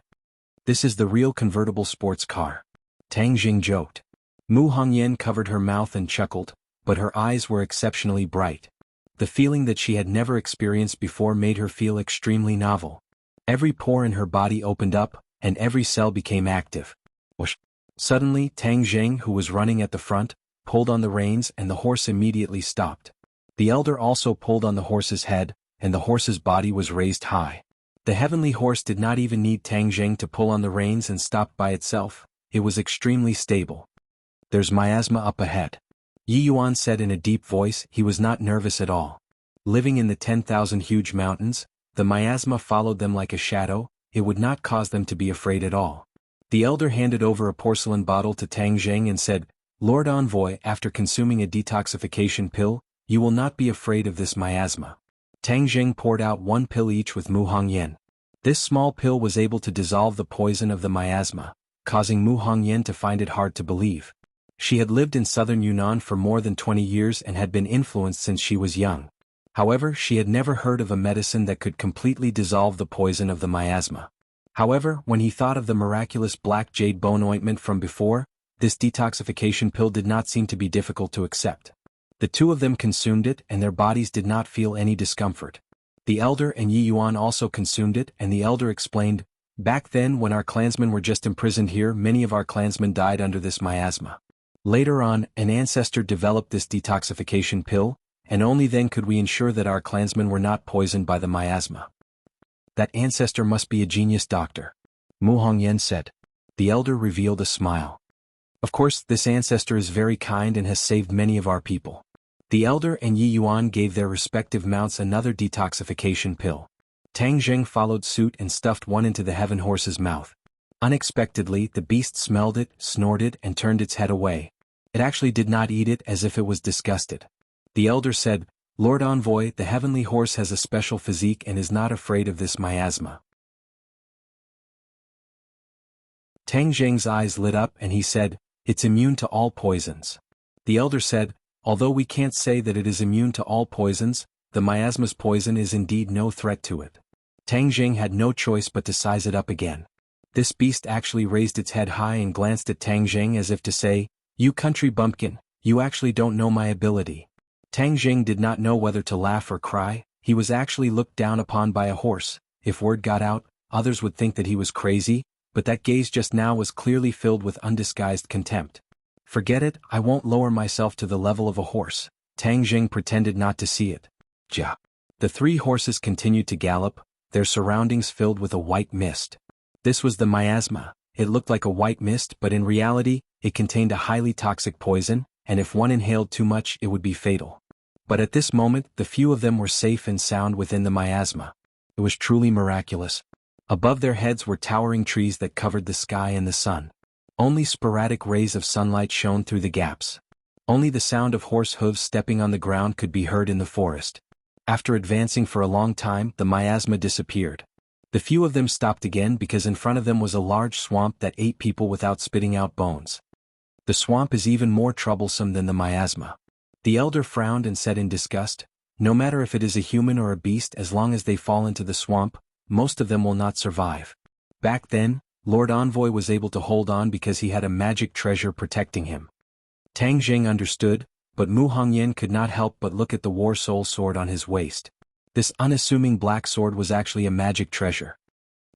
This is the real convertible sports car. Tang Jing joked. Mu Hongyan covered her mouth and chuckled, but her eyes were exceptionally bright. The feeling that she had never experienced before made her feel extremely novel. Every pore in her body opened up, and every cell became active. Whoosh. Suddenly, Tang Jing, who was running at the front, pulled on the reins and the horse immediately stopped. The elder also pulled on the horse's head, and the horse's body was raised high. The heavenly horse did not even need Tang Jing to pull on the reins and stop by itself. It was extremely stable. There's miasma up ahead. Yi Yuan said in a deep voice. He was not nervous at all. Living in the 10,000 huge mountains, the miasma followed them like a shadow. It would not cause them to be afraid at all. The elder handed over a porcelain bottle to Tang Jing and said, Lord Envoy, after consuming a detoxification pill, you will not be afraid of this miasma. Tang Jing poured out one pill each with Mu Hongyan. This small pill was able to dissolve the poison of the miasma, causing Mu Hongyan to find it hard to believe. She had lived in southern Yunnan for more than 20 years and had been influenced since she was young. However, she had never heard of a medicine that could completely dissolve the poison of the miasma. However, when he thought of the miraculous black jade bone ointment from before, this detoxification pill did not seem to be difficult to accept. The two of them consumed it and their bodies did not feel any discomfort. The elder and Yi Yuan also consumed it, and the elder explained, Back then when our clansmen were just imprisoned here, many of our clansmen died under this miasma. Later on, an ancestor developed this detoxification pill, and only then could we ensure that our clansmen were not poisoned by the miasma. That ancestor must be a genius doctor. Mu Hongyan said. The elder revealed a smile. Of course, this ancestor is very kind and has saved many of our people. The elder and Yi Yuan gave their respective mounts another detoxification pill. Tang Jing followed suit and stuffed one into the heaven horse's mouth. Unexpectedly, the beast smelled it, snorted, and turned its head away. It actually did not eat it as if it was disgusted. The elder said, Lord Envoy, the heavenly horse has a special physique and is not afraid of this miasma. Tang Jing's eyes lit up and he said, It's immune to all poisons. The elder said, Although we can't say that it is immune to all poisons, the miasma's poison is indeed no threat to it. Tang Jing had no choice but to size it up again. This beast actually raised its head high and glanced at Tang Jing as if to say, You country bumpkin, you actually don't know my ability. Tang Jing did not know whether to laugh or cry. He was actually looked down upon by a horse. If word got out, others would think that he was crazy, but that gaze just now was clearly filled with undisguised contempt. Forget it, I won't lower myself to the level of a horse. Tang Jing pretended not to see it. Ja. The three horses continued to gallop, their surroundings filled with a white mist. This was the miasma. It looked like a white mist, but in reality, it contained a highly toxic poison, and if one inhaled too much it would be fatal. But at this moment, the few of them were safe and sound within the miasma. It was truly miraculous. Above their heads were towering trees that covered the sky and the sun. Only sporadic rays of sunlight shone through the gaps. Only the sound of horse hooves stepping on the ground could be heard in the forest. After advancing for a long time, the miasma disappeared. The few of them stopped again because in front of them was a large swamp that ate people without spitting out bones. The swamp is even more troublesome than the miasma. The elder frowned and said in disgust, No matter if it is a human or a beast, as long as they fall into the swamp, most of them will not survive. Back then, Lord Envoy was able to hold on because he had a magic treasure protecting him. Tang Jing understood, but Mu Hongyan could not help but look at the war soul sword on his waist. This unassuming black sword was actually a magic treasure.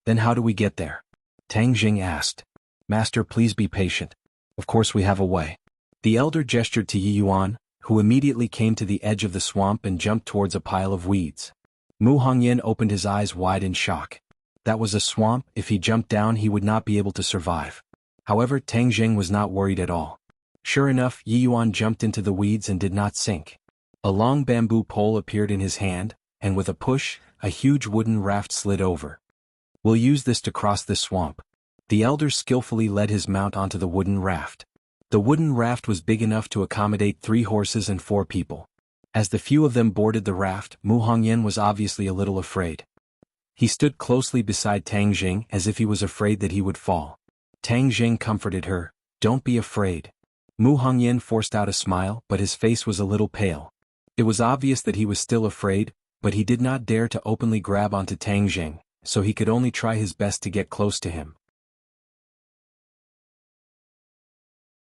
Then how do we get there? Tang Jing asked. Master, please be patient. Of course we have a way. The elder gestured to Yi Yuan, who immediately came to the edge of the swamp and jumped towards a pile of weeds. Mu Hongyan opened his eyes wide in shock. That was a swamp. If he jumped down he would not be able to survive. However, Tang Jing was not worried at all. Sure enough, Yi Yuan jumped into the weeds and did not sink. A long bamboo pole appeared in his hand, and with a push, a huge wooden raft slid over. We'll use this to cross this swamp. The elder skillfully led his mount onto the wooden raft. The wooden raft was big enough to accommodate 3 horses and 4 people. As the few of them boarded the raft, Mu Hongyan was obviously a little afraid. He stood closely beside Tang Jing as if he was afraid that he would fall. Tang Jing comforted her, "Don't be afraid." Mu Hongyan forced out a smile, but his face was a little pale. It was obvious that he was still afraid, but he did not dare to openly grab onto Tang Jing, so he could only try his best to get close to him.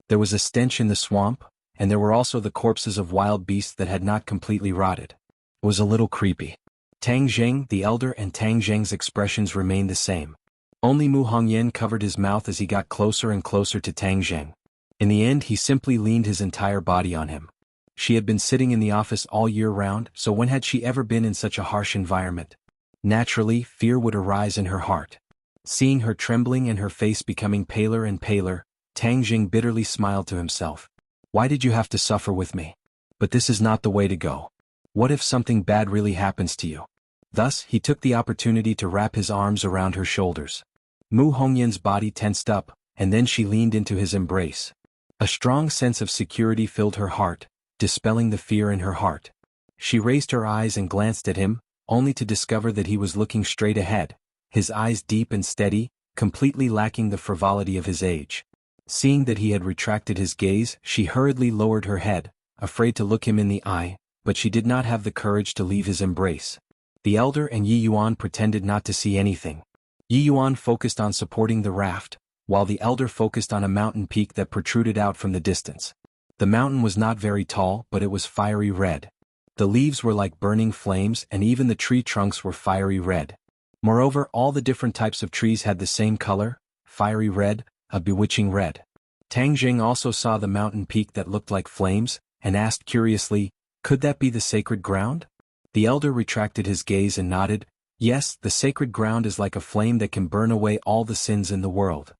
There was a stench in the swamp, and there were also the corpses of wild beasts that had not completely rotted. It was a little creepy. Tang Jing, the elder, and Tang Jing's expressions remained the same. Only Mu Hongyan covered his mouth as he got closer and closer to Tang Jing. In the end, he simply leaned his entire body on him. She had been sitting in the office all year round, so when had she ever been in such a harsh environment? Naturally, fear would arise in her heart. Seeing her trembling and her face becoming paler and paler, Tang Jing bitterly smiled to himself. "Why did you have to suffer with me? But this is not the way to go. What if something bad really happens to you?" Thus, he took the opportunity to wrap his arms around her shoulders. Mu Hongyan's body tensed up, and then she leaned into his embrace. A strong sense of security filled her heart, dispelling the fear in her heart. She raised her eyes and glanced at him, only to discover that he was looking straight ahead, his eyes deep and steady, completely lacking the frivolity of his age. Seeing that he had retracted his gaze, she hurriedly lowered her head, afraid to look him in the eye, but she did not have the courage to leave his embrace. The elder and Yi Yuan pretended not to see anything. Yi Yuan focused on supporting the raft, while the elder focused on a mountain peak that protruded out from the distance. The mountain was not very tall, but it was fiery red. The leaves were like burning flames, and even the tree trunks were fiery red. Moreover, all the different types of trees had the same color, fiery red, a bewitching red. Tang Jing also saw the mountain peak that looked like flames, and asked curiously, "Could that be the sacred ground?" The elder retracted his gaze and nodded, "Yes, the sacred ground is like a flame that can burn away all the sins in the world."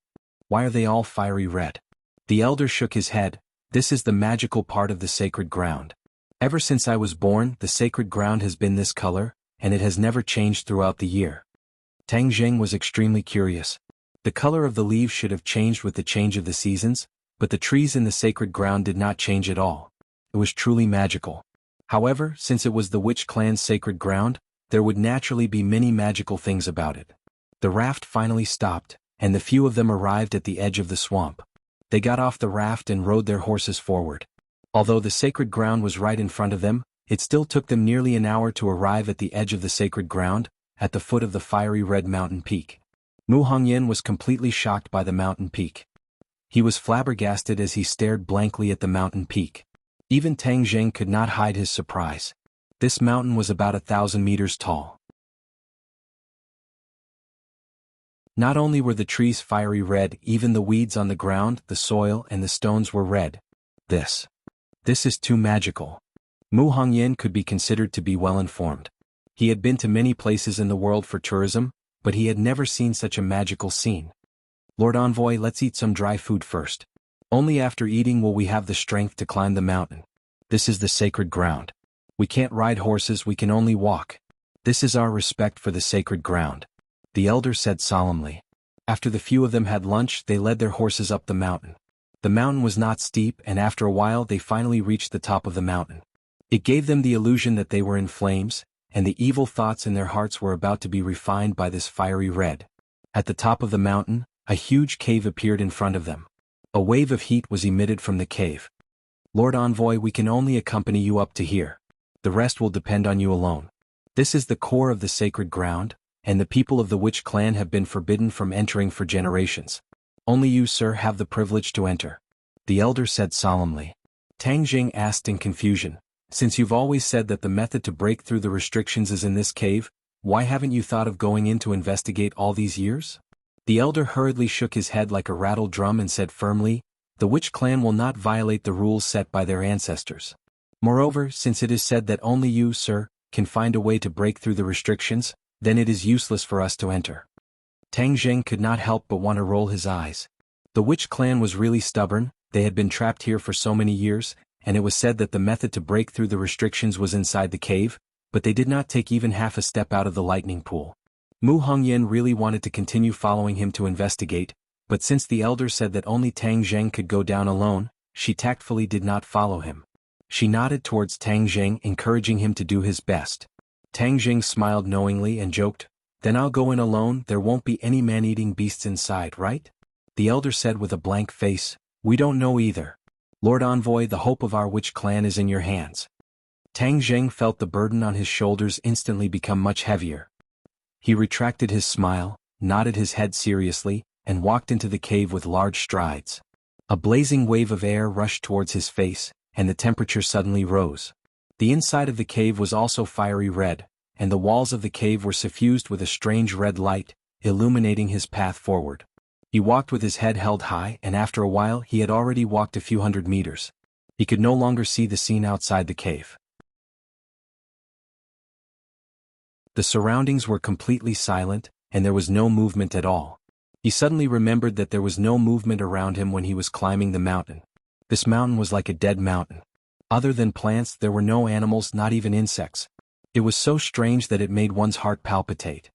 "Why are they all fiery red?" The elder shook his head. "This is the magical part of the sacred ground. Ever since I was born, the sacred ground has been this color, and it has never changed throughout the year." Tang Jing was extremely curious. The color of the leaves should have changed with the change of the seasons, but the trees in the sacred ground did not change at all. It was truly magical. However, since it was the Witch clan's sacred ground, there would naturally be many magical things about it. The raft finally stopped, and the few of them arrived at the edge of the swamp. They got off the raft and rode their horses forward. Although the sacred ground was right in front of them, it still took them nearly an hour to arrive at the edge of the sacred ground, at the foot of the fiery red mountain peak. Mu Hongyan was completely shocked by the mountain peak. He was flabbergasted as he stared blankly at the mountain peak. Even Tang Jing could not hide his surprise. This mountain was about 1,000 meters tall. Not only were the trees fiery red, even the weeds on the ground, the soil, and the stones were red. This is too magical. Mu Hongyan could be considered to be well informed. He had been to many places in the world for tourism, but he had never seen such a magical scene. "Lord Envoy, let's eat some dry food first. Only after eating will we have the strength to climb the mountain. This is the sacred ground. We can't ride horses, we can only walk. This is our respect for the sacred ground," the elder said solemnly. After the few of them had lunch, they led their horses up the mountain. The mountain was not steep, and after a while they finally reached the top of the mountain. It gave them the illusion that they were in flames, and the evil thoughts in their hearts were about to be refined by this fiery red. At the top of the mountain, a huge cave appeared in front of them. A wave of heat was emitted from the cave. "Lord Envoy, we can only accompany you up to here. The rest will depend on you alone. This is the core of the sacred ground, and the people of the Witch clan have been forbidden from entering for generations. Only you, sir, have the privilege to enter," the elder said solemnly. Tang Jing asked in confusion, "Since you've always said that the method to break through the restrictions is in this cave, why haven't you thought of going in to investigate all these years?" The elder hurriedly shook his head like a rattled drum and said firmly, "The Witch clan will not violate the rules set by their ancestors. Moreover, since it is said that only you, sir, can find a way to break through the restrictions, then it is useless for us to enter." Tang Jing could not help but want to roll his eyes. The Witch clan was really stubborn, they had been trapped here for so many years, and it was said that the method to break through the restrictions was inside the cave, but they did not take even half a step out of the lightning pool. Mu Hongyan really wanted to continue following him to investigate, But since the elder said that only Tang Zheng could go down alone, she tactfully did not follow him. She nodded towards Tang Zheng, encouraging him to do his best. Tang Zheng smiled knowingly and joked, "Then I'll go in alone, there won't be any man-eating beasts inside, right?" The elder said with a blank face, "We don't know either. Lord Envoy, the hope of our witch clan is in your hands." Tang Zheng felt the burden on his shoulders instantly become much heavier. He retracted his smile, nodded his head seriously, and walked into the cave with large strides. A blazing wave of air rushed towards his face, and the temperature suddenly rose. The inside of the cave was also fiery red, and the walls of the cave were suffused with a strange red light, illuminating his path forward. He walked with his head held high, and after a while he had already walked a few hundred meters. He could no longer see the scene outside the cave. The surroundings were completely silent, and there was no movement at all. He suddenly remembered that there was no movement around him when he was climbing the mountain. This mountain was like a dead mountain. Other than plants, there were no animals, not even insects. It was so strange that it made one's heart palpitate.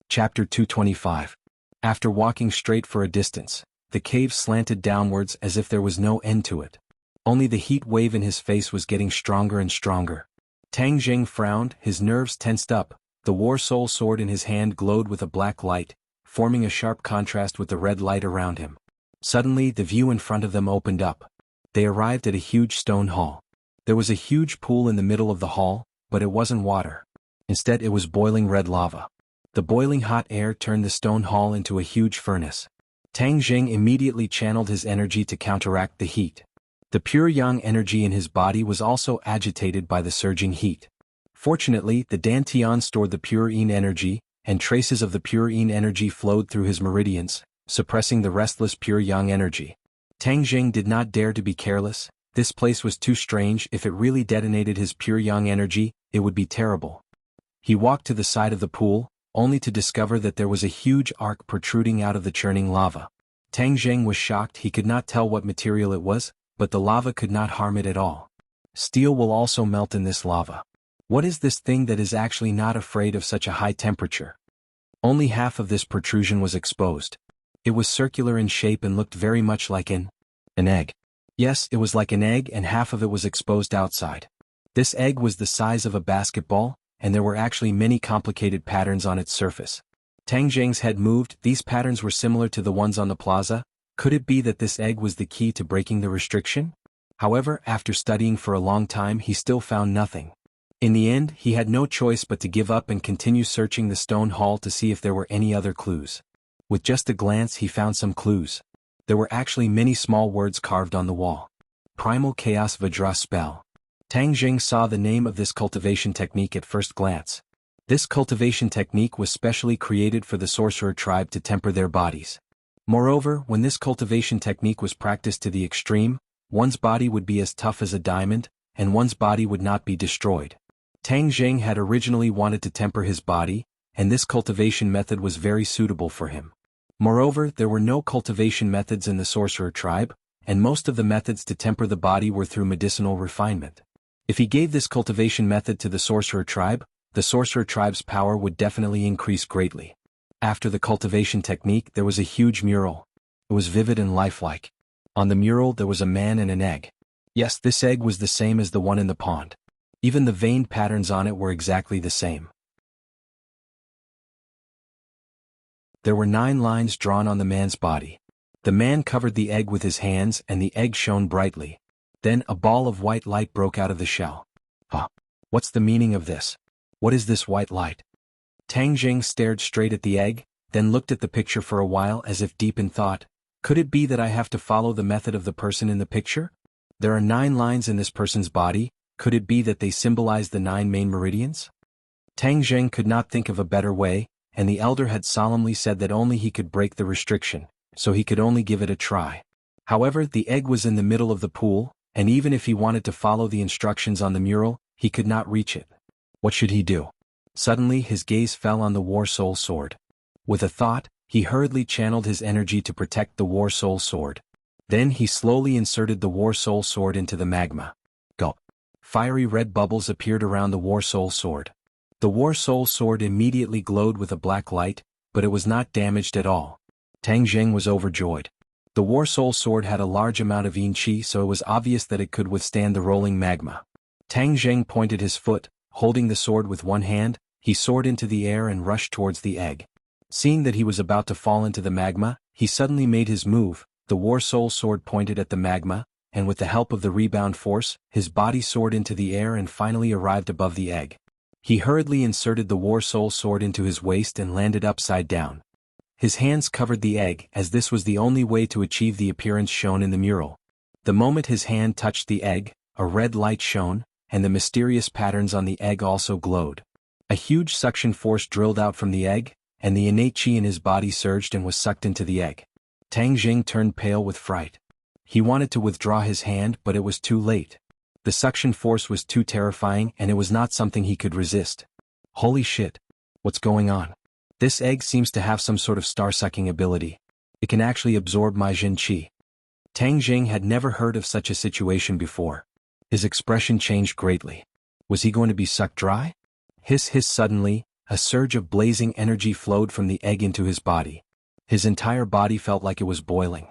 Chapter 225. After walking straight for a distance, the cave slanted downwards as if there was no end to it. Only the heat wave in his face was getting stronger and stronger. Tang Zheng frowned, his nerves tensed up, the war soul sword in his hand glowed with a black light, forming a sharp contrast with the red light around him. Suddenly the view in front of them opened up. They arrived at a huge stone hall. There was a huge pool in the middle of the hall, but it wasn't water. Instead it was boiling red lava. The boiling hot air turned the stone hall into a huge furnace. Tang Zheng immediately channeled his energy to counteract the heat. The pure yang energy in his body was also agitated by the surging heat. Fortunately, the Dantian stored the pure yin energy, and traces of the pure yin energy flowed through his meridians, suppressing the restless pure yang energy. Tang Zheng did not dare to be careless. This place was too strange. If it really detonated his pure yang energy, it would be terrible. He walked to the side of the pool, only to discover that there was a huge arc protruding out of the churning lava. Tang Zheng was shocked. He could not tell what material it was, but the lava could not harm it at all. Steel will also melt in this lava. What is this thing that is actually not afraid of such a high temperature? Only half of this protrusion was exposed. It was circular in shape and looked very much like an egg. Yes, it was like an egg, and half of it was exposed outside. This egg was the size of a basketball, and there were actually many complicated patterns on its surface. Tang Zheng's head moved. These patterns were similar to the ones on the plaza. Could it be that this egg was the key to breaking the restriction? However, after studying for a long time, he still found nothing. In the end, he had no choice but to give up and continue searching the stone hall to see if there were any other clues. With just a glance, he found some clues. There were actually many small words carved on the wall. Primal Chaos Vajra Spell. Tang Zheng saw the name of this cultivation technique at first glance. This cultivation technique was specially created for the sorcerer tribe to temper their bodies. Moreover, when this cultivation technique was practiced to the extreme, one's body would be as tough as a diamond, and one's body would not be destroyed. Tang Zheng had originally wanted to temper his body, and this cultivation method was very suitable for him. Moreover, there were no cultivation methods in the sorcerer tribe, and most of the methods to temper the body were through medicinal refinement. If he gave this cultivation method to the sorcerer tribe's power would definitely increase greatly. After the cultivation technique, there was a huge mural. It was vivid and lifelike. On the mural there was a man and an egg. Yes, this egg was the same as the one in the pond. Even the veined patterns on it were exactly the same. There were 9 lines drawn on the man's body. The man covered the egg with his hands and the egg shone brightly. Then a ball of white light broke out of the shell. What's the meaning of this? What is this white light? Tang Zheng stared straight at the egg, then looked at the picture for a while as if deep in thought. Could it be that I have to follow the method of the person in the picture? There are 9 lines in this person's body. Could it be that they symbolize the 9 main meridians? Tang Zheng could not think of a better way, and the elder had solemnly said that only he could break the restriction, so he could only give it a try. However, the egg was in the middle of the pool, and even if he wanted to follow the instructions on the mural, he could not reach it. What should he do? Suddenly his gaze fell on the War Soul Sword. With a thought, he hurriedly channeled his energy to protect the War Soul Sword. Then he slowly inserted the War Soul Sword into the magma. Gulp. fiery red bubbles appeared around the War Soul Sword. The War Soul Sword immediately glowed with a black light, but it was not damaged at all. Tang Jing was overjoyed. The War Soul Sword had a large amount of yin qi, so it was obvious that it could withstand the rolling magma. Tang Jing pointed his foot, holding the sword with one hand, he soared into the air and rushed towards the egg. Seeing that he was about to fall into the magma, he suddenly made his move. The War Soul Sword pointed at the magma, and with the help of the rebound force, his body soared into the air and finally arrived above the egg. He hurriedly inserted the War Soul Sword into his waist and landed upside down. His hands covered the egg, as this was the only way to achieve the appearance shown in the mural. The moment his hand touched the egg, a red light shone, and the mysterious patterns on the egg also glowed. A huge suction force drilled out from the egg, and the innate qi in his body surged and was sucked into the egg. Tang Jing turned pale with fright. He wanted to withdraw his hand, but it was too late. The suction force was too terrifying, and it was not something he could resist. Holy shit! What's going on? This egg seems to have some sort of star-sucking ability. It can actually absorb my Jin Qi. Tang Jing had never heard of such a situation before. His expression changed greatly. Was he going to be sucked dry? Hiss hiss suddenly, a surge of blazing energy flowed from the egg into his body. His entire body felt like it was boiling.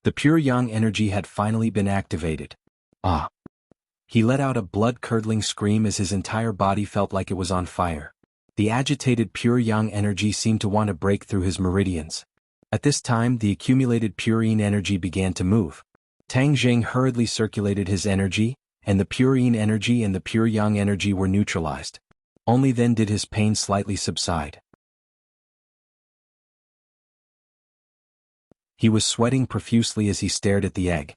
The pure yang energy had finally been activated. Ah! He let out a blood-curdling scream as his entire body felt like it was on fire. The agitated pure yang energy seemed to want to break through his meridians. At this time, the accumulated pure yin energy began to move. Tang Jing hurriedly circulated his energy, and the pure yin energy and the pure yang energy were neutralized. Only then did his pain slightly subside. He was sweating profusely as he stared at the egg.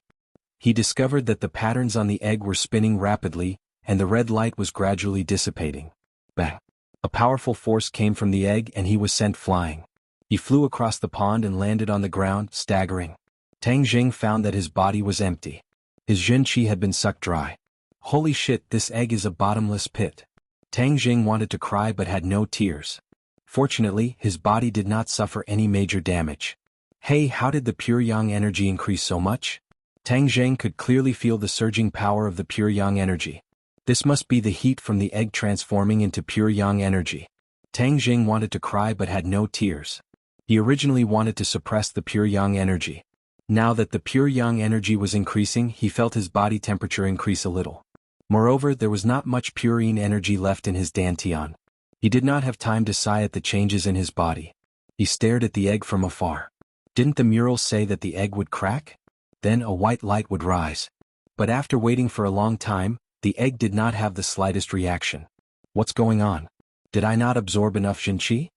He discovered that the patterns on the egg were spinning rapidly, and the red light was gradually dissipating. Bang! A powerful force came from the egg and he was sent flying. He flew across the pond and landed on the ground, staggering. Tang Jing found that his body was empty. His Jin Qi had been sucked dry. Holy shit, this egg is a bottomless pit. Tang Jing wanted to cry but had no tears. Fortunately, his body did not suffer any major damage. Hey, how did the pure yang energy increase so much? Tang Jing could clearly feel the surging power of the pure yang energy. This must be the heat from the egg transforming into pure yang energy. Tang Jing wanted to cry but had no tears. He originally wanted to suppress the pure yang energy. Now that the pure yang energy was increasing, he felt his body temperature increase a little. Moreover, there was not much pure yin energy left in his dantian. He did not have time to sigh at the changes in his body. He stared at the egg from afar. Didn't the mural say that the egg would crack? Then a white light would rise. But after waiting for a long time, the egg did not have the slightest reaction. What's going on? Did I not absorb enough Jin Qi?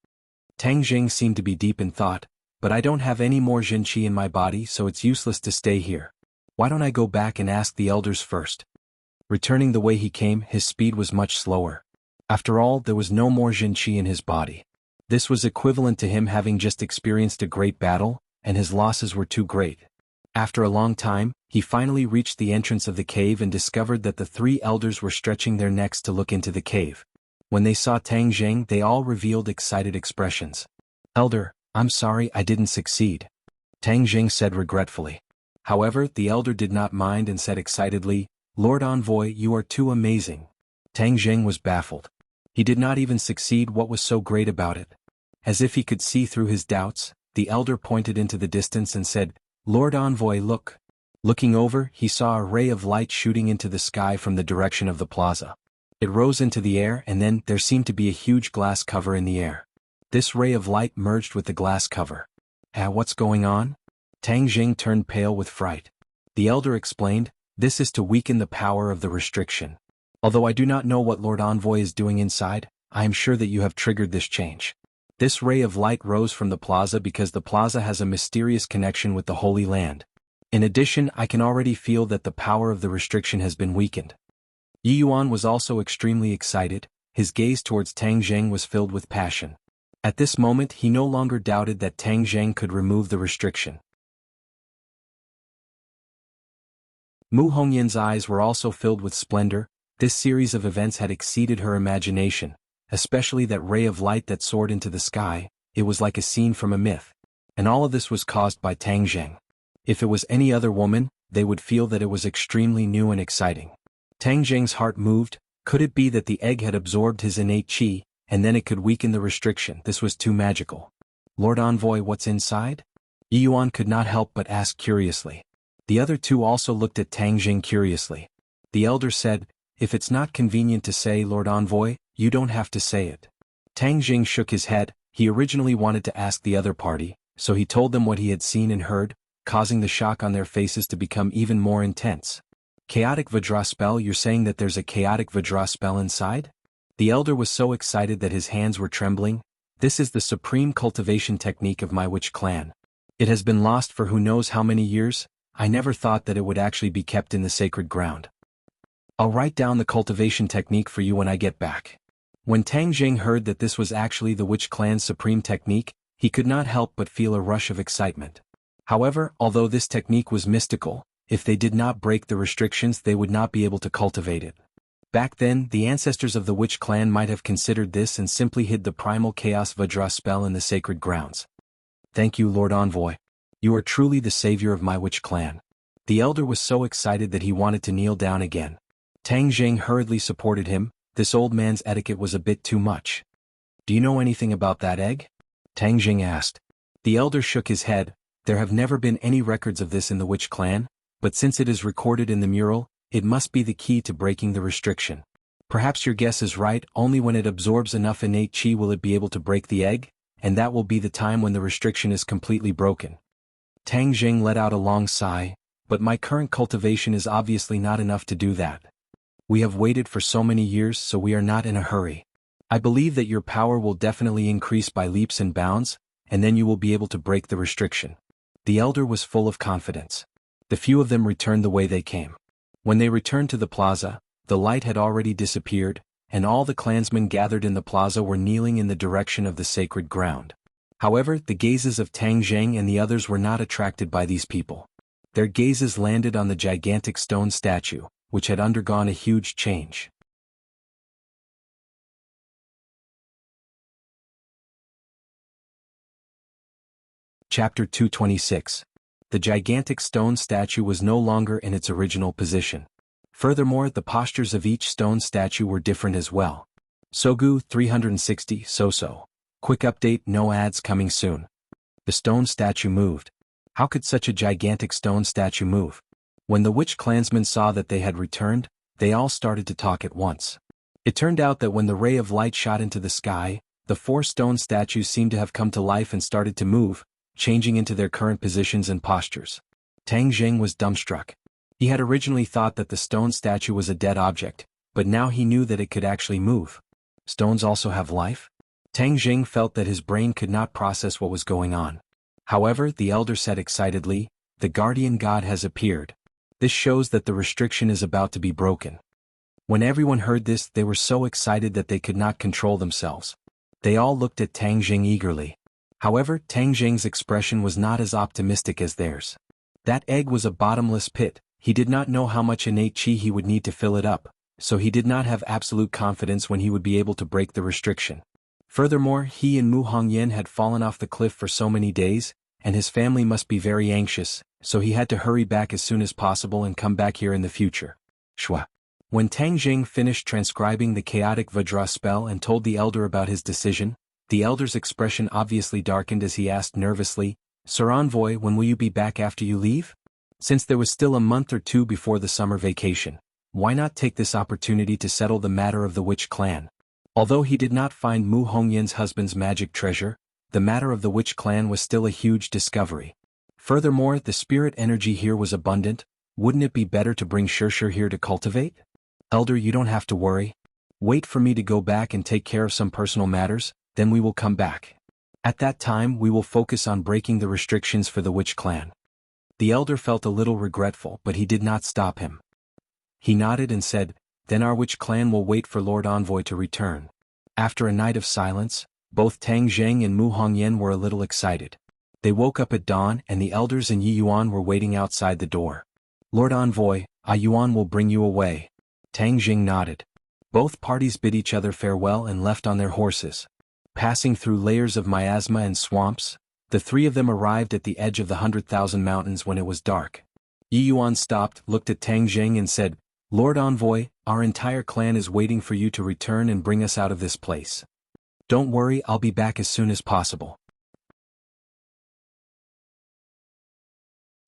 Tang Jing seemed to be deep in thought, but I don't have any more Jin Qi in my body, so it's useless to stay here. Why don't I go back and ask the elders first? Returning the way he came, his speed was much slower. After all, there was no more Jin Qi in his body. This was equivalent to him having just experienced a great battle, and his losses were too great. After a long time, he finally reached the entrance of the cave and discovered that the three elders were stretching their necks to look into the cave. When they saw Tang Jing, they all revealed excited expressions. "Elder, I'm sorry I didn't succeed," Tang Jing said regretfully. However, the elder did not mind and said excitedly, "Lord Envoy, you are too amazing." Tang Jing was baffled. He did not even succeed. What was so great about it? As if he could see through his doubts, the elder pointed into the distance and said, "Lord Envoy, look." Looking over, he saw a ray of light shooting into the sky from the direction of the plaza. It rose into the air and then there seemed to be a huge glass cover in the air. This ray of light merged with the glass cover. What's going on? Tang Jing turned pale with fright. The elder explained, "This is to weaken the power of the restriction. Although I do not know what Lord Envoy is doing inside, I am sure that you have triggered this change." This ray of light rose from the plaza because the plaza has a mysterious connection with the Holy Land. In addition, I can already feel that the power of the restriction has been weakened. Yi Yuan was also extremely excited. His gaze towards Tang Jing was filled with passion. At this moment, he no longer doubted that Tang Jing could remove the restriction. Mu Hongyan's eyes were also filled with splendor. This series of events had exceeded her imagination, especially that ray of light that soared into the sky. It was like a scene from a myth. And all of this was caused by Tang Jing. If it was any other woman, they would feel that it was extremely new and exciting. Tang Jing's heart moved. Could it be that the egg had absorbed his innate qi, and then it could weaken the restriction? This was too magical. Lord Envoy, what's inside? Yi Yuan could not help but ask curiously. The other two also looked at Tang Jing curiously. The elder said, if it's not convenient to say, Lord Envoy, you don't have to say it. Tang Jing shook his head. He originally wanted to ask the other party, so he told them what he had seen and heard, causing the shock on their faces to become even more intense. Chaotic Vajra spell? You're saying that there's a chaotic Vajra spell inside? The elder was so excited that his hands were trembling. This is the supreme cultivation technique of my witch clan. It has been lost for who knows how many years. I never thought that it would actually be kept in the sacred ground. I'll write down the cultivation technique for you when I get back. When Tang Jing heard that this was actually the witch clan's supreme technique, he could not help but feel a rush of excitement. However, although this technique was mystical, if they did not break the restrictions they would not be able to cultivate it. Back then, the ancestors of the witch clan might have considered this and simply hid the primal chaos Vajra spell in the sacred grounds. Thank you, Lord Envoy. You are truly the savior of my witch clan. The elder was so excited that he wanted to kneel down again. Tang Jing hurriedly supported him. This old man's etiquette was a bit too much. Do you know anything about that egg? Tang Jing asked. The elder shook his head. There have never been any records of this in the witch clan, but since it is recorded in the mural, it must be the key to breaking the restriction. Perhaps your guess is right. Only when it absorbs enough innate qi will it be able to break the egg, and that will be the time when the restriction is completely broken. Tang Jing let out a long sigh, but my current cultivation is obviously not enough to do that. We have waited for so many years, so we are not in a hurry. I believe that your power will definitely increase by leaps and bounds, and then you will be able to break the restriction. The elder was full of confidence. The few of them returned the way they came. When they returned to the plaza, the light had already disappeared, and all the clansmen gathered in the plaza were kneeling in the direction of the sacred ground. However, the gazes of Tang Jing and the others were not attracted by these people. Their gazes landed on the gigantic stone statue, which had undergone a huge change. Chapter 226. The gigantic stone statue was no longer in its original position. Furthermore, the postures of each stone statue were different as well. Sogu 360 So. Quick update, no ads coming soon. The stone statue moved. How could such a gigantic stone statue move? When the witch clansmen saw that they had returned, they all started to talk at once. It turned out that when the ray of light shot into the sky, the four stone statues seemed to have come to life and started to move, changing into their current positions and postures. Tang Jing was dumbstruck. He had originally thought that the stone statue was a dead object, but now he knew that it could actually move. Stones also have life? Tang Jing felt that his brain could not process what was going on. However, the elder said excitedly, the guardian god has appeared. This shows that the restriction is about to be broken. When everyone heard this, they were so excited that they could not control themselves. They all looked at Tang Jing eagerly. However, Tang Jing's expression was not as optimistic as theirs. That egg was a bottomless pit. He did not know how much innate qi he would need to fill it up, so he did not have absolute confidence when he would be able to break the restriction. Furthermore, he and Mu Hongyan had fallen off the cliff for so many days, and his family must be very anxious, so he had to hurry back as soon as possible and come back here in the future. Shwa. When Tang Jing finished transcribing the chaotic Vajra spell and told the elder about his decision, the elder's expression obviously darkened as he asked nervously, Sir Envoy, when will you be back after you leave? Since there was still a month or two before the summer vacation, why not take this opportunity to settle the matter of the witch clan? Although he did not find Mu Hongyan's husband's magic treasure, the matter of the witch clan was still a huge discovery. Furthermore, the spirit energy here was abundant. Wouldn't it be better to bring Shirshir here to cultivate? Elder, you don't have to worry. Wait for me to go back and take care of some personal matters, then we will come back. At that time we will focus on breaking the restrictions for the witch clan. The elder felt a little regretful, but he did not stop him. He nodded and said, then our witch clan will wait for Lord Envoy to return. After a night of silence, both Tang Jing and Mu Hongyan were a little excited. They woke up at dawn and the elders and Yi Yuan were waiting outside the door. Lord Envoy, Yuan will bring you away. Tang Jing nodded. Both parties bid each other farewell and left on their horses. Passing through layers of miasma and swamps, the three of them arrived at the edge of the 100,000 mountains when it was dark. Yi Yuan stopped, looked at Tang Jing and said, "Lord Envoy, our entire clan is waiting for you to return and bring us out of this place. Don't worry, I'll be back as soon as possible."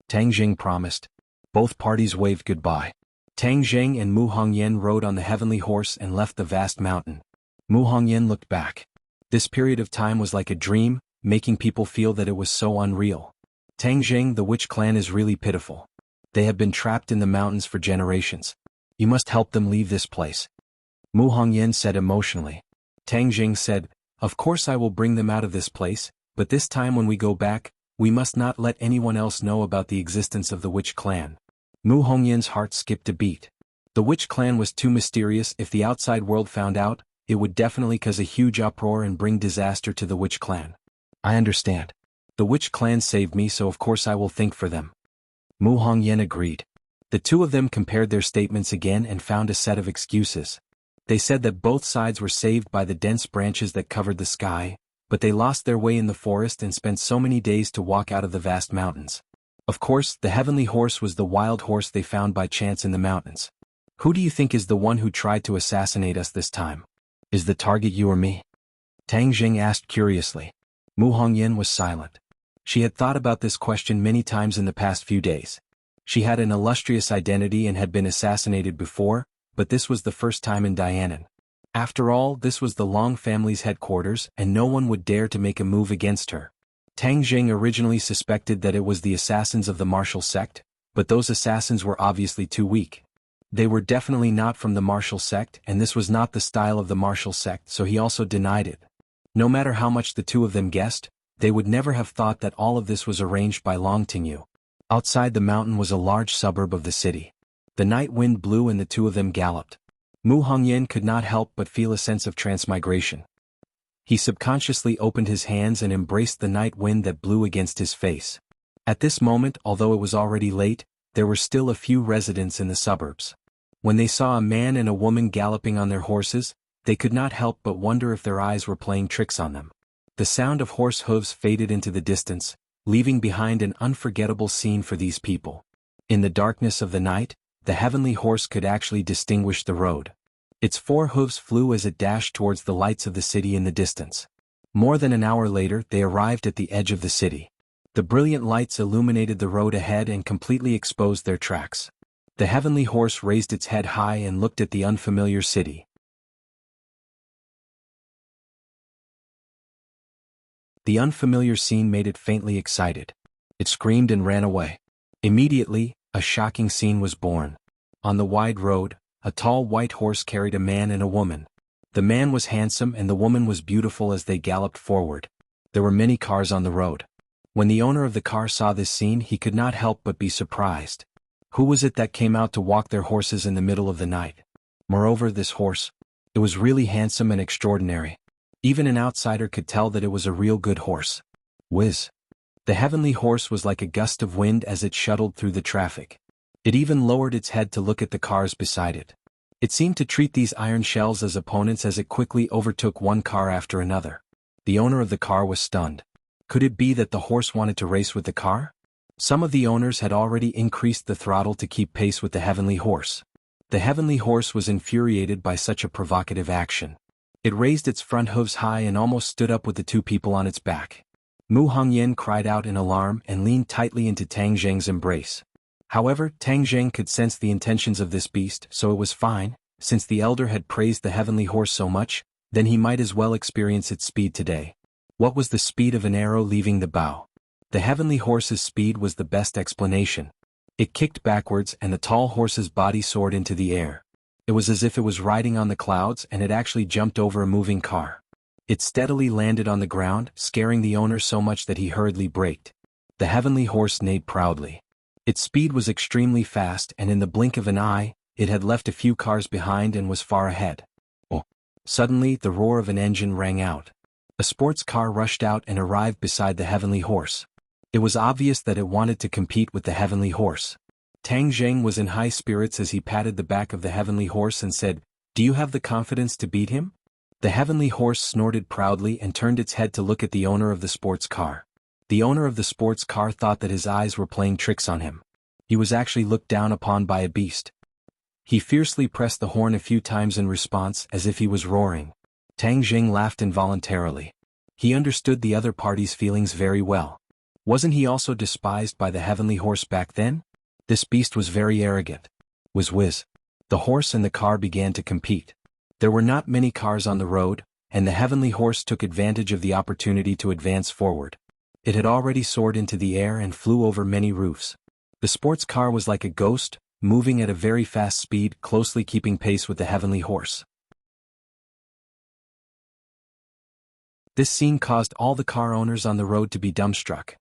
Tang Jing promised. Both parties waved goodbye. Tang Jing and Mu Hongyan rode on the heavenly horse and left the vast mountain. Mu Hongyan looked back. This period of time was like a dream, making people feel that it was so unreal. Tang Jing, the witch clan is really pitiful. They have been trapped in the mountains for generations. You must help them leave this place. Mu Hongyan said emotionally. Tang Jing said, "Of course I will bring them out of this place, but this time when we go back, we must not let anyone else know about the existence of the witch clan." Mu Hongyan's heart skipped a beat. The witch clan was too mysterious. If the outside world found out, it would definitely cause a huge uproar and bring disaster to the witch clan. "I understand. The witch clan saved me, so of course I will think for them." Mu Hongyan agreed. The two of them compared their statements again and found a set of excuses. They said that both sides were saved by the dense branches that covered the sky, but they lost their way in the forest and spent so many days to walk out of the vast mountains. Of course, the heavenly horse was the wild horse they found by chance in the mountains. "Who do you think is the one who tried to assassinate us this time? Is the target you or me?" Tang Jing asked curiously. Mu Hongyan was silent. She had thought about this question many times in the past few days. She had an illustrious identity and had been assassinated before, but this was the first time in Dianan. After all, this was the Long family's headquarters, and no one would dare to make a move against her. Tang Jing originally suspected that it was the assassins of the martial sect, but those assassins were obviously too weak. They were definitely not from the martial sect, and this was not the style of the martial sect, so he also denied it. No matter how much the two of them guessed, they would never have thought that all of this was arranged by Long Tingyu. Outside the mountain was a large suburb of the city. The night wind blew and the two of them galloped. Mu Hongyan could not help but feel a sense of transmigration. He subconsciously opened his hands and embraced the night wind that blew against his face. At this moment, although it was already late, there were still a few residents in the suburbs. When they saw a man and a woman galloping on their horses, they could not help but wonder if their eyes were playing tricks on them. The sound of horse hooves faded into the distance, leaving behind an unforgettable scene for these people. In the darkness of the night, the heavenly horse could actually distinguish the road. Its four hooves flew as it dashed towards the lights of the city in the distance. More than an hour later, they arrived at the edge of the city. The brilliant lights illuminated the road ahead and completely exposed their tracks. The heavenly horse raised its head high and looked at the unfamiliar city. The unfamiliar scene made it faintly excited. It screamed and ran away. Immediately, a shocking scene was born. On the wide road, a tall white horse carried a man and a woman. The man was handsome and the woman was beautiful as they galloped forward. There were many cars on the road. When the owner of the car saw this scene, he could not help but be surprised. Who was it that came out to walk their horses in the middle of the night? Moreover, this horse, it was really handsome and extraordinary. Even an outsider could tell that it was a real good horse. Whiz! The heavenly horse was like a gust of wind as it shuttled through the traffic. It even lowered its head to look at the cars beside it. It seemed to treat these iron shells as opponents as it quickly overtook one car after another. The owner of the car was stunned. Could it be that the horse wanted to race with the car? Some of the owners had already increased the throttle to keep pace with the heavenly horse. The heavenly horse was infuriated by such a provocative action. It raised its front hooves high and almost stood up with the two people on its back. Mu Hongyan cried out in alarm and leaned tightly into Tang Jing's embrace. However, Tang Jing could sense the intentions of this beast, so it was fine. Since the elder had praised the heavenly horse so much, then he might as well experience its speed today. What was the speed of an arrow leaving the bow? The heavenly horse's speed was the best explanation. It kicked backwards and the tall horse's body soared into the air. It was as if it was riding on the clouds and it actually jumped over a moving car. It steadily landed on the ground, scaring the owner so much that he hurriedly braked. The heavenly horse neighed proudly. Its speed was extremely fast and in the blink of an eye, it had left a few cars behind and was far ahead. Oh! Suddenly, the roar of an engine rang out. A sports car rushed out and arrived beside the heavenly horse. It was obvious that it wanted to compete with the heavenly horse. Tang Jing was in high spirits as he patted the back of the heavenly horse and said, "Do you have the confidence to beat him?" The heavenly horse snorted proudly and turned its head to look at the owner of the sports car. The owner of the sports car thought that his eyes were playing tricks on him. He was actually looked down upon by a beast. He fiercely pressed the horn a few times in response as if he was roaring. Tang Jing laughed involuntarily. He understood the other party's feelings very well. Wasn't he also despised by the heavenly horse back then? This beast was very arrogant. Whiz. The horse and the car began to compete. There were not many cars on the road, and the heavenly horse took advantage of the opportunity to advance forward. It had already soared into the air and flew over many roofs. The sports car was like a ghost, moving at a very fast speed, closely keeping pace with the heavenly horse. This scene caused all the car owners on the road to be dumbstruck.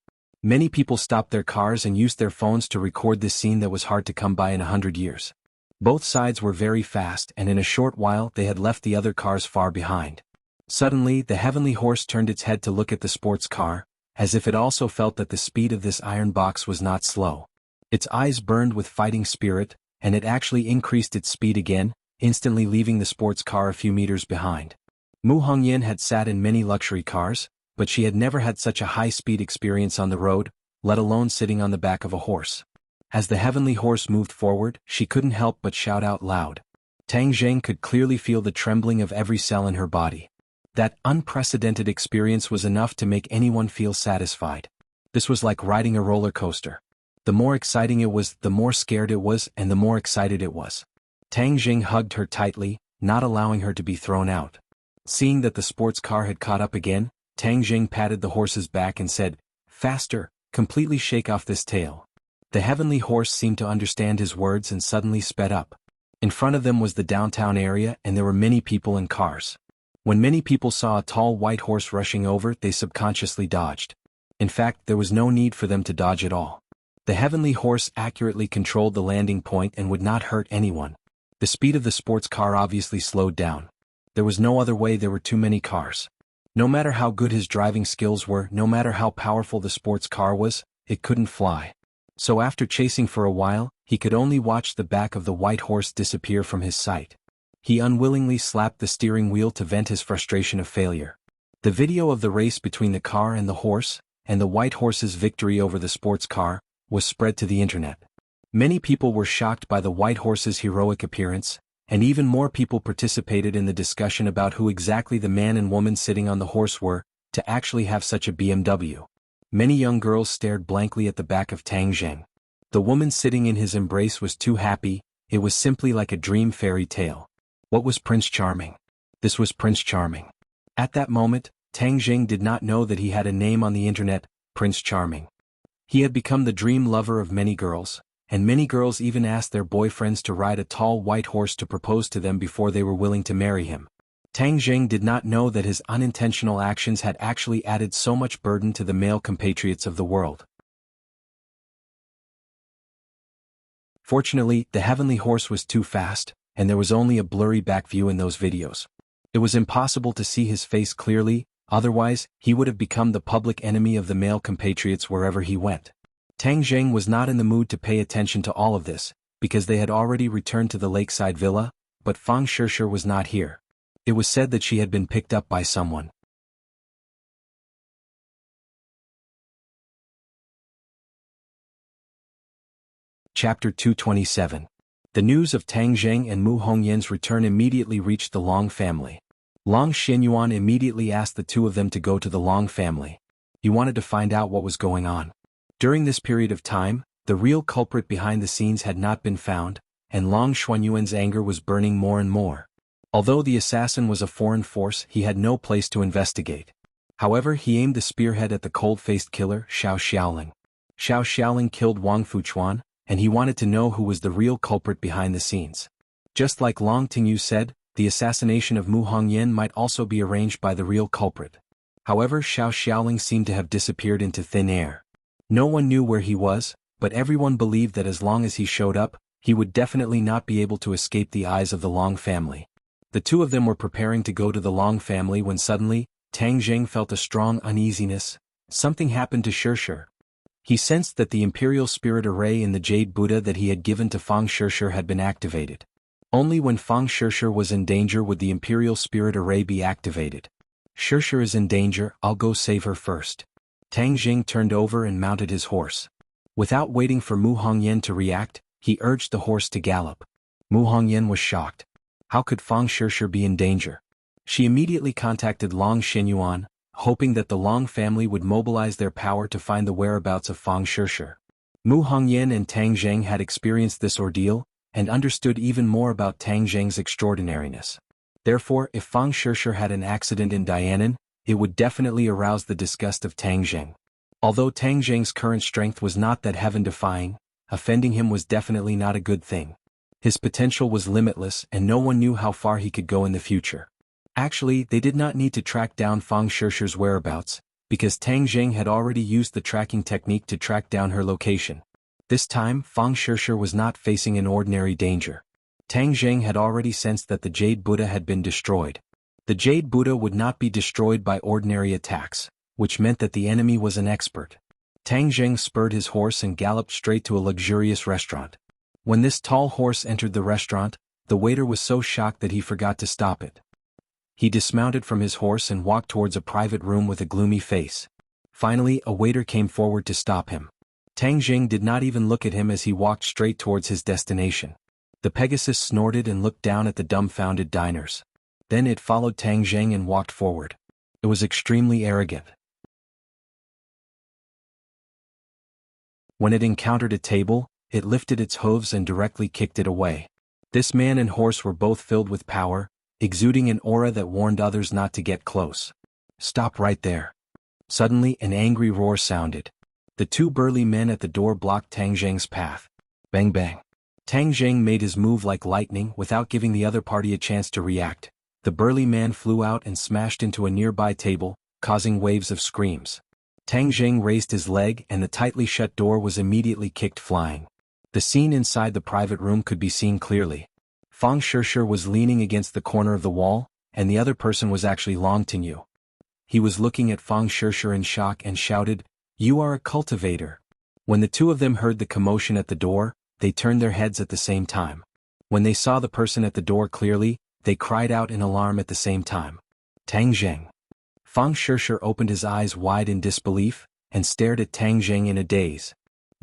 Many people stopped their cars and used their phones to record this scene that was hard to come by in 100 years. Both sides were very fast, and in a short while they had left the other cars far behind. Suddenly, the heavenly horse turned its head to look at the sports car, as if it also felt that the speed of this iron box was not slow. Its eyes burned with fighting spirit, and it actually increased its speed again, instantly leaving the sports car a few meters behind. Mu Hongyan had sat in many luxury cars, but she had never had such a high-speed experience on the road, let alone sitting on the back of a horse. As the heavenly horse moved forward, she couldn't help but shout out loud. Tang Zheng could clearly feel the trembling of every cell in her body. That unprecedented experience was enough to make anyone feel satisfied. This was like riding a roller coaster. The more exciting it was, the more scared it was, and the more excited it was. Tang Jing hugged her tightly, not allowing her to be thrown out. Seeing that the sports car had caught up again, Tang Jing patted the horse's back and said, "Faster, completely shake off this tail." The heavenly horse seemed to understand his words and suddenly sped up. In front of them was the downtown area, and there were many people and cars. When many people saw a tall white horse rushing over, they subconsciously dodged. In fact, there was no need for them to dodge at all. The heavenly horse accurately controlled the landing point and would not hurt anyone. The speed of the sports car obviously slowed down. There was no other way, there were too many cars. No matter how good his driving skills were, no matter how powerful the sports car was, it couldn't fly. So after chasing for a while, he could only watch the back of the white horse disappear from his sight. He unwillingly slapped the steering wheel to vent his frustration of failure. The video of the race between the car and the horse, and the white horse's victory over the sports car, was spread to the internet. Many people were shocked by the white horse's heroic appearance, and even more people participated in the discussion about who exactly the man and woman sitting on the horse were, to actually have such a BMW. Many young girls stared blankly at the back of Tang Zheng. The woman sitting in his embrace was too happy, it was simply like a dream fairy tale. What was Prince Charming? This was Prince Charming. At that moment, Tang Zheng did not know that he had a name on the internet, Prince Charming. He had become the dream lover of many girls, and many girls even asked their boyfriends to ride a tall white horse to propose to them before they were willing to marry him. Tang Zheng did not know that his unintentional actions had actually added so much burden to the male compatriots of the world. Fortunately, the heavenly horse was too fast, and there was only a blurry back view in those videos. It was impossible to see his face clearly, otherwise, he would have become the public enemy of the male compatriots wherever he went. Tang Zheng was not in the mood to pay attention to all of this, because they had already returned to the lakeside villa, but Fang Shishir was not here. It was said that she had been picked up by someone. Chapter 227. The news of Tang Zheng and Mu Hongyan's return immediately reached the Long family. Long Xianyuan immediately asked the two of them to go to the Long family. He wanted to find out what was going on. During this period of time, the real culprit behind the scenes had not been found, and Long Xuanyuan's anger was burning more and more. Although the assassin was a foreign force, he had no place to investigate. However, he aimed the spearhead at the cold-faced killer, Xiao Xiaoling. Xiao Xiaoling killed Wang Fuchuan, and he wanted to know who was the real culprit behind the scenes. Just like Long Tingyu said, the assassination of Mu Hongyan might also be arranged by the real culprit. However, Xiao Xiaoling seemed to have disappeared into thin air. No one knew where he was, but everyone believed that as long as he showed up, he would definitely not be able to escape the eyes of the Long family. The two of them were preparing to go to the Long family when suddenly, Tang Zheng felt a strong uneasiness. Something happened to Shishir. He sensed that the Imperial Spirit Array in the Jade Buddha that he had given to Fang Shishir had been activated. Only when Fang Shishir was in danger would the Imperial Spirit Array be activated. Shishir is in danger, I'll go save her first. Tang Zheng turned over and mounted his horse. Without waiting for Mu Hongyan to react, he urged the horse to gallop. Mu Hongyan was shocked. How could Fang Shishir be in danger? She immediately contacted Long Xinyuan, hoping that the Long family would mobilize their power to find the whereabouts of Fang Shishir. Mu Hongyan and Tang Zheng had experienced this ordeal, and understood even more about Tang Zheng's extraordinariness. Therefore, if Fang Shishir had an accident in Dianan, it would definitely arouse the disgust of Tang Zheng. Although Tang Zheng's current strength was not that heaven-defying, offending him was definitely not a good thing. His potential was limitless and no one knew how far he could go in the future. Actually, they did not need to track down Fang Shishir's whereabouts, because Tang Zheng had already used the tracking technique to track down her location. This time, Fang Shishir was not facing an ordinary danger. Tang Zheng had already sensed that the Jade Buddha had been destroyed. The Jade Buddha would not be destroyed by ordinary attacks, which meant that the enemy was an expert. Tang Zheng spurred his horse and galloped straight to a luxurious restaurant. When this tall horse entered the restaurant, the waiter was so shocked that he forgot to stop it. He dismounted from his horse and walked towards a private room with a gloomy face. Finally, a waiter came forward to stop him. Tang Zheng did not even look at him as he walked straight towards his destination. The Pegasus snorted and looked down at the dumbfounded diners. Then it followed Tang Zheng and walked forward. It was extremely arrogant. When it encountered a table, it lifted its hooves and directly kicked it away. This man and horse were both filled with power, exuding an aura that warned others not to get close. Stop right there. Suddenly, an angry roar sounded. The two burly men at the door blocked Tang Zheng's path. Bang bang. Tang Zheng made his move like lightning without giving the other party a chance to react. The burly man flew out and smashed into a nearby table, causing waves of screams. Tang Zheng raised his leg and the tightly shut door was immediately kicked flying. The scene inside the private room could be seen clearly. Fang Shishir was leaning against the corner of the wall, and the other person was actually Long Tinyu. He was looking at Fang Shishir in shock and shouted, "You are a cultivator." When the two of them heard the commotion at the door, they turned their heads at the same time. When they saw the person at the door clearly, they cried out in alarm at the same time. Tang Zheng. Fang Shishir opened his eyes wide in disbelief, and stared at Tang Zheng in a daze.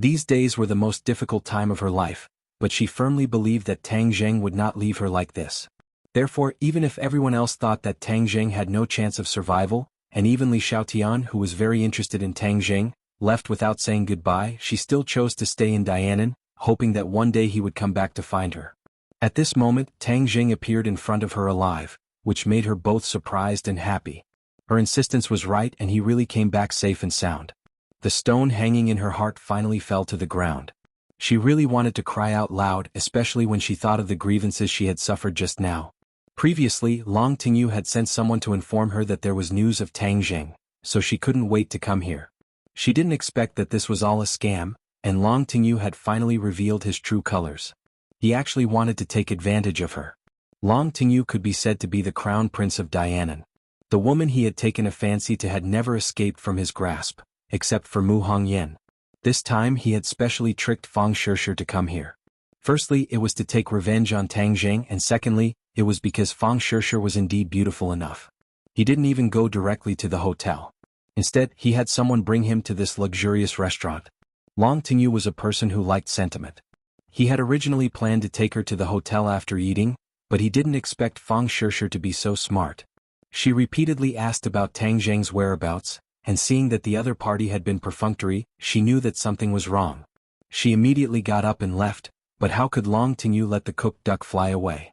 These days were the most difficult time of her life, but she firmly believed that Tang Zheng would not leave her like this. Therefore, even if everyone else thought that Tang Zheng had no chance of survival, and even Li Xiaotian, who was very interested in Tang Zheng, left without saying goodbye, she still chose to stay in Dianan, hoping that one day he would come back to find her. At this moment, Tang Zheng appeared in front of her alive, which made her both surprised and happy. Her insistence was right and he really came back safe and sound. The stone hanging in her heart finally fell to the ground. She really wanted to cry out loud, especially when she thought of the grievances she had suffered just now. Previously, Long Tinyu had sent someone to inform her that there was news of Tang Zheng, so she couldn't wait to come here. She didn't expect that this was all a scam, and Long Tinyu had finally revealed his true colors. He actually wanted to take advantage of her. Long Tinyu could be said to be the crown prince of Dianan. The woman he had taken a fancy to had never escaped from his grasp, except for Mu Hongyan. This time he had specially tricked Fang Shishir to come here. Firstly, it was to take revenge on Tang Zheng, and secondly, it was because Fang Shishir was indeed beautiful enough. He didn't even go directly to the hotel. Instead, he had someone bring him to this luxurious restaurant. Long Tinyu was a person who liked sentiment. He had originally planned to take her to the hotel after eating, but he didn't expect Fang Shishir to be so smart. She repeatedly asked about Tang Zheng's whereabouts, and seeing that the other party had been perfunctory, she knew that something was wrong. She immediately got up and left, but how could Long Tinyu let the cooked duck fly away?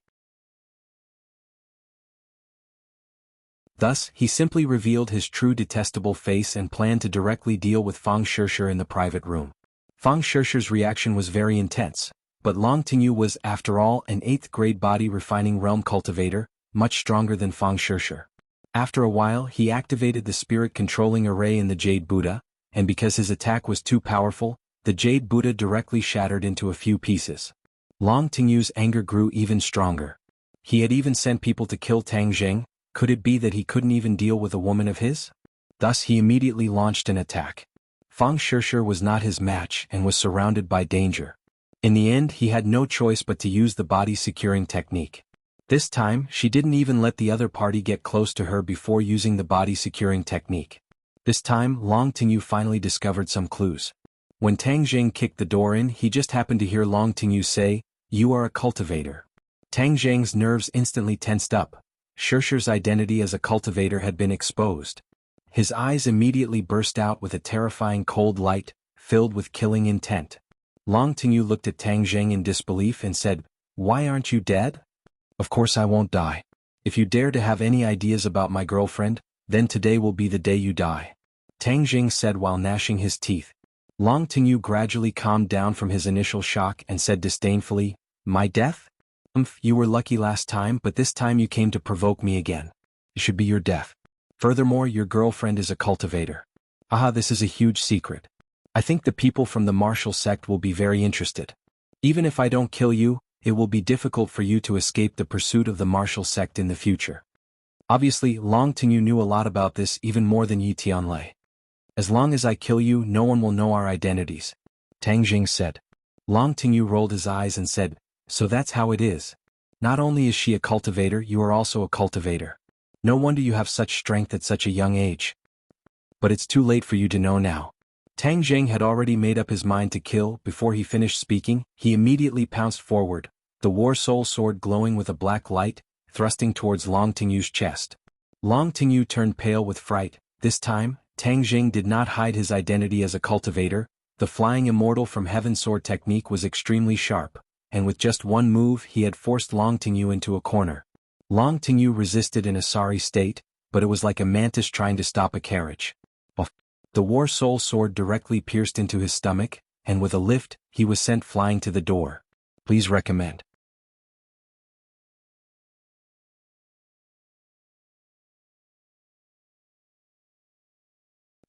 Thus, he simply revealed his true detestable face and planned to directly deal with Fang Shishir in the private room. Fang Shishir's reaction was very intense, but Long Tinyu was, after all, an 8th grade body refining realm cultivator, much stronger than Fang Shishir. After a while, he activated the spirit-controlling array in the Jade Buddha, and because his attack was too powerful, the Jade Buddha directly shattered into a few pieces. Long Tingyu's anger grew even stronger. He had even sent people to kill Tang Zheng. Could it be that he couldn't even deal with a woman of his? Thus he immediately launched an attack. Fang Shishir was not his match and was surrounded by danger. In the end, he had no choice but to use the body-securing technique. This time, she didn't even let the other party get close to her before using the body-securing technique. This time, Long Tinyu finally discovered some clues. When Tang Zheng kicked the door in, he just happened to hear Long Tinyu say, "You are a cultivator." Tang Zheng's nerves instantly tensed up. Shishi's identity as a cultivator had been exposed. His eyes immediately burst out with a terrifying cold light, filled with killing intent. Long Tingyu looked at Tang Zheng in disbelief and said, "Why aren't you dead?" "Of course I won't die. If you dare to have any ideas about my girlfriend, then today will be the day you die," Tang Zheng said while gnashing his teeth. Long Tingyu gradually calmed down from his initial shock and said disdainfully, "My death? You were lucky last time, but this time you came to provoke me again. It should be your death. Furthermore, your girlfriend is a cultivator. Aha, this is a huge secret. I think the people from the martial sect will be very interested. Even if I don't kill you, it will be difficult for you to escape the pursuit of the martial sect in the future." Obviously, Long Tingyu knew a lot about this, even more than Yi Tianlei. "As long as I kill you, no one will know our identities," Tang Jing said. Long Tingyu rolled his eyes and said, "So that's how it is. Not only is she a cultivator, you are also a cultivator. No wonder you have such strength at such a young age. But it's too late for you to know now." Tang Zheng had already made up his mind to kill. Before he finished speaking, he immediately pounced forward, the War Soul sword glowing with a black light, thrusting towards Long Tingyu's chest. Long Tingyu turned pale with fright. This time, Tang Zheng did not hide his identity as a cultivator. The flying immortal from heaven sword technique was extremely sharp, and with just one move he had forced Long Tingyu into a corner. Long Tingyu resisted in a sorry state, but it was like a mantis trying to stop a carriage. The War Soul sword directly pierced into his stomach, and with a lift, he was sent flying to the door. Please recommend.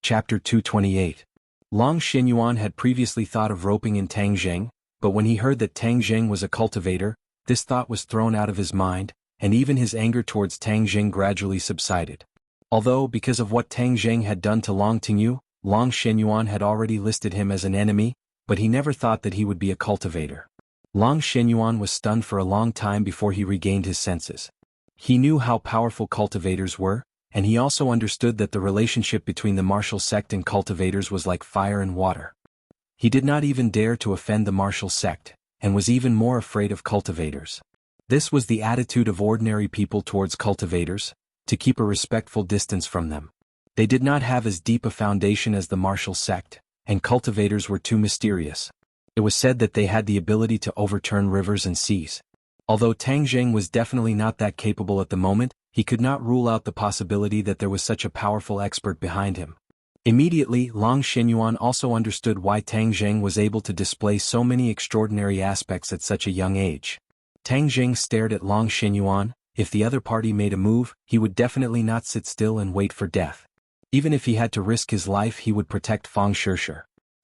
Chapter 228. Long Xinyuan had previously thought of roping in Tang Zheng, but when he heard that Tang Zheng was a cultivator, this thought was thrown out of his mind, and even his anger towards Tang Zheng gradually subsided. Although, because of what Tang Zheng had done to Long Tingyu, Long Xinyuan had already listed him as an enemy, but he never thought that he would be a cultivator. Long Xinyuan was stunned for a long time before he regained his senses. He knew how powerful cultivators were, and he also understood that the relationship between the martial sect and cultivators was like fire and water. He did not even dare to offend the martial sect, and was even more afraid of cultivators. This was the attitude of ordinary people towards cultivators, to keep a respectful distance from them. They did not have as deep a foundation as the martial sect, and cultivators were too mysterious. It was said that they had the ability to overturn rivers and seas. Although Tang Zheng was definitely not that capable at the moment, he could not rule out the possibility that there was such a powerful expert behind him. Immediately, Long Xinyuan also understood why Tang Zheng was able to display so many extraordinary aspects at such a young age. Tang Zheng stared at Long Xinyuan. If the other party made a move, he would definitely not sit still and wait for death. Even if he had to risk his life, he would protect Fang Shishi.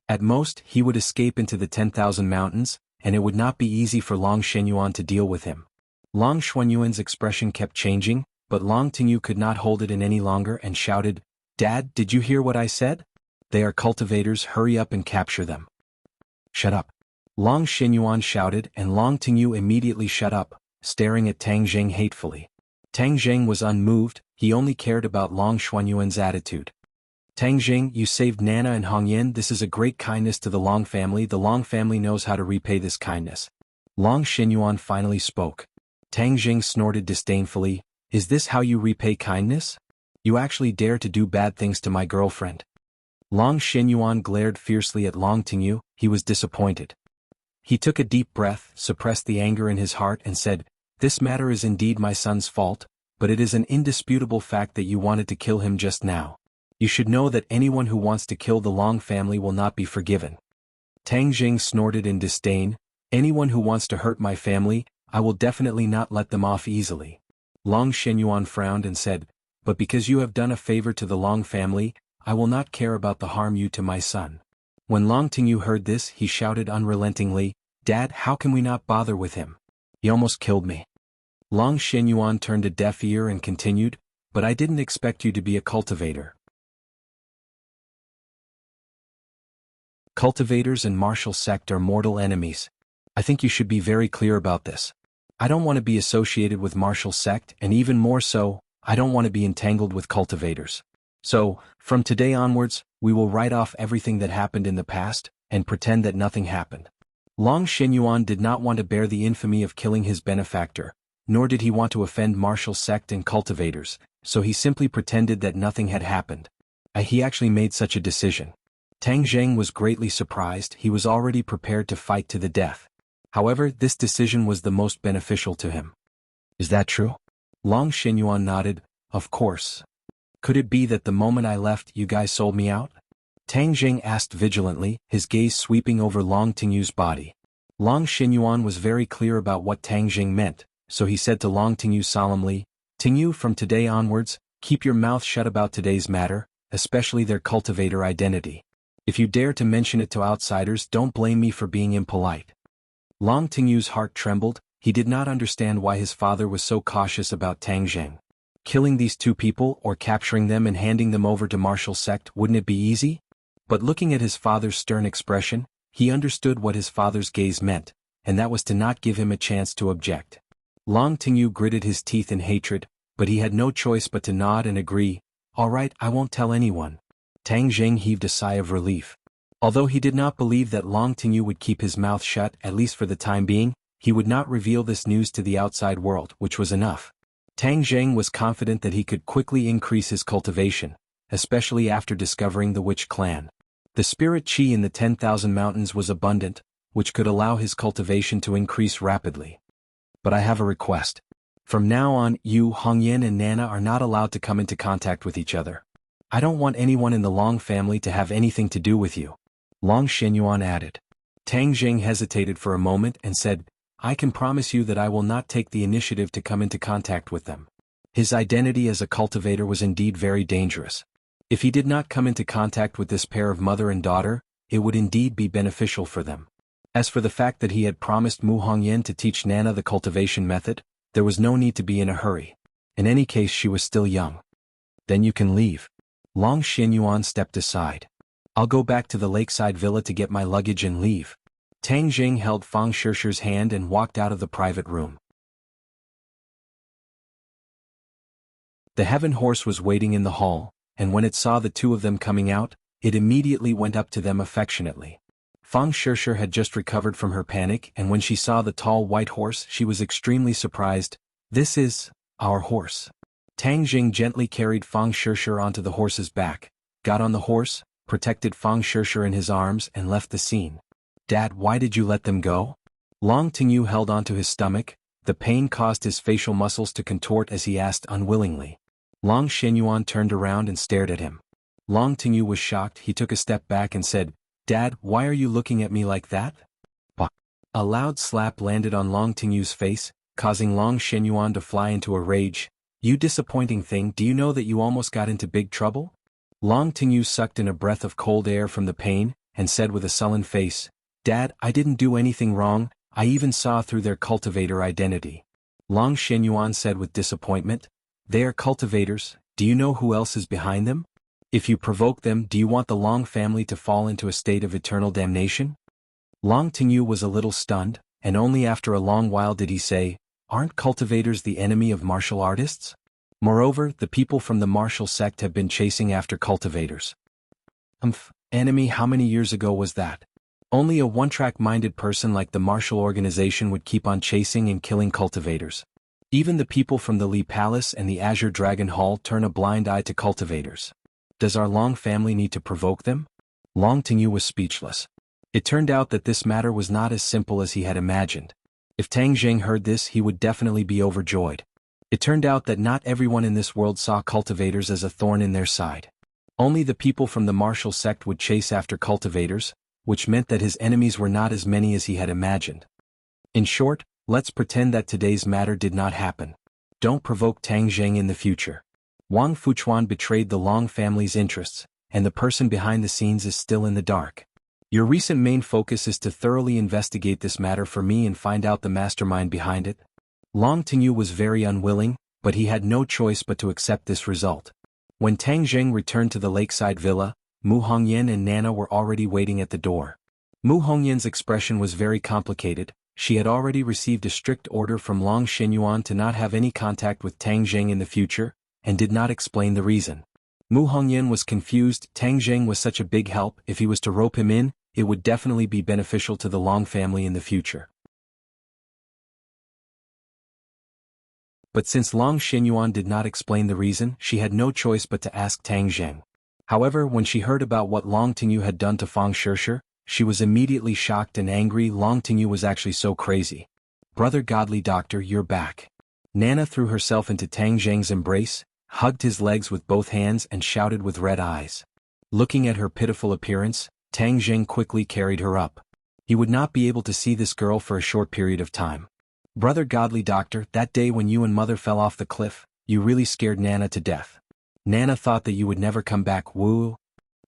At most, he would escape into the 10,000 mountains, and it would not be easy for Long Xinyuan to deal with him. Long Xuanyuan's expression kept changing, but Long Tingyu could not hold it in any longer and shouted, "Dad, did you hear what I said? They are cultivators, hurry up and capture them." "Shut up." Long Xinyuan shouted, and Long Tingyu immediately shut up, staring at Tang Zheng hatefully. Tang Zheng was unmoved, he only cared about Long Xuanyuan's attitude. "Tang Zheng, you saved Nana and Hongyan. This is a great kindness to the Long family. The Long family knows how to repay this kindness." Long Xinyuan finally spoke. Tang Zheng snorted disdainfully, "Is this how you repay kindness? You actually dare to do bad things to my girlfriend?" Long Xinyuan glared fiercely at Long Tingyu. He was disappointed. He took a deep breath, suppressed the anger in his heart and said, "This matter is indeed my son's fault, but it is an indisputable fact that you wanted to kill him just now. You should know that anyone who wants to kill the Long family will not be forgiven." Tang Zheng snorted in disdain, "Anyone who wants to hurt my family, I will definitely not let them off easily." Long Xinyuan frowned and said, "But because you have done a favor to the Long family, I will not care about the harm you to my son." When Long Tingyu heard this, he shouted unrelentingly, "Dad, how can we not bother with him? He almost killed me." Long Xinyuan turned a deaf ear and continued, "But I didn't expect you to be a cultivator." Cultivators and martial sect are mortal enemies. I think you should be very clear about this. I don't want to be associated with martial sect, and even more so, I don't want to be entangled with cultivators. So, from today onwards, we will write off everything that happened in the past, and pretend that nothing happened. Long Shenyuan did not want to bear the infamy of killing his benefactor, nor did he want to offend martial sect and cultivators, so he simply pretended that nothing had happened. He actually made such a decision. Tang Zheng was greatly surprised. He was already prepared to fight to the death. However, this decision was the most beneficial to him. Is that true? Long Shenyuan nodded. Of course. Could it be that the moment I left you guys sold me out? Tang Zheng asked vigilantly, his gaze sweeping over Long Tingyu's body. Long Shenyuan was very clear about what Tang Zheng meant, so he said to Long Tingyu solemnly, Tingyu, from today onwards, keep your mouth shut about today's matter, especially their cultivator identity. If you dare to mention it to outsiders, don't blame me for being impolite. Long Tingyu's heart trembled. He did not understand why his father was so cautious about Tang Zheng. Killing these two people or capturing them and handing them over to martial sect, wouldn't it be easy? But looking at his father's stern expression, he understood what his father's gaze meant, and that was to not give him a chance to object. Long Tingyu gritted his teeth in hatred, but he had no choice but to nod and agree. All right, I won't tell anyone. Tang Zheng heaved a sigh of relief. Although he did not believe that Long Tingyu would keep his mouth shut, at least for the time being, he would not reveal this news to the outside world, which was enough. Tang Zheng was confident that he could quickly increase his cultivation, especially after discovering the witch clan. The spirit qi in the 10,000 mountains was abundant, which could allow his cultivation to increase rapidly. But I have a request. From now on, you, Hongyan and Nana are not allowed to come into contact with each other. I don't want anyone in the Long family to have anything to do with you. Long Shenyuan added. Tang Zheng hesitated for a moment and said, I can promise you that I will not take the initiative to come into contact with them. His identity as a cultivator was indeed very dangerous. If he did not come into contact with this pair of mother and daughter, it would indeed be beneficial for them. As for the fact that he had promised Mu Hongyan to teach Nana the cultivation method, there was no need to be in a hurry. In any case, she was still young. Then you can leave. Long Shenyuan stepped aside. I'll go back to the lakeside villa to get my luggage and leave. Tang Zheng held Fang Shishir's hand and walked out of the private room. The heaven horse was waiting in the hall, and when it saw the two of them coming out, it immediately went up to them affectionately. Fang Shishir had just recovered from her panic, and when she saw the tall white horse, she was extremely surprised. This is our horse. Tang Zheng gently carried Fang Shishir onto the horse's back, got on the horse, protected Fang Shishir in his arms and left the scene. Dad, why did you let them go? Long Tingyu held onto his stomach. The pain caused his facial muscles to contort as he asked unwillingly. Long Shenyuan turned around and stared at him. Long Tingyu was shocked. He took a step back and said, Dad, why are you looking at me like that? Bah. A loud slap landed on Long Tingyu's face, causing Long Shenyuan to fly into a rage. You disappointing thing, do you know that you almost got into big trouble? Long Tingyu sucked in a breath of cold air from the pain, and said with a sullen face, Dad, I didn't do anything wrong, I even saw through their cultivator identity. Long Shenyuan said with disappointment, They are cultivators, do you know who else is behind them? If you provoke them, do you want the Long family to fall into a state of eternal damnation? Long Tingyu was a little stunned, and only after a long while did he say, Aren't cultivators the enemy of martial artists? Moreover, the people from the martial sect have been chasing after cultivators. Enemy, how many years ago was that? Only a one-track-minded person like the martial organization would keep on chasing and killing cultivators. Even the people from the Li Palace and the Azure Dragon Hall turn a blind eye to cultivators. Does our Long family need to provoke them? Long Tingyu was speechless. It turned out that this matter was not as simple as he had imagined. If Tang Zheng heard this, he would definitely be overjoyed. It turned out that not everyone in this world saw cultivators as a thorn in their side. Only the people from the martial sect would chase after cultivators, which meant that his enemies were not as many as he had imagined. In short, let's pretend that today's matter did not happen. Don't provoke Tang Zheng in the future. Wang Fuchuan betrayed the Long family's interests, and the person behind the scenes is still in the dark. Your recent main focus is to thoroughly investigate this matter for me and find out the mastermind behind it. Long Tingyu was very unwilling, but he had no choice but to accept this result. When Tang Zheng returned to the lakeside villa, Mu Hongyan and Nana were already waiting at the door. Mu Hongyan's expression was very complicated. She had already received a strict order from Long Shenyuan to not have any contact with Tang Zheng in the future, and did not explain the reason. Mu Hongyan was confused. Tang Zheng was such a big help. If he was to rope him in, it would definitely be beneficial to the Long family in the future. But since Long Xinyuan did not explain the reason, she had no choice but to ask Tang Zheng. However, when she heard about what Long Tingyu had done to Fang Shishir, she was immediately shocked and angry. Long Tingyu was actually so crazy. "Brother Godly Doctor, you're back." Nana threw herself into Tang Zheng's embrace, hugged his legs with both hands and shouted with red eyes. Looking at her pitiful appearance, Tang Zheng quickly carried her up. He would not be able to see this girl for a short period of time. "Brother Godly Doctor, that day when you and Mother fell off the cliff, you really scared Nana to death. Nana thought that you would never come back, woo."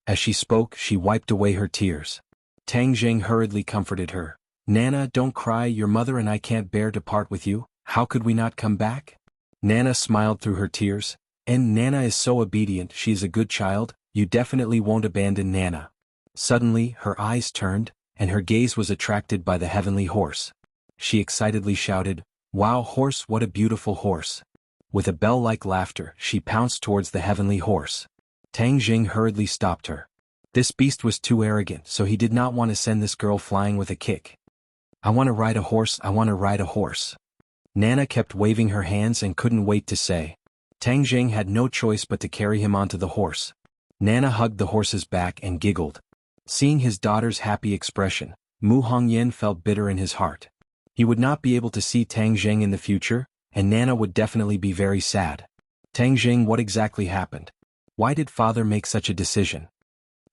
As she spoke, she wiped away her tears. Tang Zheng hurriedly comforted her. "Nana, don't cry, your mother and I can't bear to part with you. How could we not come back?" Nana smiled through her tears. "And Nana is so obedient, she is a good child, you definitely won't abandon Nana." Suddenly, her eyes turned, and her gaze was attracted by the heavenly horse. She excitedly shouted, "Wow, horse, what a beautiful horse." With a bell-like laughter, she pounced towards the heavenly horse. Tang Zheng hurriedly stopped her. This beast was too arrogant, so he did not want to send this girl flying with a kick. "I want to ride a horse, I want to ride a horse." Nana kept waving her hands and couldn't wait to say. Tang Zheng had no choice but to carry him onto the horse. Nana hugged the horse's back and giggled. Seeing his daughter's happy expression, Mu Hongyan felt bitter in his heart. He would not be able to see Tang Zheng in the future, and Nana would definitely be very sad. "Tang Zheng, what exactly happened? Why did father make such a decision?"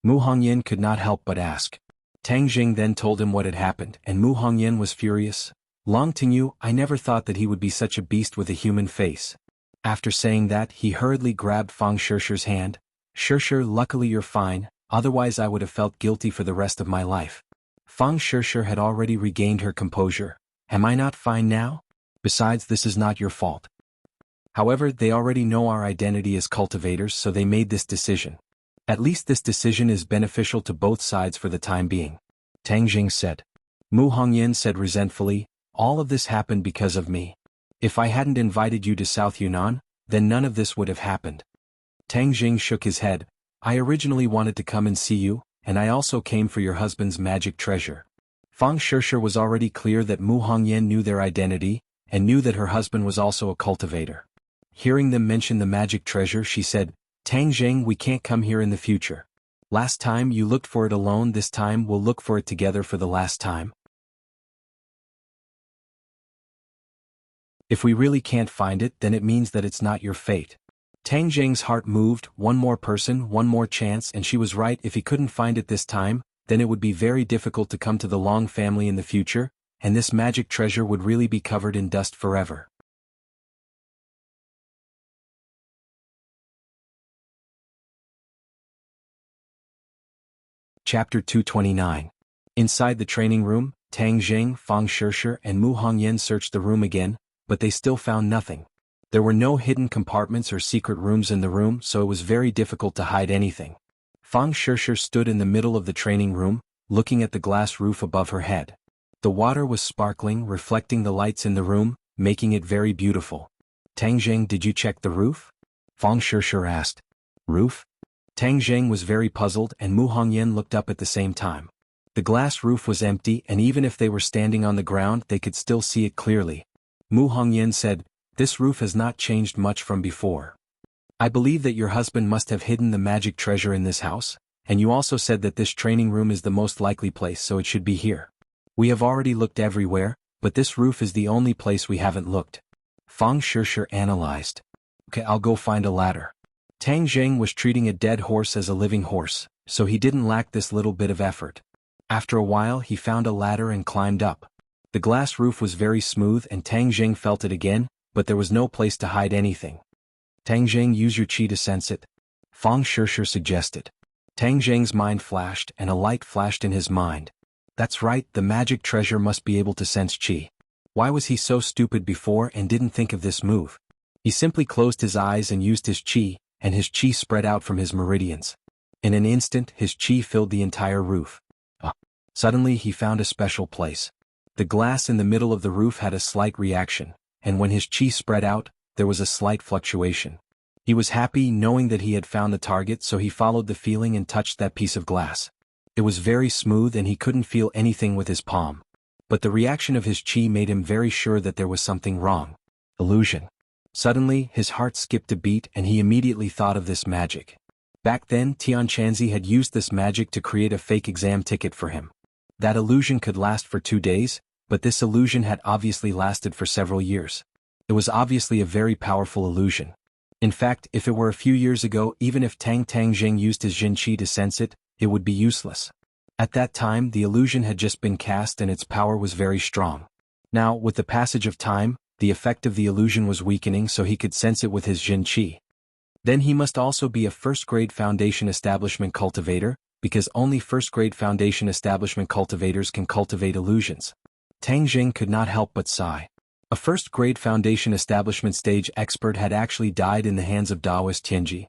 Mu Hongyan could not help but ask. Tang Zheng then told him what had happened, and Mu Hongyan was furious. "Long Tingyu, I never thought that he would be such a beast with a human face." After saying that, he hurriedly grabbed Fang Shishir's hand. "Shishir, luckily you're fine, otherwise I would have felt guilty for the rest of my life." Fang Shishir had already regained her composure. "Am I not fine now? Besides, this is not your fault." However, they already know our identity as cultivators, so they made this decision. At least this decision is beneficial to both sides for the time being. Tang Zheng said. Mu Hongyan said resentfully, "All of this happened because of me. If I hadn't invited you to South Yunnan, then none of this would have happened." Tang Zheng shook his head. "I originally wanted to come and see you, and I also came for your husband's magic treasure." Fang Shishir was already clear that Mu Hongyan knew their identity, and knew that her husband was also a cultivator. Hearing them mention the magic treasure, she said, "Tang Zheng, we can't come here in the future. Last time you looked for it alone, this time we'll look for it together for the last time. If we really can't find it, then it means that it's not your fate." Tang Zheng's heart moved. One more person, one more chance, and she was right. If he couldn't find it this time, then it would be very difficult to come to the Long family in the future, and this magic treasure would really be covered in dust forever. Chapter 229. Inside the training room, Tang Zheng, Fang Shishir, and Mu Hongyan searched the room again, but they still found nothing. There were no hidden compartments or secret rooms in the room, so it was very difficult to hide anything. Fang Shishir stood in the middle of the training room, looking at the glass roof above her head. The water was sparkling, reflecting the lights in the room, making it very beautiful. "Tang Zheng, did you check the roof?" Fang Shishir asked. "Roof?" Tang Zheng was very puzzled, and Mu Hongyan looked up at the same time. The glass roof was empty, and even if they were standing on the ground, they could still see it clearly. Mu Hongyan said, "This roof has not changed much from before. I believe that your husband must have hidden the magic treasure in this house, and you also said that this training room is the most likely place, so it should be here. We have already looked everywhere, but this roof is the only place we haven't looked." Fang Shishir analyzed. "Okay, I'll go find a ladder." Tang Zheng was treating a dead horse as a living horse, so he didn't lack this little bit of effort. After a while, he found a ladder and climbed up. The glass roof was very smooth, and Tang Zheng felt it again, but there was no place to hide anything. "Tang Zheng, use your qi to sense it," Fang Shishir suggested. Tang Zheng's mind flashed, and a light flashed in his mind. That's right, the magic treasure must be able to sense qi. Why was he so stupid before and didn't think of this move? He simply closed his eyes and used his qi, and his qi spread out from his meridians. In an instant, his qi filled the entire roof. Suddenly he found a special place. The glass in the middle of the roof had a slight reaction, and when his qi spread out, there was a slight fluctuation. He was happy knowing that he had found the target, so he followed the feeling and touched that piece of glass. It was very smooth and he couldn't feel anything with his palm. But the reaction of his chi made him very sure that there was something wrong. Illusion. Suddenly, his heart skipped a beat and he immediately thought of this magic. Back then, Tianquanzi had used this magic to create a fake exam ticket for him. That illusion could last for 2 days, but this illusion had obviously lasted for several years. It was obviously a very powerful illusion. In fact, if it were a few years ago, even if Tang Zheng used his Jin Qi to sense it, it would be useless. At that time, the illusion had just been cast and its power was very strong. Now, with the passage of time, the effect of the illusion was weakening so he could sense it with his Jin Qi. Then he must also be a first-grade foundation establishment cultivator, because only first-grade foundation establishment cultivators can cultivate illusions. Tang Zheng could not help but sigh. A first-grade foundation establishment stage expert had actually died in the hands of Taoist Tianji.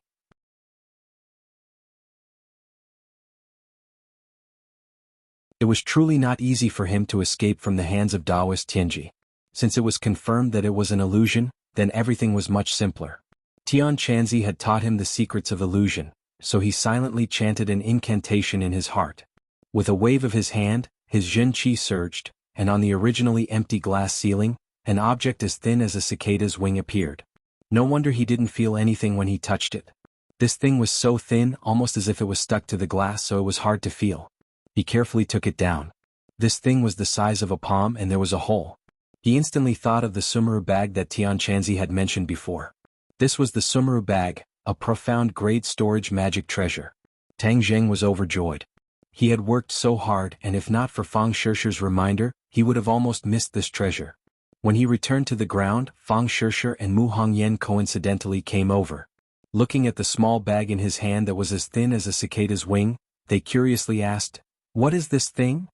It was truly not easy for him to escape from the hands of Taoist Tianji. Since it was confirmed that it was an illusion, then everything was much simpler. Tianquanzi had taught him the secrets of illusion, so he silently chanted an incantation in his heart. With a wave of his hand, his Jin Qi surged, and on the originally empty glass ceiling, an object as thin as a cicada's wing appeared. No wonder he didn't feel anything when he touched it. This thing was so thin, almost as if it was stuck to the glass, so it was hard to feel. He carefully took it down. This thing was the size of a palm and there was a hole. He instantly thought of the Sumeru bag that Tianquanzi had mentioned before. This was the Sumeru bag, a profound grade storage magic treasure. Tang Zheng was overjoyed. He had worked so hard and if not for Fang Shishir's reminder, he would have almost missed this treasure. When he returned to the ground, Fang Shishir and Mu Hongyan coincidentally came over. Looking at the small bag in his hand that was as thin as a cicada's wing, they curiously asked, "What is this thing?"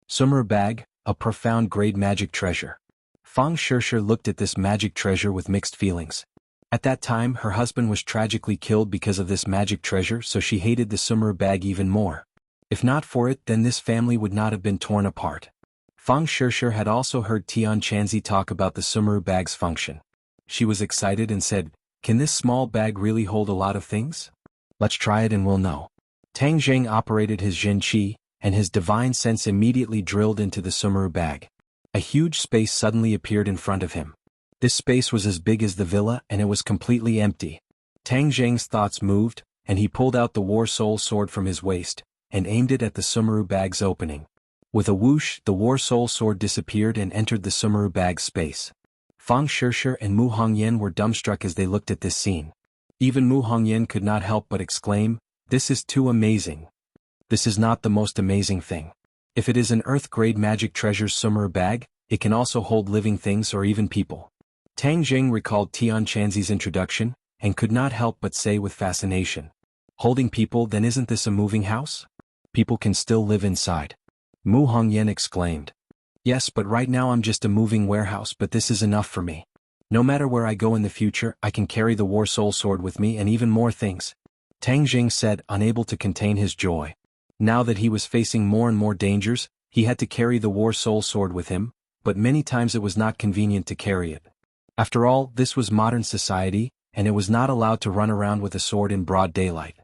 Sumeru bag, a profound grade magic treasure. Fang Shishir looked at this magic treasure with mixed feelings. At that time, her husband was tragically killed because of this magic treasure, so she hated the Sumeru bag even more. If not for it, then this family would not have been torn apart. Fang Shishir had also heard Tianquanzi talk about the Sumeru bag's function. She was excited and said, "Can this small bag really hold a lot of things? Let's try it and we'll know." Tang Zheng operated his Jin Qi, and his divine sense immediately drilled into the Sumeru bag. A huge space suddenly appeared in front of him. This space was as big as the villa and it was completely empty. Tang Zheng's thoughts moved, and he pulled out the War Soul sword from his waist, and aimed it at the Sumeru bag's opening. With a whoosh, the War Soul sword disappeared and entered the Sumeru bag's space. Fang Shishir and Mu Hongyan were dumbstruck as they looked at this scene. Even Mu Hongyan could not help but exclaim, "This is too amazing. This is not the most amazing thing. If it is an Earth-grade magic treasure's Sumeru bag, it can also hold living things or even people." Tang Zheng recalled Tianquanzi's introduction, and could not help but say with fascination, "Holding people, then isn't this a moving house? People can still live inside." Mu Hongyan exclaimed, "Yes, but right now I'm just a moving warehouse, but this is enough for me. No matter where I go in the future, I can carry the War Soul sword with me and even more things." Tang Zheng said, unable to contain his joy. Now that he was facing more and more dangers, he had to carry the War Soul sword with him, but many times it was not convenient to carry it. After all, this was modern society, and it was not allowed to run around with a sword in broad daylight.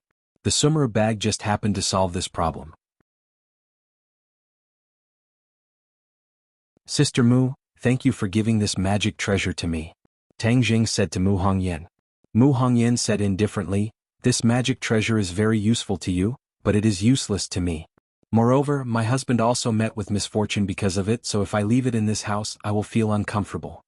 The Sumeru bag just happened to solve this problem. "Sister Mu, thank you for giving this magic treasure to me," Tang Zheng said to Mu Hongyan. Mu Hongyan said indifferently, "This magic treasure is very useful to you, but it is useless to me. Moreover, my husband also met with misfortune because of it, so if I leave it in this house, I will feel uncomfortable."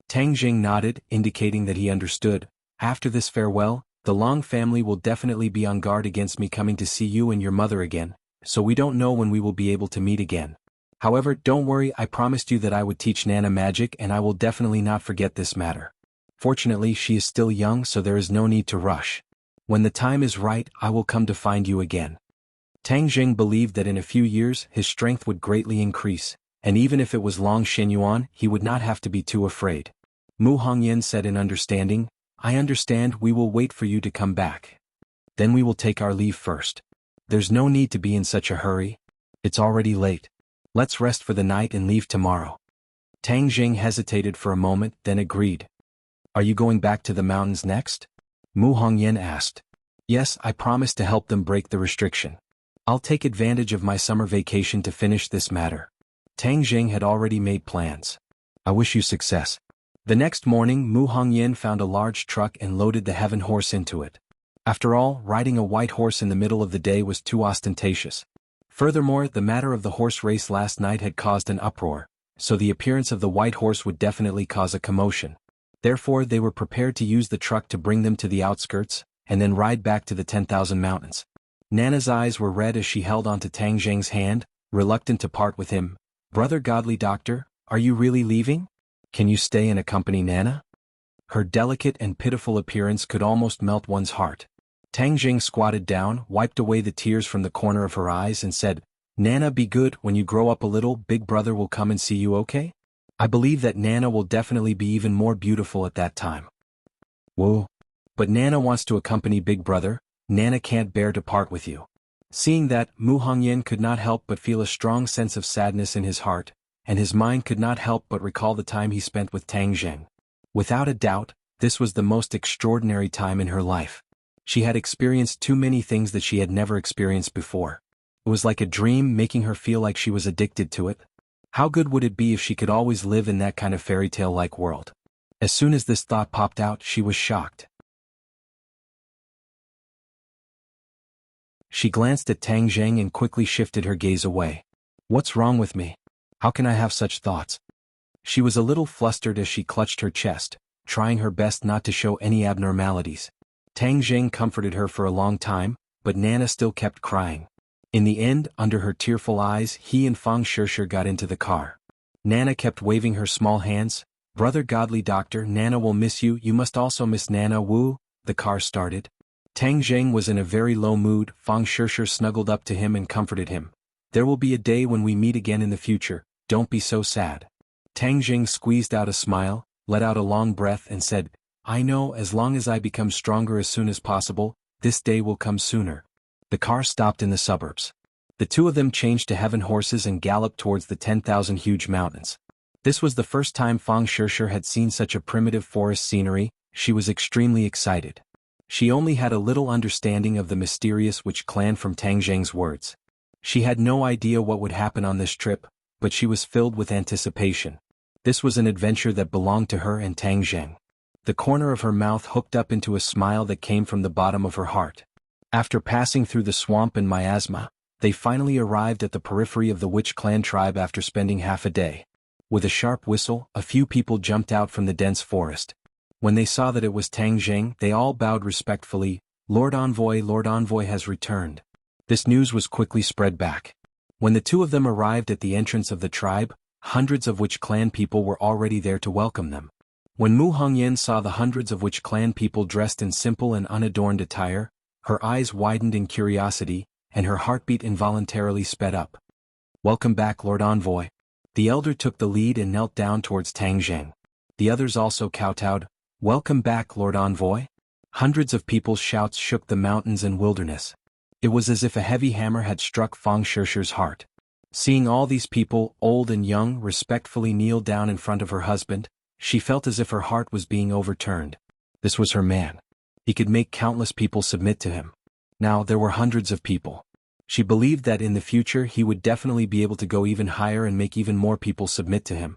Tang Zheng nodded, indicating that he understood. "After this farewell, the Long family will definitely be on guard against me coming to see you and your mother again, so we don't know when we will be able to meet again. However, don't worry, I promised you that I would teach Nana magic and I will definitely not forget this matter. Fortunately, she is still young, so there is no need to rush. When the time is right, I will come to find you again." Tang Zheng believed that in a few years his strength would greatly increase, and even if it was Long Shenyuan, he would not have to be too afraid. Mu Hongyan said in understanding, "I understand, we will wait for you to come back. Then we will take our leave first. There's no need to be in such a hurry. It's already late. Let's rest for the night and leave tomorrow." Tang Zheng hesitated for a moment, then agreed. "Are you going back to the mountains next?" Mu Hongyan asked. "Yes, I promised to help them break the restriction." I'll take advantage of my summer vacation to finish this matter. Tang Jing had already made plans. I wish you success. The next morning, Mu Hongyan found a large truck and loaded the heaven horse into it. After all, riding a white horse in the middle of the day was too ostentatious. Furthermore, the matter of the horse race last night had caused an uproar, so the appearance of the white horse would definitely cause a commotion. Therefore, they were prepared to use the truck to bring them to the outskirts, and then ride back to the 10,000 mountains. Nana's eyes were red as she held onto Tang Jing's hand, reluctant to part with him. Brother Godly Doctor, are you really leaving? Can you stay and accompany Nana? Her delicate and pitiful appearance could almost melt one's heart. Tang Jing squatted down, wiped away the tears from the corner of her eyes and said, Nana, be good. When you grow up a little, Big Brother will come and see you, okay? I believe that Nana will definitely be even more beautiful at that time. Whoa. But Nana wants to accompany Big Brother. Nana can't bear to part with you. Seeing that, Mu Hongyan could not help but feel a strong sense of sadness in his heart, and his mind could not help but recall the time he spent with Tang Jing. Without a doubt, this was the most extraordinary time in her life. She had experienced too many things that she had never experienced before. It was like a dream, making her feel like she was addicted to it. How good would it be if she could always live in that kind of fairy tale-like world? As soon as this thought popped out, she was shocked. She glanced at Tang Jing and quickly shifted her gaze away. What's wrong with me? How can I have such thoughts? She was a little flustered as she clutched her chest, trying her best not to show any abnormalities. Tang Jing comforted her for a long time, but Nana still kept crying. In the end, under her tearful eyes, he and Fang Shishir got into the car. Nana kept waving her small hands. Brother Godly Doctor, Nana will miss you. You must also miss Nana. Woo. The car started. Tang Jing was in a very low mood. Fang Shishir snuggled up to him and comforted him. There will be a day when we meet again in the future. Don't be so sad. Tang Jing squeezed out a smile, let out a long breath and said, I know, as long as I become stronger as soon as possible, this day will come sooner. The car stopped in the suburbs. The two of them changed to heaven horses and galloped towards the 10,000 huge mountains. This was the first time Fang Shishir had seen such a primitive forest scenery. She was extremely excited. She only had a little understanding of the mysterious Witch clan from Tang Jing's words. She had no idea what would happen on this trip, but she was filled with anticipation. This was an adventure that belonged to her and Tang Jing. The corner of her mouth hooked up into a smile that came from the bottom of her heart. After passing through the swamp and miasma, they finally arrived at the periphery of the Witch clan tribe after spending half a day. With a sharp whistle, a few people jumped out from the dense forest. When they saw that it was Tang Jing, they all bowed respectfully. Lord Envoy has returned. This news was quickly spread back. When the two of them arrived at the entrance of the tribe, hundreds of Witch clan people were already there to welcome them. When Mu Hongyan saw the hundreds of Witch clan people dressed in simple and unadorned attire, her eyes widened in curiosity, and her heartbeat involuntarily sped up. Welcome back, Lord Envoy. The elder took the lead and knelt down towards Tang Jing. The others also kowtowed. Welcome back, Lord Envoy. Hundreds of people's shouts shook the mountains and wilderness. It was as if a heavy hammer had struck Fang Shishir's heart. Seeing all these people, old and young, respectfully kneel down in front of her husband, she felt as if her heart was being overturned. This was her man. He could make countless people submit to him. Now there were hundreds of people. She believed that in the future he would definitely be able to go even higher and make even more people submit to him.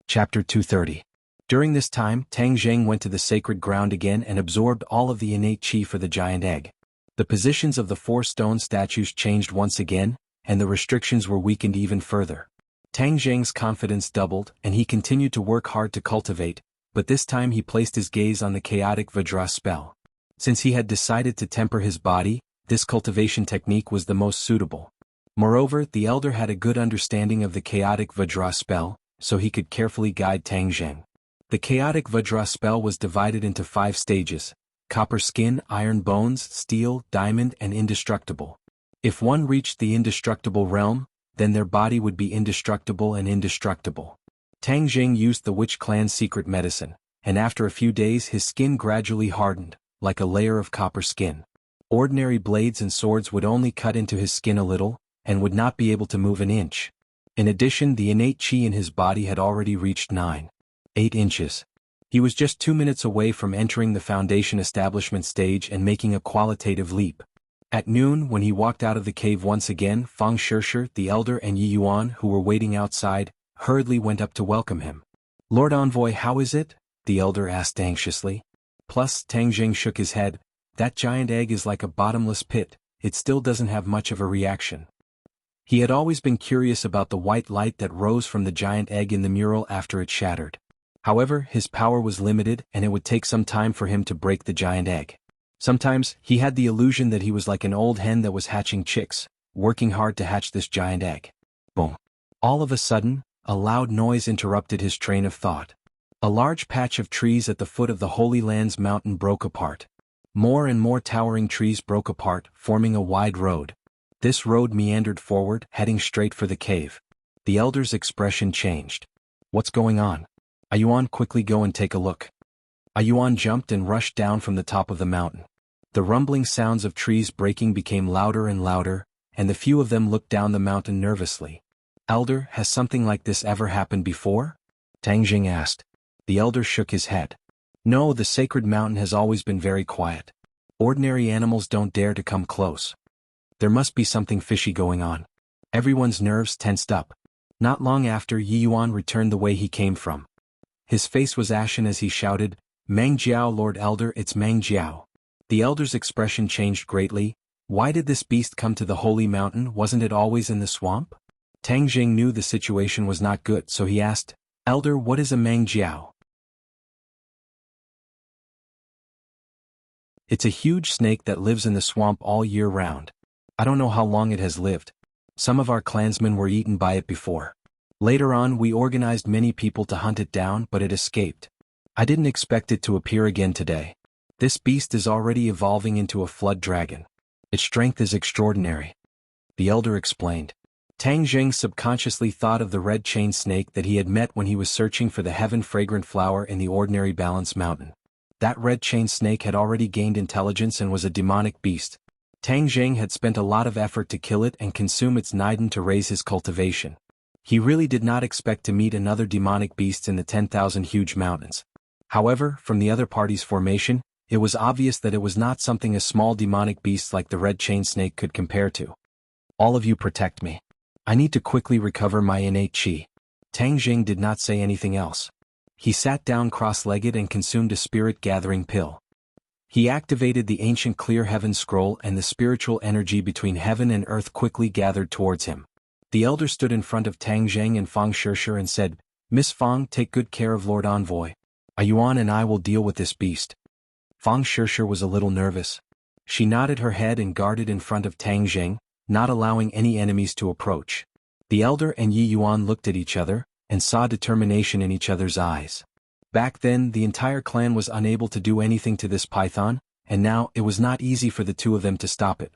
Chapter 230. During this time, Tang Jing went to the sacred ground again and absorbed all of the innate chi for the giant egg. The positions of the 4 stone statues changed once again, and the restrictions were weakened even further. Tang Jing's confidence doubled, and he continued to work hard to cultivate, but this time he placed his gaze on the chaotic Vajra spell. Since he had decided to temper his body, this cultivation technique was the most suitable. Moreover, the elder had a good understanding of the chaotic Vajra spell, so he could carefully guide Tang Jing. The chaotic Vajra spell was divided into 5 stages: copper skin, iron bones, steel, diamond, and indestructible. If one reached the indestructible realm, then their body would be indestructible and indestructible. Tang Jing used the Witch clan's secret medicine, and after a few days his skin gradually hardened, like a layer of copper skin. Ordinary blades and swords would only cut into his skin a little, and would not be able to move an inch. In addition, the innate chi in his body had already reached 9. 8 inches. He was just 2 minutes away from entering the foundation establishment stage and making a qualitative leap. At noon, when he walked out of the cave once again, Fang Shishir, the elder, and Yi Yuan, who were waiting outside, hurriedly went up to welcome him. "Lord Envoy, how is it?" the elder asked anxiously. Plus, Tang Jing shook his head. "That giant egg is like a bottomless pit, it still doesn't have much of a reaction." He had always been curious about the white light that rose from the giant egg in the mural after it shattered. However, his power was limited and it would take some time for him to break the giant egg. Sometimes, he had the illusion that he was like an old hen that was hatching chicks, working hard to hatch this giant egg. Boom. All of a sudden, a loud noise interrupted his train of thought. A large patch of trees at the foot of the Holy Land's mountain broke apart. More and more towering trees broke apart, forming a wide road. This road meandered forward, heading straight for the cave. The elder's expression changed. "What's going on? Ayuan, quickly go and take a look." Ayuan jumped and rushed down from the top of the mountain. The rumbling sounds of trees breaking became louder and louder, and the few of them looked down the mountain nervously. "Elder, has something like this ever happened before?" Tang Jing asked. The elder shook his head. "No, the sacred mountain has always been very quiet. Ordinary animals don't dare to come close. There must be something fishy going on." Everyone's nerves tensed up. Not long after, Yi Yuan returned the way he came from. His face was ashen as he shouted, "Mang Jiao, Lord Elder, it's Mang Jiao." The elder's expression changed greatly. "Why did this beast come to the holy mountain? Wasn't it always in the swamp?" Tang Jing knew the situation was not good, so he asked, "Elder, what is a Mang Jiao?" "It's a huge snake that lives in the swamp all year round. I don't know how long it has lived. Some of our clansmen were eaten by it before. Later on, we organized many people to hunt it down, but it escaped. I didn't expect it to appear again today. This beast is already evolving into a flood dragon. Its strength is extraordinary," the elder explained. Tang Jing subconsciously thought of the red chain snake that he had met when he was searching for the heaven-fragrant flower in the ordinary Balance Mountain. That red chain snake had already gained intelligence and was a demonic beast. Tang Jing had spent a lot of effort to kill it and consume its nidin to raise his cultivation. He really did not expect to meet another demonic beast in the 10,000 huge mountains. However, from the other party's formation, it was obvious that it was not something a small demonic beast like the red chain snake could compare to. "All of you protect me. I need to quickly recover my innate chi." Tang Jing did not say anything else. He sat down cross-legged and consumed a spirit-gathering pill. He activated the ancient clear heaven scroll and the spiritual energy between heaven and earth quickly gathered towards him. The elder stood in front of Tang Jing and Fang Shishir and said, "Miss Fang, take good care of Lord Envoy. Ayuan and I will deal with this beast." Fang Shishir was a little nervous. She nodded her head and guarded in front of Tang Jing, not allowing any enemies to approach. The elder and Yi Yuan looked at each other, and saw determination in each other's eyes. Back then, the entire clan was unable to do anything to this python, and now it was not easy for the two of them to stop it.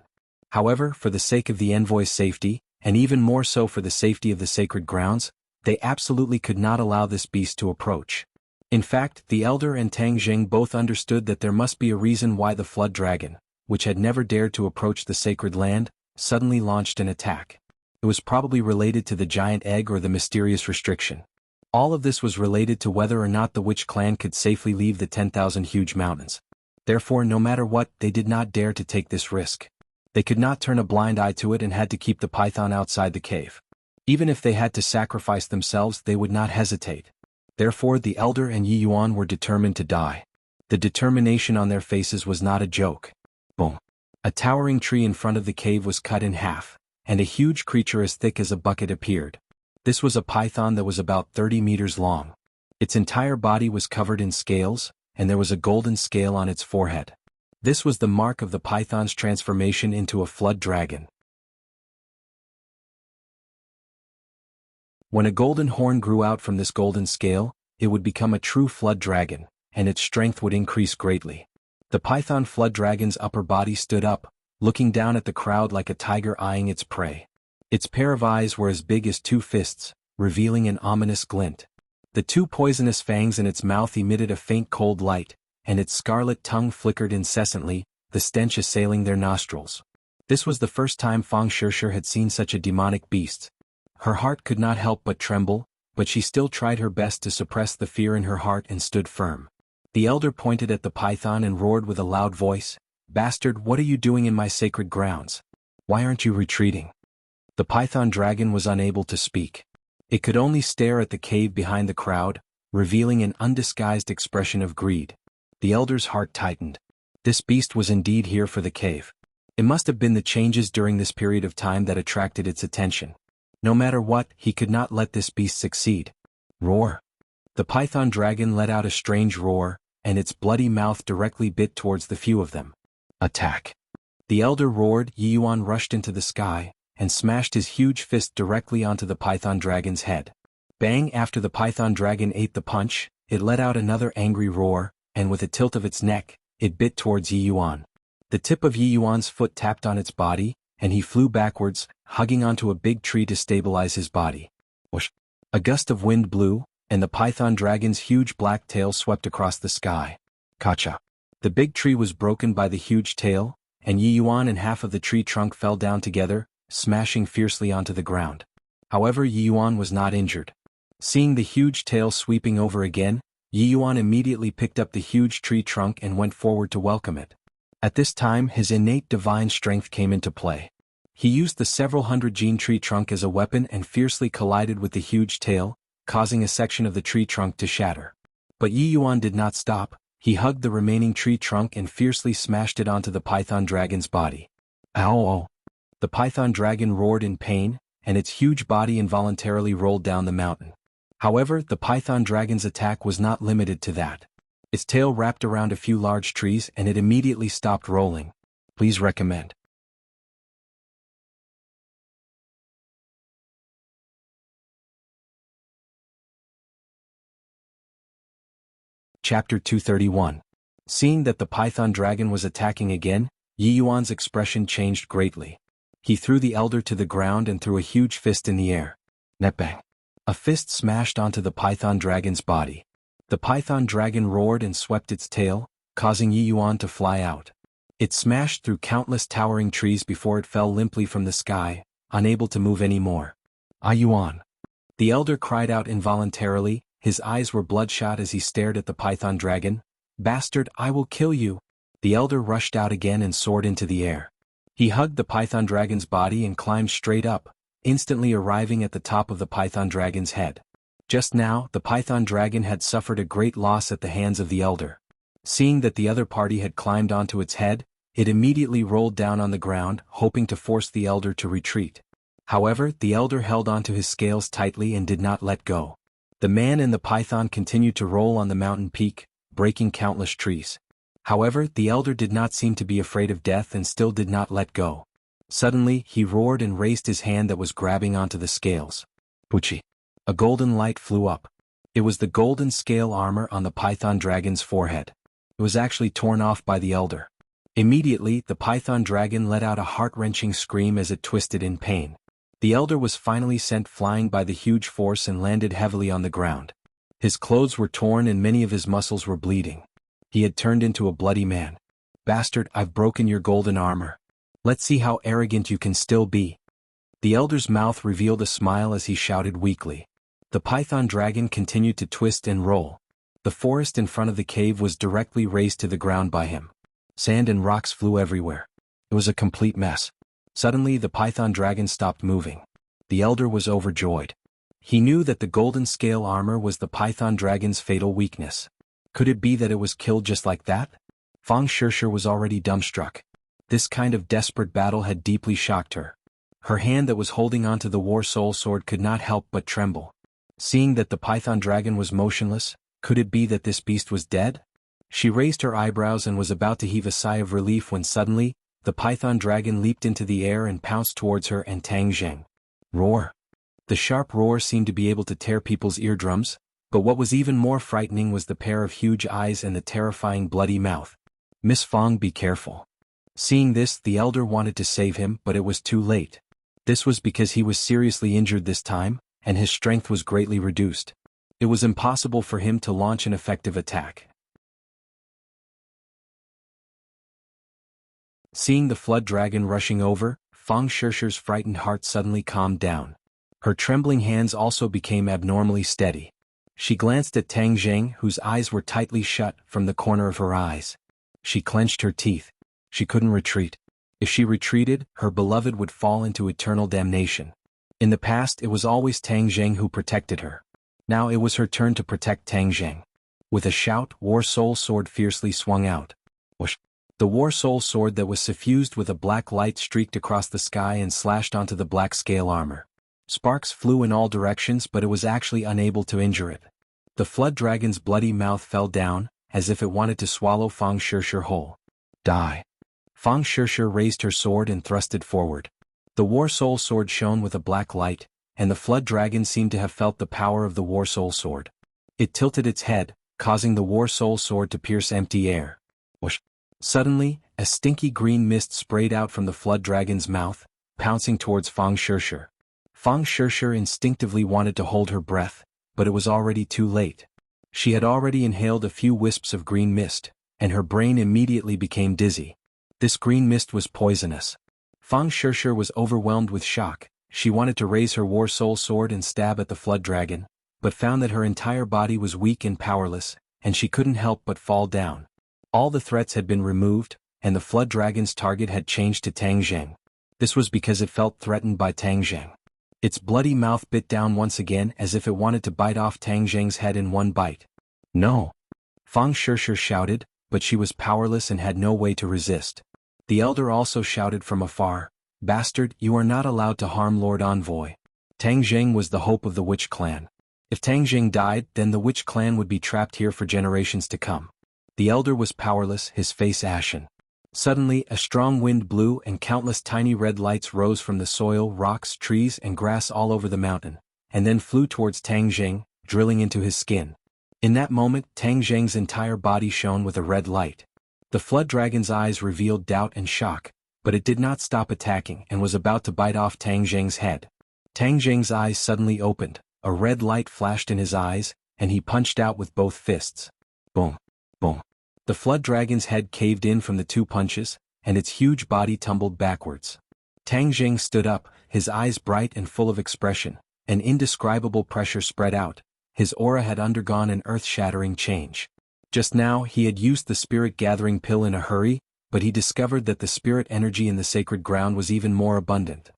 However, for the sake of the envoy's safety, and even more so for the safety of the sacred grounds, they absolutely could not allow this beast to approach. In fact, the elder and Tang Jing both understood that there must be a reason why the flood dragon, which had never dared to approach the sacred land, suddenly launched an attack. It was probably related to the giant egg or the mysterious restriction. All of this was related to whether or not the witch clan could safely leave the 10,000 huge mountains. Therefore, no matter what, they did not dare to take this risk. They could not turn a blind eye to it and had to keep the python outside the cave. Even if they had to sacrifice themselves, they would not hesitate. Therefore, the elder and Yi Yuan were determined to die. The determination on their faces was not a joke. Boom. A towering tree in front of the cave was cut in half, and a huge creature as thick as a bucket appeared. This was a python that was about 30 meters long. Its entire body was covered in scales, and there was a golden scale on its forehead. This was the mark of the python's transformation into a flood dragon. When a golden horn grew out from this golden scale, it would become a true flood dragon, and its strength would increase greatly. The python flood dragon's upper body stood up, looking down at the crowd like a tiger eyeing its prey. Its pair of eyes were as big as 2 fists, revealing an ominous glint. The 2 poisonous fangs in its mouth emitted a faint cold light, and its scarlet tongue flickered incessantly, the stench assailing their nostrils. This was the first time Fang Shishir had seen such a demonic beast. Her heart could not help but tremble, but she still tried her best to suppress the fear in her heart and stood firm. The elder pointed at the python and roared with a loud voice, "Bastard, what are you doing in my sacred grounds? Why aren't you retreating?" The python dragon was unable to speak. It could only stare at the cave behind the crowd, revealing an undisguised expression of greed. The elder's heart tightened. This beast was indeed here for the cave. It must have been the changes during this period of time that attracted its attention. No matter what, he could not let this beast succeed. Roar! The python dragon let out a strange roar, and its bloody mouth directly bit towards the few of them. Attack! The elder roared. Yi Yuan rushed into the sky, and smashed his huge fist directly onto the python dragon's head. Bang! After the python dragon ate the punch, it let out another angry roar, and with a tilt of its neck, it bit towards Yi Yuan. The tip of Yi Yuan's foot tapped on its body, and he flew backwards, hugging onto a big tree to stabilize his body. Whoosh! A gust of wind blew, and the python dragon's huge black tail swept across the sky. Kacha! The big tree was broken by the huge tail, and Yi Yuan and half of the tree trunk fell down together, smashing fiercely onto the ground. However, Yi Yuan was not injured. Seeing the huge tail sweeping over again, Yi Yuan immediately picked up the huge tree trunk and went forward to welcome it. At this time, his innate divine strength came into play. He used the several hundred gene tree trunk as a weapon and fiercely collided with the huge tail, causing a section of the tree trunk to shatter. But Yi Yuan did not stop. He hugged the remaining tree trunk and fiercely smashed it onto the python dragon's body. Ow! The python dragon roared in pain, and its huge body involuntarily rolled down the mountain. However, the python dragon's attack was not limited to that. Its tail wrapped around a few large trees and it immediately stopped rolling. Please recommend. Chapter 231. Seeing that the python dragon was attacking again, Yi Yuan's expression changed greatly. He threw the elder to the ground and threw a huge fist in the air. Netbang! A fist smashed onto the python dragon's body. The python dragon roared and swept its tail, causing Yi Yuan to fly out. It smashed through countless towering trees before it fell limply from the sky, unable to move anymore. Ah Yuan! The elder cried out involuntarily. His eyes were bloodshot as he stared at the python dragon. Bastard, I will kill you! The elder rushed out again and soared into the air. He hugged the python dragon's body and climbed straight up, instantly arriving at the top of the python dragon's head. Just now, the python dragon had suffered a great loss at the hands of the elder. Seeing that the other party had climbed onto its head, it immediately rolled down on the ground, hoping to force the elder to retreat. However, the elder held onto his scales tightly and did not let go. The man and the python continued to roll on the mountain peak, breaking countless trees. However, the elder did not seem to be afraid of death and still did not let go. Suddenly, he roared and raised his hand that was grabbing onto the scales. Puchi! A golden light flew up. It was the golden scale armor on the python dragon's forehead. It was actually torn off by the elder. Immediately, the python dragon let out a heart-wrenching scream as it twisted in pain. The elder was finally sent flying by the huge force and landed heavily on the ground. His clothes were torn and many of his muscles were bleeding. He had turned into a bloody man. Bastard, I've broken your golden armor. Let's see how arrogant you can still be. The elder's mouth revealed a smile as he shouted weakly. The python dragon continued to twist and roll. The forest in front of the cave was directly razed to the ground by him. Sand and rocks flew everywhere. It was a complete mess. Suddenly the python dragon stopped moving. The elder was overjoyed. He knew that the golden scale armor was the python dragon's fatal weakness. Could it be that it was killed just like that? Fang Shishir was already dumbstruck. This kind of desperate battle had deeply shocked her. Her hand that was holding onto the war soul sword could not help but tremble. Seeing that the python dragon was motionless, could it be that this beast was dead? She raised her eyebrows and was about to heave a sigh of relief when suddenly, the python dragon leaped into the air and pounced towards her and Tang Zheng. Roar! The sharp roar seemed to be able to tear people's eardrums, but what was even more frightening was the pair of huge eyes and the terrifying bloody mouth. Miss Fang, be careful. Seeing this, the elder wanted to save him, but it was too late. This was because he was seriously injured this time, and his strength was greatly reduced. It was impossible for him to launch an effective attack. Seeing the flood dragon rushing over, Fang Shishir's frightened heart suddenly calmed down. Her trembling hands also became abnormally steady. She glanced at Tang Zheng, whose eyes were tightly shut from the corner of her eyes. She clenched her teeth. She couldn't retreat. If she retreated, her beloved would fall into eternal damnation. In the past it was always Tang Zheng who protected her. Now it was her turn to protect Tang Zheng. With a shout, War Soul Sword fiercely swung out. Whoosh! The War Soul Sword that was suffused with a black light streaked across the sky and slashed onto the black scale armor. Sparks flew in all directions, but it was actually unable to injure it. The Flood Dragon's bloody mouth fell down, as if it wanted to swallow Fang Shishir whole. Die! Fang Shishir raised her sword and thrust it forward. The War Soul Sword shone with a black light, and the Flood Dragon seemed to have felt the power of the War Soul Sword. It tilted its head, causing the War Soul Sword to pierce empty air. Whoosh! Suddenly, a stinky green mist sprayed out from the Flood Dragon's mouth, pouncing towards Fang Shishir. Fang Shishir instinctively wanted to hold her breath, but it was already too late. She had already inhaled a few wisps of green mist, and her brain immediately became dizzy. This green mist was poisonous. Fang Shishir was overwhelmed with shock. She wanted to raise her War Soul Sword and stab at the Flood Dragon, but found that her entire body was weak and powerless, and she couldn't help but fall down. All the threats had been removed, and the Flood Dragon's target had changed to Tang Zheng. This was because it felt threatened by Tang Zheng. Its bloody mouth bit down once again as if it wanted to bite off Tang Zheng's head in one bite. No! Fang Shishir shouted, but she was powerless and had no way to resist. The elder also shouted from afar, "Bastard, you are not allowed to harm Lord Envoy." Tang Zheng was the hope of the Witch Clan. If Tang Zheng died, then the Witch Clan would be trapped here for generations to come. The elder was powerless, his face ashen. Suddenly, a strong wind blew and countless tiny red lights rose from the soil, rocks, trees, and grass all over the mountain, and then flew towards Tang Zheng, drilling into his skin. In that moment, Tang Zheng's entire body shone with a red light. The Flood Dragon's eyes revealed doubt and shock, but it did not stop attacking and was about to bite off Tang Zheng's head. Tang Zheng's eyes suddenly opened, a red light flashed in his eyes, and he punched out with both fists. Boom! Boom! The Flood Dragon's head caved in from the two punches, and its huge body tumbled backwards. Tang Zheng stood up, his eyes bright and full of expression. An indescribable pressure spread out. His aura had undergone an earth-shattering change. Just now he had used the spirit-gathering pill in a hurry, but he discovered that the spirit energy in the sacred ground was even more abundant.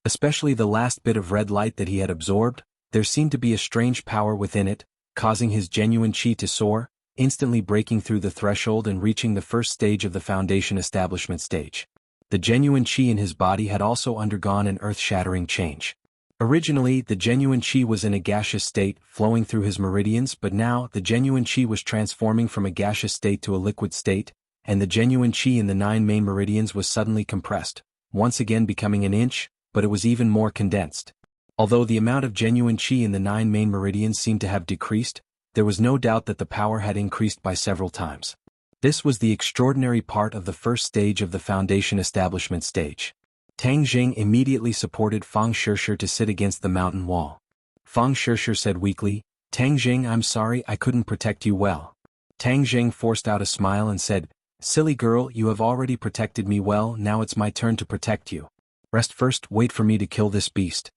Especially the last bit of red light that he had absorbed, there seemed to be a strange power within it, causing his genuine chi to soar, instantly breaking through the threshold and reaching the first stage of the Foundation establishment stage. The genuine chi in his body had also undergone an earth-shattering change. Originally, the genuine chi was in a gaseous state, flowing through his meridians, but now the genuine chi was transforming from a gaseous state to a liquid state, and the genuine chi in the 9 main meridians was suddenly compressed, once again becoming an inch, but it was even more condensed. Although the amount of genuine chi in the 9 main meridians seemed to have decreased, there was no doubt that the power had increased by several times. This was the extraordinary part of the first stage of the Foundation establishment stage. Tang Zheng immediately supported Fang Shishir to sit against the mountain wall. Fang Shishir said weakly, "Tang Zheng, I'm sorry I couldn't protect you well." Tang Zheng forced out a smile and said, "Silly girl, you have already protected me well, now it's my turn to protect you. Rest first, wait for me to kill this beast."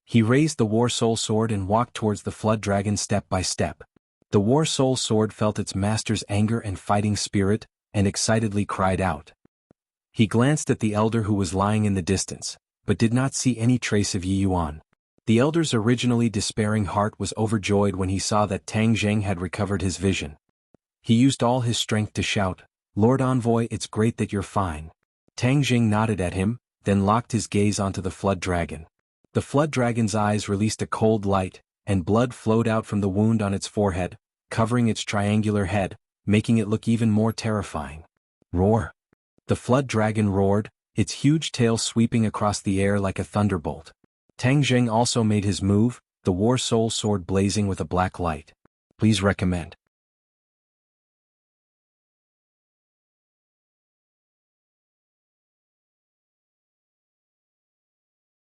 He raised the War Soul Sword and walked towards the Flood Dragon step by step. The War Soul Sword felt its master's anger and fighting spirit, and excitedly cried out. He glanced at the elder who was lying in the distance, but did not see any trace of Yi Yuan. The elder's originally despairing heart was overjoyed when he saw that Tang Zheng had recovered his vision. He used all his strength to shout, "Lord Envoy, it's great that you're fine." Tang Zheng nodded at him, then locked his gaze onto the Flood Dragon. The Flood Dragon's eyes released a cold light, and blood flowed out from the wound on its forehead, covering its triangular head, making it look even more terrifying. Roar! The Flood Dragon roared, its huge tail sweeping across the air like a thunderbolt. Tang Zheng also made his move, the War Soul Sword blazing with a black light. Please recommend.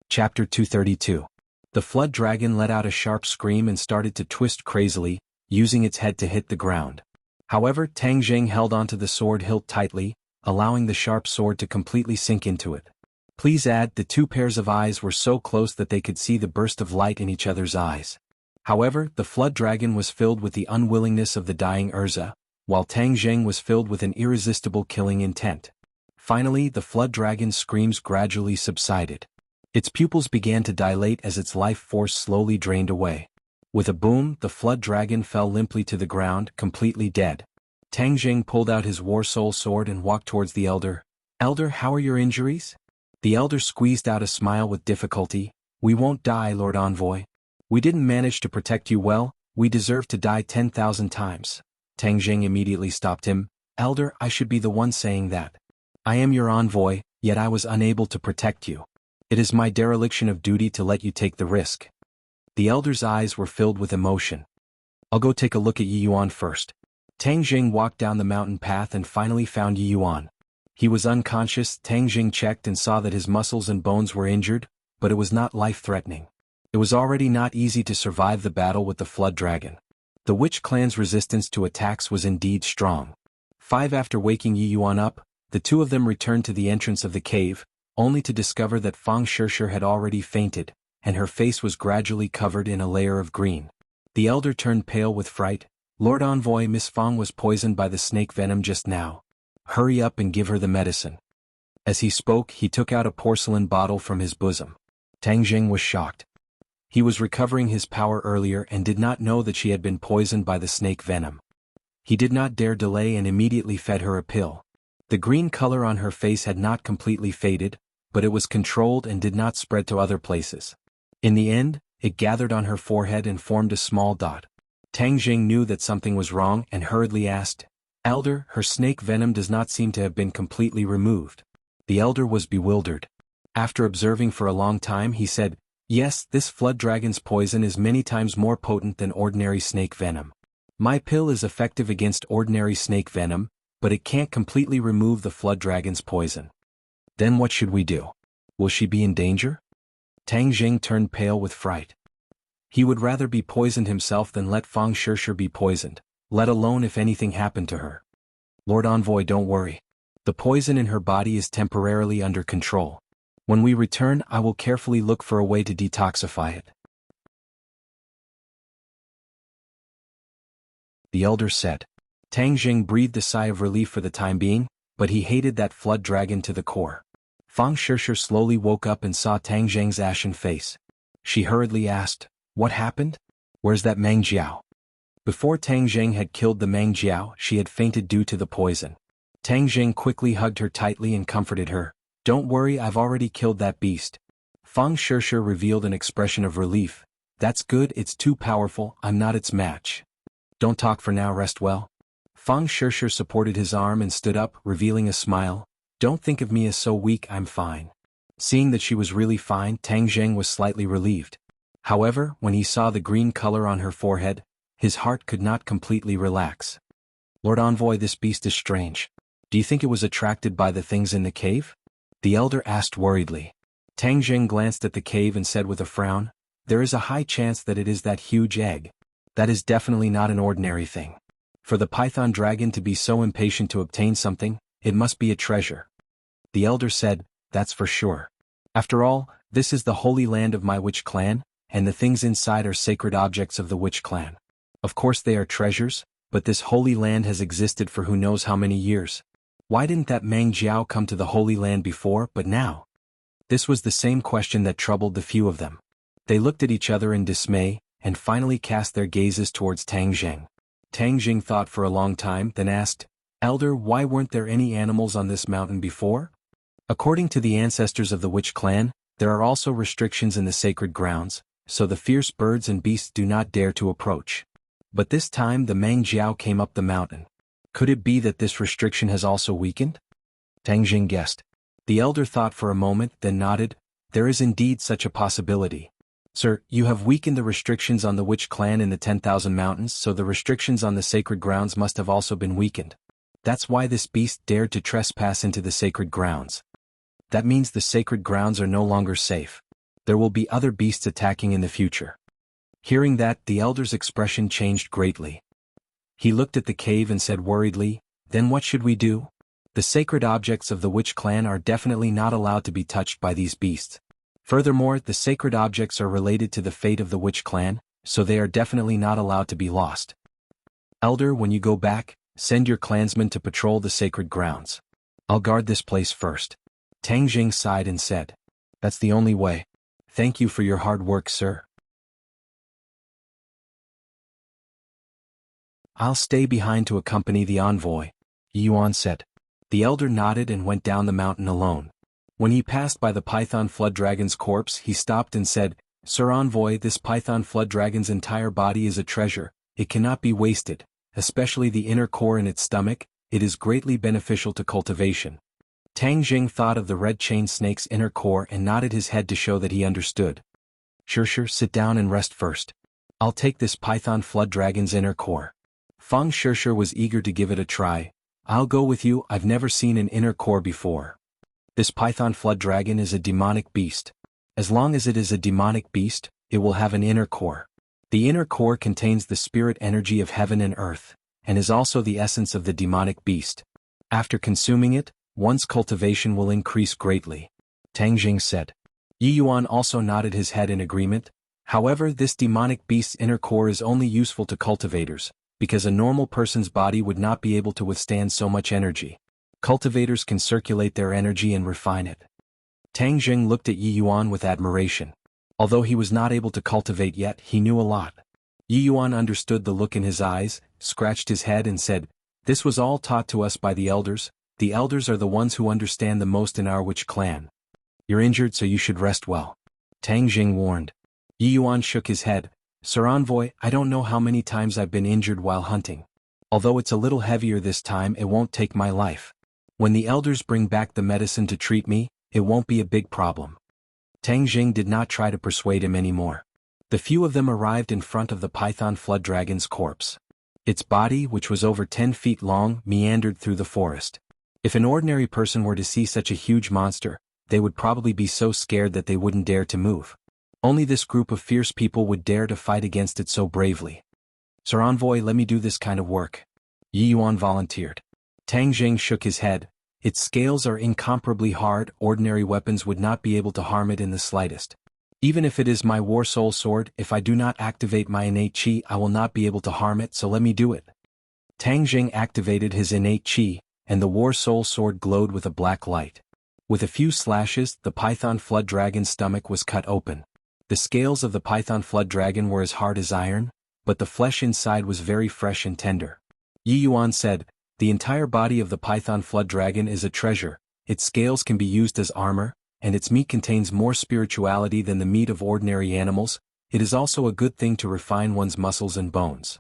Chapter 232. The Flood Dragon let out a sharp scream and started to twist crazily, using its head to hit the ground. However, Tang Zheng held onto the sword hilt tightly, allowing the sharp sword to completely sink into it. Please add, the two pairs of eyes were so close that they could see the burst of light in each other's eyes. However, the flood dragon was filled with the unwillingness of the dying Urza, while Tang Zheng was filled with an irresistible killing intent. Finally, the flood dragon's screams gradually subsided. Its pupils began to dilate as its life force slowly drained away. With a boom, the flood dragon fell limply to the ground, completely dead. Tang Zheng pulled out his war soul sword and walked towards the elder. "Elder, how are your injuries?" The elder squeezed out a smile with difficulty. "We won't die, Lord Envoy. We didn't manage to protect you well, we deserve to die 10,000 times. Tang Zheng immediately stopped him. "Elder, I should be the one saying that. I am your envoy, yet I was unable to protect you. It is my dereliction of duty to let you take the risk." The elder's eyes were filled with emotion. "I'll go take a look at Yi Yuan first." Tang Zheng walked down the mountain path and finally found Yi Yuan. He was unconscious. Tang Zheng checked and saw that his muscles and bones were injured, but it was not life-threatening. It was already not easy to survive the battle with the flood dragon. The witch clan's resistance to attacks was indeed strong. After waking Yi Yuan up, the two of them returned to the entrance of the cave, only to discover that Fang Shishir had already fainted, and her face was gradually covered in a layer of green. The elder turned pale with fright. "Lord Envoy, Miss Fang was poisoned by the snake venom just now. Hurry up and give her the medicine." As he spoke, he took out a porcelain bottle from his bosom. Tang Zheng was shocked. He was recovering his power earlier and did not know that she had been poisoned by the snake venom. He did not dare delay and immediately fed her a pill. The green color on her face had not completely faded, but it was controlled and did not spread to other places. In the end, it gathered on her forehead and formed a small dot. Tang Zheng knew that something was wrong and hurriedly asked, "Elder, her snake venom does not seem to have been completely removed." The elder was bewildered. After observing for a long time, he said, "Yes, this flood dragon's poison is many times more potent than ordinary snake venom. My pill is effective against ordinary snake venom, but it can't completely remove the flood dragon's poison." "Then what should we do? Will she be in danger?" Tang Zheng turned pale with fright. He would rather be poisoned himself than let Fang Shishir be poisoned, let alone if anything happened to her. "Lord Envoy, don't worry. The poison in her body is temporarily under control. When we return, I will carefully look for a way to detoxify it." The elder said. Tang Zheng breathed a sigh of relief for the time being, but he hated that flood dragon to the core. Fang Shishir slowly woke up and saw Tang Zheng's ashen face. She hurriedly asked, "What happened? Where's that Meng Jiao?" Before Tang Zheng had killed the Meng Jiao, she had fainted due to the poison. Tang Zheng quickly hugged her tightly and comforted her. "Don't worry, I've already killed that beast." Fang Shishir revealed an expression of relief. "That's good, it's too powerful, I'm not its match. Don't talk for now, rest well." Fang Shishir supported his arm and stood up, revealing a smile. "Don't think of me as so weak, I'm fine." Seeing that she was really fine, Tang Zheng was slightly relieved. However, when he saw the green color on her forehead, his heart could not completely relax. "Lord Envoy, this beast is strange. Do you think it was attracted by the things in the cave?" The elder asked worriedly. Tang Zheng glanced at the cave and said with a frown, "There is a high chance that it is that huge egg. That is definitely not an ordinary thing. For the python dragon to be so impatient to obtain something, it must be a treasure." The elder said, "That's for sure. After all, this is the holy land of my witch clan, and the things inside are sacred objects of the witch clan. Of course they are treasures, but this holy land has existed for who knows how many years. Why didn't that Meng Jiao come to the holy land before, but now?" This was the same question that troubled the few of them. They looked at each other in dismay, and finally cast their gazes towards Tang Zheng. Tang Zheng thought for a long time, then asked, "Elder, why weren't there any animals on this mountain before?" According to the ancestors of the witch clan, there are also restrictions in the sacred grounds, so the fierce birds and beasts do not dare to approach. But this time the Meng Jiao came up the mountain. Could it be that this restriction has also weakened? Tang Zheng guessed. The elder thought for a moment, then nodded. "There is indeed such a possibility. Sir, you have weakened the restrictions on the witch clan in the 10,000 mountains, so the restrictions on the sacred grounds must have also been weakened. That's why this beast dared to trespass into the sacred grounds. That means the sacred grounds are no longer safe. There will be other beasts attacking in the future." Hearing that, the elder's expression changed greatly. He looked at the cave and said worriedly, "Then what should we do?" The sacred objects of the witch clan are definitely not allowed to be touched by these beasts. Furthermore, the sacred objects are related to the fate of the witch clan, so they are definitely not allowed to be lost. Elder, when you go back, send your clansmen to patrol the sacred grounds. I'll guard this place first. Tang Jing sighed and said, "That's the only way. Thank you for your hard work, sir." "I'll stay behind to accompany the envoy," Yuan said. The elder nodded and went down the mountain alone. When he passed by the python flood dragon's corpse, he stopped and said, "Sir Envoy, this python flood dragon's entire body is a treasure. It cannot be wasted, especially the inner core in its stomach. It is greatly beneficial to cultivation." Tang Jing thought of the red chain snake's inner core and nodded his head to show that he understood. "Sure, sit down and rest first. I'll take this python flood dragon's inner core." Fang Sure was eager to give it a try. "I'll go with you, I've never seen an inner core before." This python flood dragon is a demonic beast. As long as it is a demonic beast, it will have an inner core. The inner core contains the spirit energy of heaven and earth, and is also the essence of the demonic beast. After consuming it, one's cultivation will increase greatly. Tang Jing said. Yi Yuan also nodded his head in agreement. However, this demonic beast's inner core is only useful to cultivators, because a normal person's body would not be able to withstand so much energy. Cultivators can circulate their energy and refine it. Tang Jing looked at Yi Yuan with admiration. Although he was not able to cultivate yet, he knew a lot. Yi Yuan understood the look in his eyes, scratched his head and said, "This was all taught to us by the elders. The elders are the ones who understand the most in our witch clan. You're injured, so you should rest well," Tang Jing warned. Yi Yuan shook his head. "Sir Envoy, I don't know how many times I've been injured while hunting. Although it's a little heavier this time, it won't take my life. When the elders bring back the medicine to treat me, it won't be a big problem." Tang Jing did not try to persuade him anymore. The few of them arrived in front of the python flood dragon's corpse. Its body, which was over 10 feet long, meandered through the forest. If an ordinary person were to see such a huge monster, they would probably be so scared that they wouldn't dare to move. Only this group of fierce people would dare to fight against it so bravely. "Sir Envoy, let me do this kind of work," Yi Yuan volunteered. Tang Jing shook his head. "Its scales are incomparably hard, ordinary weapons would not be able to harm it in the slightest. Even if it is my war soul sword, if I do not activate my innate chi, I will not be able to harm it, so let me do it." Tang Jing activated his innate chi, and the war soul sword glowed with a black light. With a few slashes, the python flood dragon's stomach was cut open. The scales of the python flood dragon were as hard as iron, but the flesh inside was very fresh and tender. Yi Yuan said, "The entire body of the python flood dragon is a treasure. Its scales can be used as armor, and its meat contains more spirituality than the meat of ordinary animals. It is also a good thing to refine one's muscles and bones."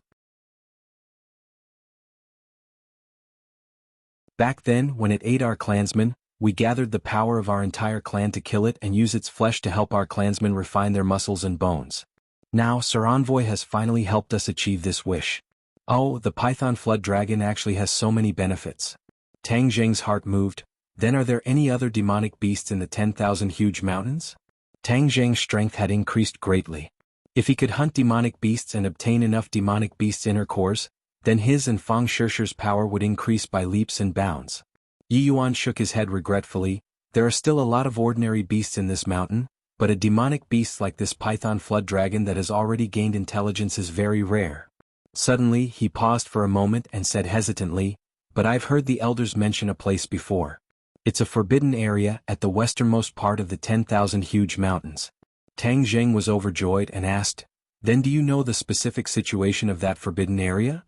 Back then, when it ate our clansmen, we gathered the power of our entire clan to kill it and use its flesh to help our clansmen refine their muscles and bones. Now, Sir Envoy has finally helped us achieve this wish. Oh, the python flood dragon actually has so many benefits. Tang Jing's heart moved. Then are there any other demonic beasts in the 10,000 huge mountains? Tang Jing's strength had increased greatly. If he could hunt demonic beasts and obtain enough demonic beasts' inner cores, then his and Fang Shishi's power would increase by leaps and bounds. Yi Yuan shook his head regretfully. "There are still a lot of ordinary beasts in this mountain, but a demonic beast like this python flood dragon that has already gained intelligence is very rare." Suddenly, he paused for a moment and said hesitantly, "But I've heard the elders mention a place before. It's a forbidden area at the westernmost part of the 10,000 huge mountains." Tang Jing was overjoyed and asked, "Then do you know the specific situation of that forbidden area?"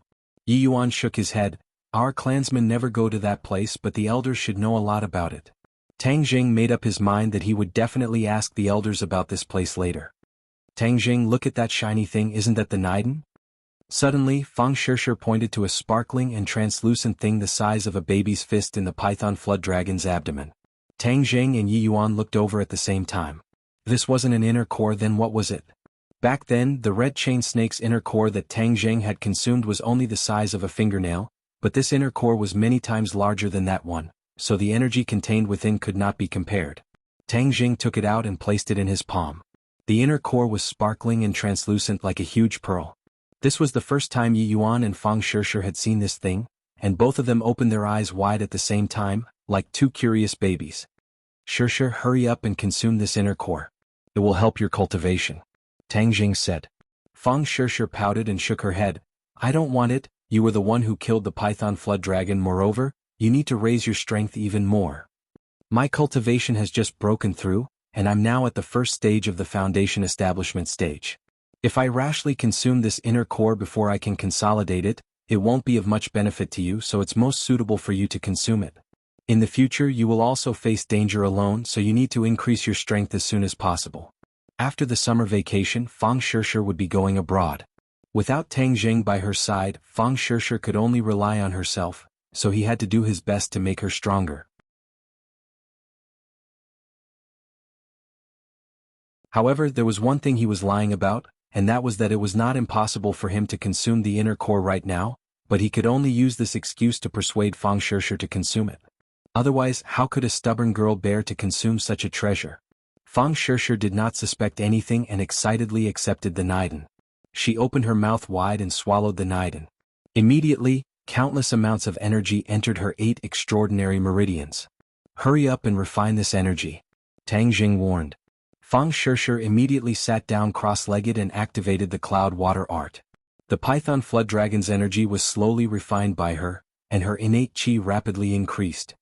Yi Yuan shook his head. "Our clansmen never go to that place, but the elders should know a lot about it." Tang Jing made up his mind that he would definitely ask the elders about this place later. "Tang Jing, look at that shiny thing, isn't that the Niden?" Suddenly, Fang Shisher pointed to a sparkling and translucent thing the size of a baby's fist in the python flood dragon's abdomen. Tang Jing and Yi Yuan looked over at the same time. This wasn't an inner core, then what was it? Back then, the red chain snake's inner core that Tang Jing had consumed was only the size of a fingernail, but this inner core was many times larger than that one, so the energy contained within could not be compared. Tang Jing took it out and placed it in his palm. The inner core was sparkling and translucent like a huge pearl. This was the first time Yi Yuan and Fang Shisher had seen this thing. and both of them opened their eyes wide at the same time, like two curious babies. Shusha, hurry up and consume this inner core. It will help your cultivation, Tang Jing said. Fang Shusha pouted and shook her head. I don't want it, you were the one who killed the python flood dragon. Moreover, you need to raise your strength even more. My cultivation has just broken through, and I'm now at the first stage of the foundation establishment stage. If I rashly consume this inner core before I can consolidate it, it won't be of much benefit to you, so it's most suitable for you to consume it. In the future you will also face danger alone, so you need to increase your strength as soon as possible. After the summer vacation, Fang Shusha would be going abroad. Without Tang Jing by her side, Fang Shusha could only rely on herself, so he had to do his best to make her stronger. However, there was one thing he was lying about, and that was that it was not impossible for him to consume the inner core right now, but he could only use this excuse to persuade Fang Shusha to consume it. Otherwise, how could a stubborn girl bear to consume such a treasure? Fang Shusha did not suspect anything and excitedly accepted the Niden. She opened her mouth wide and swallowed the Niden. Immediately, countless amounts of energy entered her 8 extraordinary meridians. Hurry up and refine this energy, Tang Jing warned. Fang Shusha immediately sat down cross-legged and activated the cloud water art. The python flood dragon's energy was slowly refined by her, and her innate chi rapidly increased.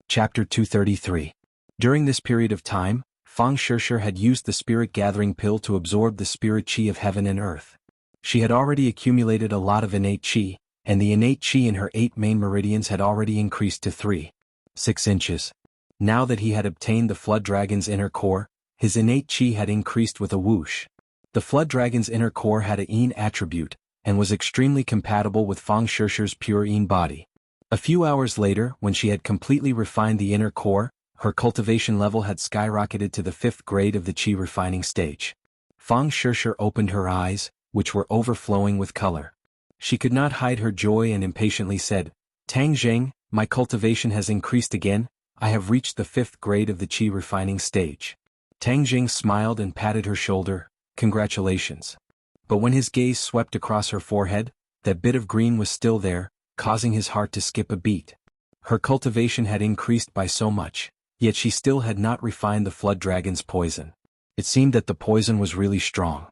Chapter 233. During this period of time, Fang Shusha had used the spirit gathering pill to absorb the spirit chi of heaven and earth. She had already accumulated a lot of innate chi, and the innate chi in her 8 main meridians had already increased to 3.6 inches. Now that he had obtained the flood dragon's inner core, his innate chi had increased with a whoosh. The flood dragon's inner core had a yin attribute, and was extremely compatible with Fang Shusha's pure yin body. A few hours later, when she had completely refined the inner core, her cultivation level had skyrocketed to the 5th grade of the chi refining stage. Fang Shusha opened her eyes, which were overflowing with color. She could not hide her joy and impatiently said, Tang Jing, my cultivation has increased again, I have reached the 5th grade of the chi refining stage. Tang Jing smiled and patted her shoulder, congratulations. But when his gaze swept across her forehead, that bit of green was still there, causing his heart to skip a beat. Her cultivation had increased by so much, yet she still had not refined the flood dragon's poison. It seemed that the poison was really strong.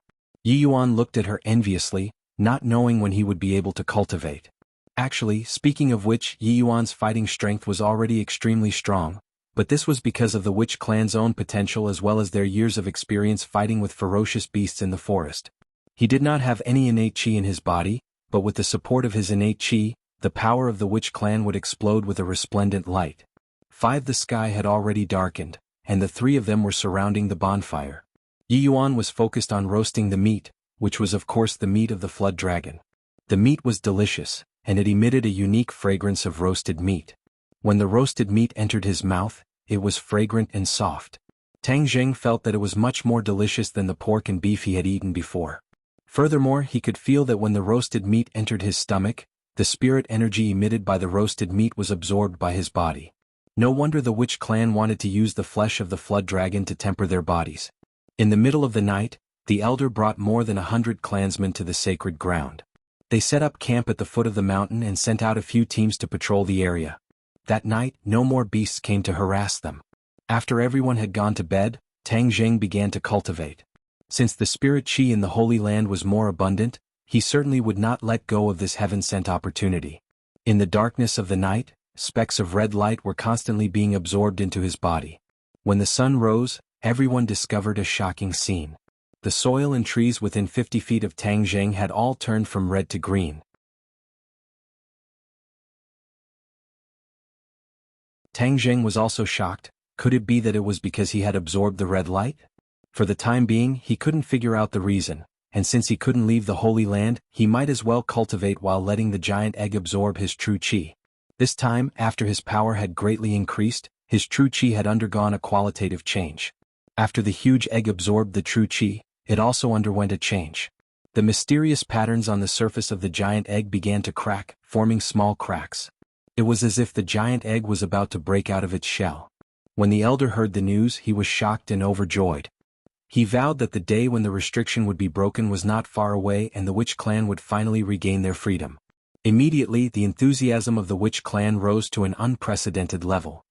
Yi Yuan looked at her enviously, not knowing when he would be able to cultivate. Actually, speaking of which, Yi Yuan's fighting strength was already extremely strong, but this was because of the witch clan's own potential as well as their years of experience fighting with ferocious beasts in the forest. He did not have any innate chi in his body, but with the support of his innate chi, the power of the witch clan would explode with a resplendent light. 5. The sky had already darkened, and the 3 of them were surrounding the bonfire. Yi Yuan was focused on roasting the meat, which was of course the meat of the flood dragon. The meat was delicious, and it emitted a unique fragrance of roasted meat. When the roasted meat entered his mouth, it was fragrant and soft. Tang Jing felt that it was much more delicious than the pork and beef he had eaten before. Furthermore, he could feel that when the roasted meat entered his stomach, the spirit energy emitted by the roasted meat was absorbed by his body. No wonder the witch clan wanted to use the flesh of the flood dragon to temper their bodies. In the middle of the night, the elder brought more than 100 clansmen to the sacred ground. They set up camp at the foot of the mountain and sent out a few teams to patrol the area. That night, no more beasts came to harass them. After everyone had gone to bed, Tang Jing began to cultivate. Since the spirit chi in the Holy Land was more abundant, he certainly would not let go of this heaven-sent opportunity. In the darkness of the night, specks of red light were constantly being absorbed into his body. When the sun rose, everyone discovered a shocking scene. The soil and trees within 50 feet of Tang Jing had all turned from red to green. Tang Jing was also shocked. Could it be that it was because he had absorbed the red light? For the time being, he couldn't figure out the reason, and since he couldn't leave the Holy Land, he might as well cultivate while letting the giant egg absorb his true chi. This time, after his power had greatly increased, his true chi had undergone a qualitative change. After the huge egg absorbed the true chi, it also underwent a change. The mysterious patterns on the surface of the giant egg began to crack, forming small cracks. It was as if the giant egg was about to break out of its shell. When the elder heard the news, he was shocked and overjoyed. He vowed that the day when the restriction would be broken was not far away and the witch clan would finally regain their freedom. Immediately, the enthusiasm of the witch clan rose to an unprecedented level.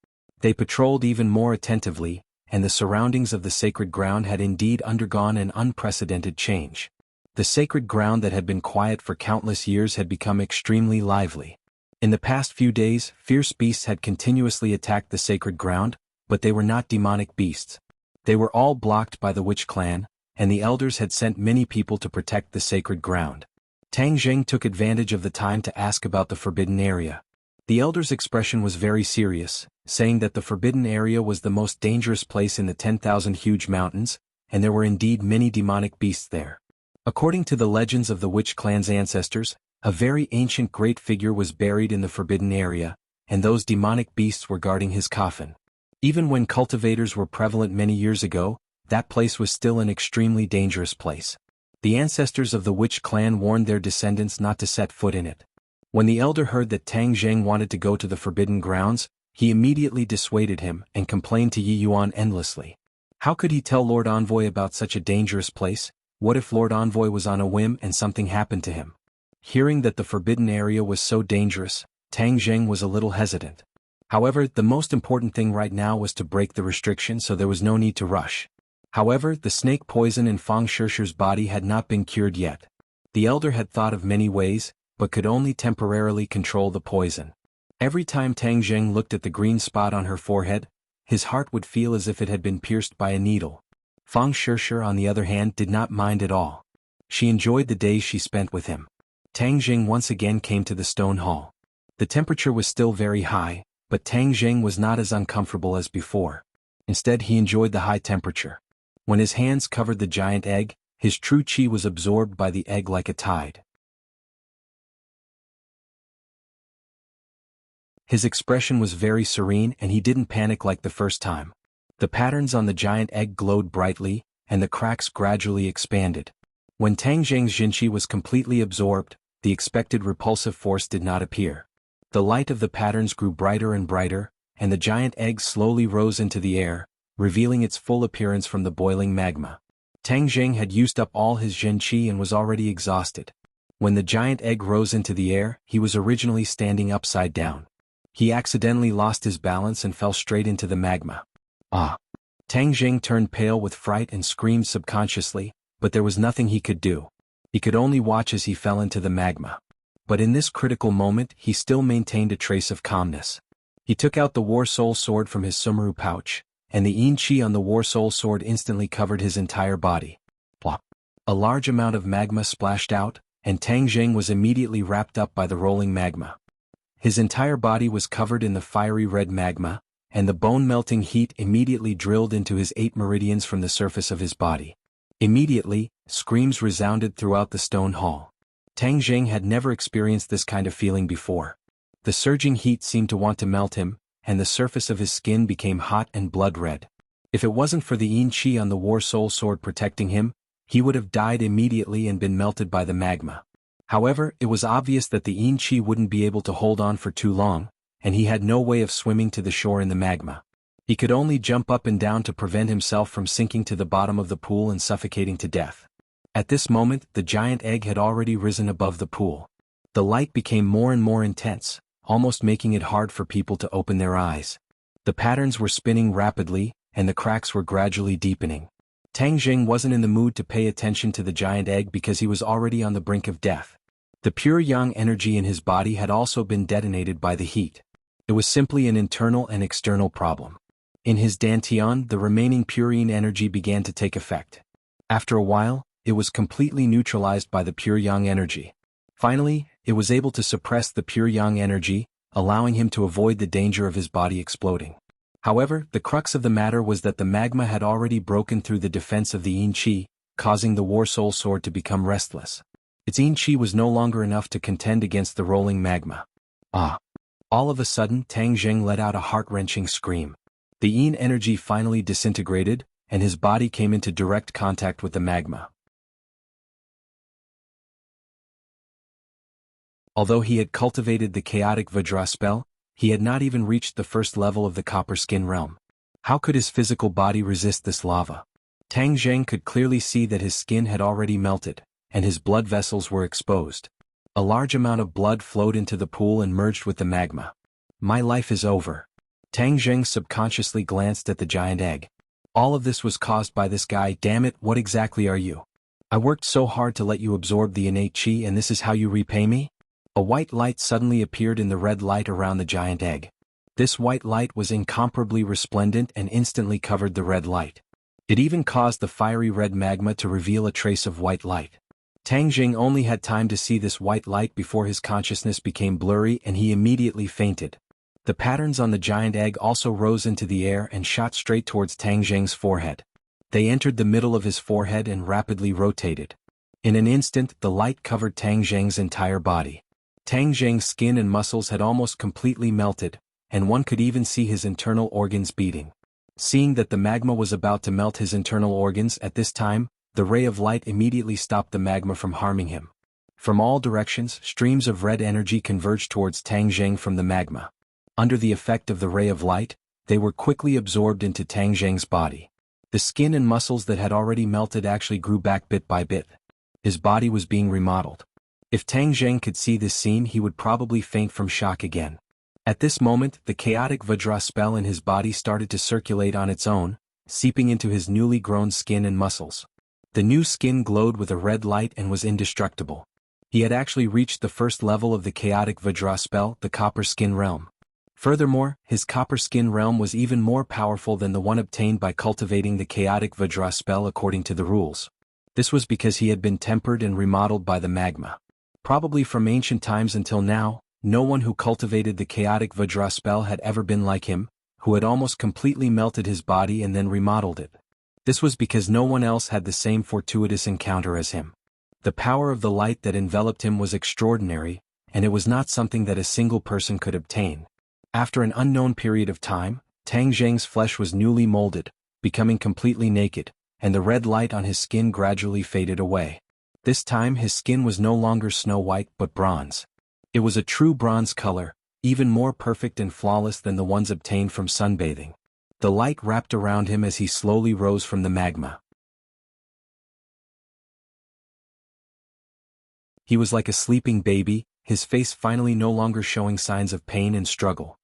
They patrolled even more attentively, and the surroundings of the sacred ground had indeed undergone an unprecedented change. The sacred ground that had been quiet for countless years had become extremely lively. In the past few days, fierce beasts had continuously attacked the sacred ground, but they were not demonic beasts. They were all blocked by the witch clan, and the elders had sent many people to protect the sacred ground. Tang Zheng took advantage of the time to ask about the forbidden area. The elder's expression was very serious, saying that the forbidden area was the most dangerous place in the 10,000 huge mountains, and there were indeed many demonic beasts there. According to the legends of the witch clan's ancestors, a very ancient great figure was buried in the forbidden area, and those demonic beasts were guarding his coffin. Even when cultivators were prevalent many years ago, that place was still an extremely dangerous place. The ancestors of the witch clan warned their descendants not to set foot in it. When the elder heard that Tang Zheng wanted to go to the forbidden grounds, he immediately dissuaded him and complained to Yi Yuan endlessly. How could he tell Lord Envoy about such a dangerous place? What if Lord Envoy was on a whim and something happened to him? Hearing that the forbidden area was so dangerous, Tang Zheng was a little hesitant. However, the most important thing right now was to break the restriction, so there was no need to rush. However, the snake poison in Fang Shishir's body had not been cured yet. The elder had thought of many ways, but could only temporarily control the poison. Every time Tang Zheng looked at the green spot on her forehead, his heart would feel as if it had been pierced by a needle. Fang Shishir, on the other hand, did not mind at all. She enjoyed the days she spent with him. Tang Zheng once again came to the stone hall. The temperature was still very high, but Tang Zheng was not as uncomfortable as before. Instead, he enjoyed the high temperature. When his hands covered the giant egg, his true qi was absorbed by the egg like a tide. His expression was very serene and he didn't panic like the first time. The patterns on the giant egg glowed brightly, and the cracks gradually expanded. When Tang Zheng's Jinqi was completely absorbed, the expected repulsive force did not appear. The light of the patterns grew brighter and brighter, and the giant egg slowly rose into the air, revealing its full appearance from the boiling magma. Tang Zheng had used up all his Jinqi and was already exhausted. When the giant egg rose into the air, he was originally standing upside down. He accidentally lost his balance and fell straight into the magma. Ah! Tang Zheng turned pale with fright and screamed subconsciously, but there was nothing he could do. He could only watch as he fell into the magma. But in this critical moment, he still maintained a trace of calmness. He took out the War Soul Sword from his Sumeru pouch, and the Yin Qi on the War Soul Sword instantly covered his entire body. Plop! A large amount of magma splashed out, and Tang Zheng was immediately wrapped up by the rolling magma. His entire body was covered in the fiery red magma, and the bone-melting heat immediately drilled into his 8 meridians from the surface of his body. Immediately, screams resounded throughout the stone hall. Tang Zheng had never experienced this kind of feeling before. The surging heat seemed to want to melt him, and the surface of his skin became hot and blood-red. If it wasn't for the Yin Qi on the War Soul Sword protecting him, he would have died immediately and been melted by the magma. However, it was obvious that the Yin Qi wouldn't be able to hold on for too long, and he had no way of swimming to the shore in the magma. He could only jump up and down to prevent himself from sinking to the bottom of the pool and suffocating to death. At this moment, the giant egg had already risen above the pool. The light became more and more intense, almost making it hard for people to open their eyes. The patterns were spinning rapidly, and the cracks were gradually deepening. Tang Zheng wasn't in the mood to pay attention to the giant egg because he was already on the brink of death. The pure yang energy in his body had also been detonated by the heat. It was simply an internal and external problem. In his dantian, the remaining pure yin energy began to take effect. After a while, it was completely neutralized by the pure yang energy. Finally, it was able to suppress the pure yang energy, allowing him to avoid the danger of his body exploding. However, the crux of the matter was that the magma had already broken through the defense of the Yin Qi, causing the War Soul Sword to become restless. Its Yin Qi was no longer enough to contend against the rolling magma. Ah! All of a sudden, Tang Zheng let out a heart-wrenching scream. The Yin energy finally disintegrated, and his body came into direct contact with the magma. Although he had cultivated the chaotic Vajra spell, he had not even reached the first level of the Copper Skin realm. How could his physical body resist this lava? Tang Zheng could clearly see that his skin had already melted, and his blood vessels were exposed. A large amount of blood flowed into the pool and merged with the magma. My life is over. Tang Zheng subconsciously glanced at the giant egg. All of this was caused by this guy. Damn it, what exactly are you? I worked so hard to let you absorb the innate chi, and this is how you repay me? A white light suddenly appeared in the red light around the giant egg. This white light was incomparably resplendent and instantly covered the red light. It even caused the fiery red magma to reveal a trace of white light. Tang Jing only had time to see this white light before his consciousness became blurry and he immediately fainted. The patterns on the giant egg also rose into the air and shot straight towards Tang Jing's forehead. They entered the middle of his forehead and rapidly rotated. In an instant, the light covered Tang Jing's entire body. Tang Jing's skin and muscles had almost completely melted, and one could even see his internal organs beating. Seeing that the magma was about to melt his internal organs at this time, the ray of light immediately stopped the magma from harming him. From all directions, streams of red energy converged towards Tang Jing from the magma. Under the effect of the ray of light, they were quickly absorbed into Tang Jing's body. The skin and muscles that had already melted actually grew back bit by bit. His body was being remodeled. If Tang Jing could see this scene, he would probably faint from shock again. At this moment, the chaotic Vajra spell in his body started to circulate on its own, seeping into his newly grown skin and muscles. The new skin glowed with a red light and was indestructible. He had actually reached the first level of the chaotic Vajra spell, the Copper Skin Realm. Furthermore, his Copper Skin Realm was even more powerful than the one obtained by cultivating the chaotic Vajra spell according to the rules. This was because he had been tempered and remodeled by the magma. Probably from ancient times until now, no one who cultivated the chaotic Vajra spell had ever been like him, who had almost completely melted his body and then remodeled it. This was because no one else had the same fortuitous encounter as him. The power of the light that enveloped him was extraordinary, and it was not something that a single person could obtain. After an unknown period of time, Tang Jing's flesh was newly molded, becoming completely naked, and the red light on his skin gradually faded away. This time his skin was no longer snow white but bronze. It was a true bronze color, even more perfect and flawless than the ones obtained from sunbathing. The light wrapped around him as he slowly rose from the magma. He was like a sleeping baby, his face finally no longer showing signs of pain and struggle.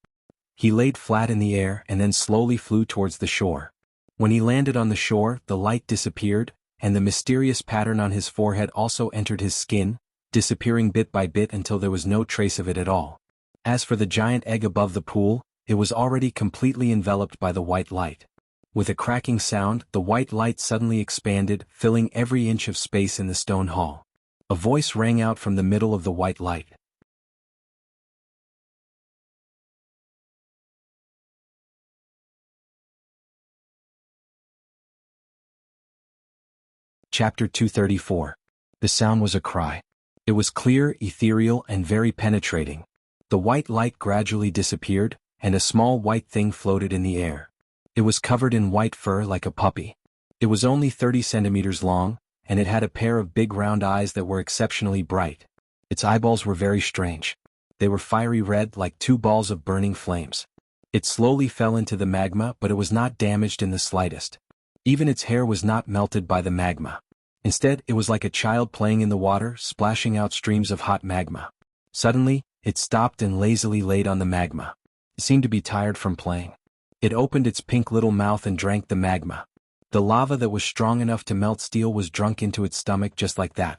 He laid flat in the air and then slowly flew towards the shore. When he landed on the shore, the light disappeared, and the mysterious pattern on his forehead also entered his skin, disappearing bit by bit until there was no trace of it at all. As for the giant egg above the pool, it was already completely enveloped by the white light. With a cracking sound, the white light suddenly expanded, filling every inch of space in the stone hall. A voice rang out from the middle of the white light. Chapter 234. The sound was a cry. It was clear, ethereal, and very penetrating. The white light gradually disappeared, and a small white thing floated in the air. It was covered in white fur like a puppy. It was only 30 centimeters long, and it had a pair of big round eyes that were exceptionally bright. Its eyeballs were very strange. They were fiery red like two balls of burning flames. It slowly fell into the magma, but it was not damaged in the slightest. Even its hair was not melted by the magma. Instead, it was like a child playing in the water, splashing out streams of hot magma. Suddenly, it stopped and lazily laid on the magma. It seemed to be tired from playing. It opened its pink little mouth and drank the magma. The lava that was strong enough to melt steel was drunk into its stomach just like that.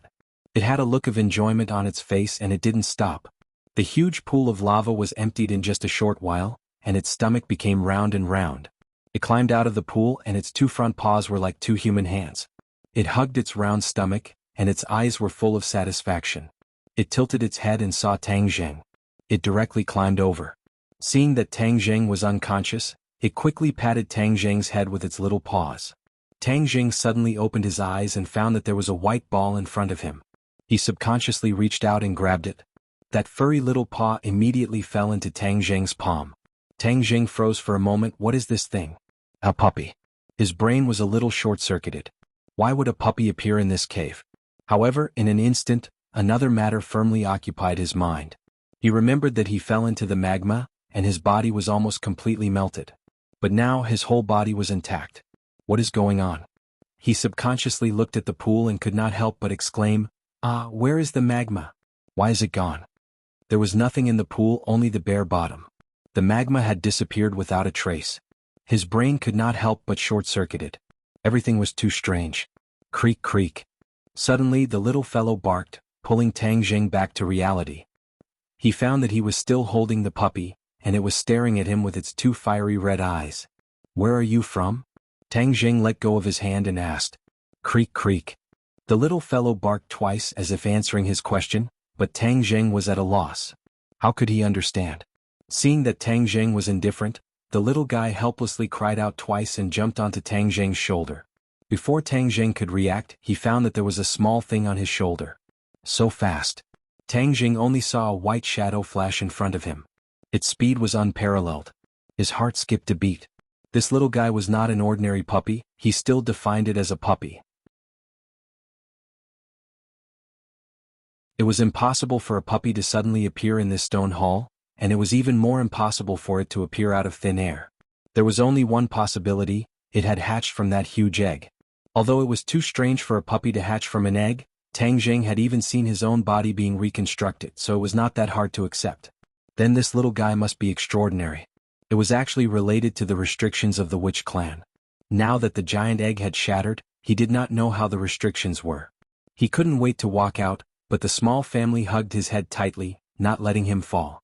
It had a look of enjoyment on its face and it didn't stop. The huge pool of lava was emptied in just a short while, and its stomach became round and round. It climbed out of the pool and its two front paws were like two human hands. It hugged its round stomach, and its eyes were full of satisfaction. It tilted its head and saw Tang Jing. It directly climbed over. Seeing that Tang Jing was unconscious, it quickly patted Tang Jing's head with its little paws. Tang Jing suddenly opened his eyes and found that there was a white ball in front of him. He subconsciously reached out and grabbed it. That furry little paw immediately fell into Tang Jing's palm. Tang Jing froze for a moment. What is this thing? A puppy. His brain was a little short-circuited. Why would a puppy appear in this cave? However, in an instant, another matter firmly occupied his mind. He remembered that he fell into the magma, and his body was almost completely melted. But now his whole body was intact. What is going on? He subconsciously looked at the pool and could not help but exclaim, "Ah, where is the magma? Why is it gone?" There was nothing in the pool, only the bare bottom. The magma had disappeared without a trace. His brain could not help but short-circuited. Everything was too strange. Creak, creak. Suddenly the little fellow barked, pulling Tang Jing back to reality. He found that he was still holding the puppy, and it was staring at him with its two fiery red eyes. "Where are you from?" Tang Jing let go of his hand and asked. Creak, creak. The little fellow barked twice as if answering his question, but Tang Jing was at a loss. How could he understand? Seeing that Tang Jing was indifferent, the little guy helplessly cried out twice and jumped onto Tang Jing's shoulder. Before Tang Jing could react, he found that there was a small thing on his shoulder. So fast. Tang Jing only saw a white shadow flash in front of him. Its speed was unparalleled. His heart skipped a beat. This little guy was not an ordinary puppy, he still defined it as a puppy. It was impossible for a puppy to suddenly appear in this stone hall, and it was even more impossible for it to appear out of thin air. There was only one possibility: it had hatched from that huge egg. Although it was too strange for a puppy to hatch from an egg, Tang Jing had even seen his own body being reconstructed, so it was not that hard to accept. Then this little guy must be extraordinary. It was actually related to the restrictions of the witch clan. Now that the giant egg had shattered, he did not know how the restrictions were. He couldn't wait to walk out, but the small family hugged his head tightly, not letting him fall.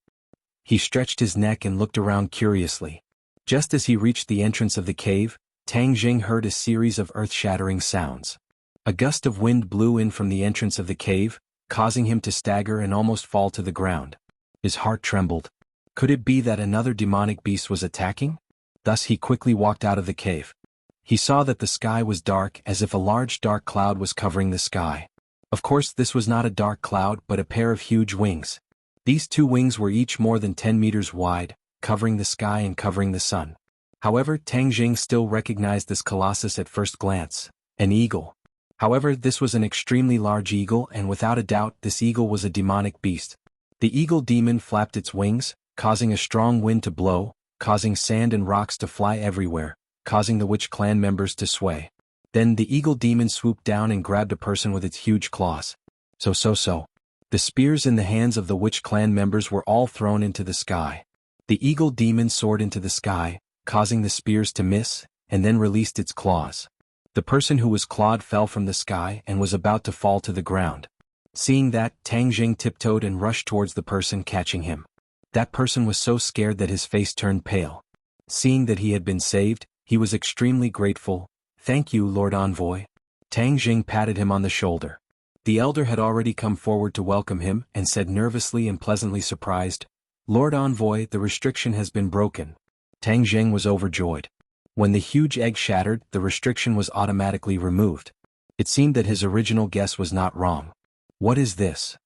He stretched his neck and looked around curiously. Just as he reached the entrance of the cave, Tang Jing heard a series of earth-shattering sounds. A gust of wind blew in from the entrance of the cave, causing him to stagger and almost fall to the ground. His heart trembled. Could it be that another demonic beast was attacking? Thus he quickly walked out of the cave. He saw that the sky was dark, as if a large dark cloud was covering the sky. Of course, this was not a dark cloud but a pair of huge wings. These two wings were each more than 10 meters wide, covering the sky and covering the sun. However, Tang Jing still recognized this colossus at first glance: an eagle. However, this was an extremely large eagle, and without a doubt this eagle was a demonic beast. The eagle demon flapped its wings, causing a strong wind to blow, causing sand and rocks to fly everywhere, causing the witch clan members to sway. Then the eagle demon swooped down and grabbed a person with its huge claws. So. The spears in the hands of the witch clan members were all thrown into the sky. The eagle demon soared into the sky, causing the spears to miss, and then released its claws. The person who was clawed fell from the sky and was about to fall to the ground. Seeing that, Tang Jing tiptoed and rushed towards the person, catching him. That person was so scared that his face turned pale. Seeing that he had been saved, he was extremely grateful. "Thank you, Lord Envoy." Tang Jing patted him on the shoulder. The elder had already come forward to welcome him and said nervously and pleasantly surprised, "Lord Envoy, the restriction has been broken." Tang Jing was overjoyed. When the huge egg shattered, the restriction was automatically removed. It seemed that his original guess was not wrong. What is this?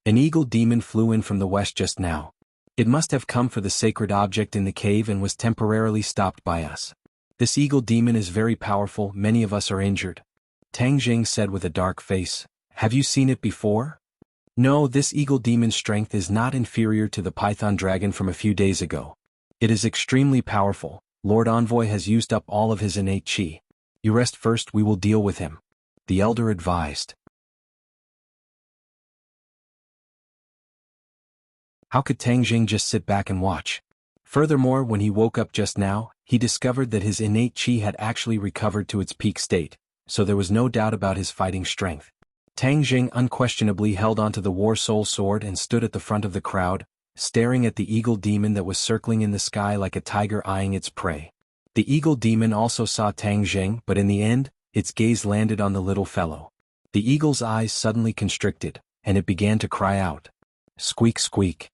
An eagle demon flew in from the west just now. It must have come for the sacred object in the cave and was temporarily stopped by us. This eagle demon is very powerful, many of us are injured. Tang Jing said with a dark face. Have you seen it before? No, this eagle demon's strength is not inferior to the python dragon from a few days ago. It is extremely powerful. Lord Envoy has used up all of his innate chi. You rest first, we will deal with him. The elder advised. How could Tang Jing just sit back and watch? Furthermore, when he woke up just now, he discovered that his innate chi had actually recovered to its peak state, so there was no doubt about his fighting strength. Tang Jing unquestionably held onto the War Soul sword and stood at the front of the crowd, staring at the eagle demon that was circling in the sky like a tiger eyeing its prey. The eagle demon also saw Tang Jing, but in the end, its gaze landed on the little fellow. The eagle's eyes suddenly constricted, and it began to cry out. Squeak, squeak.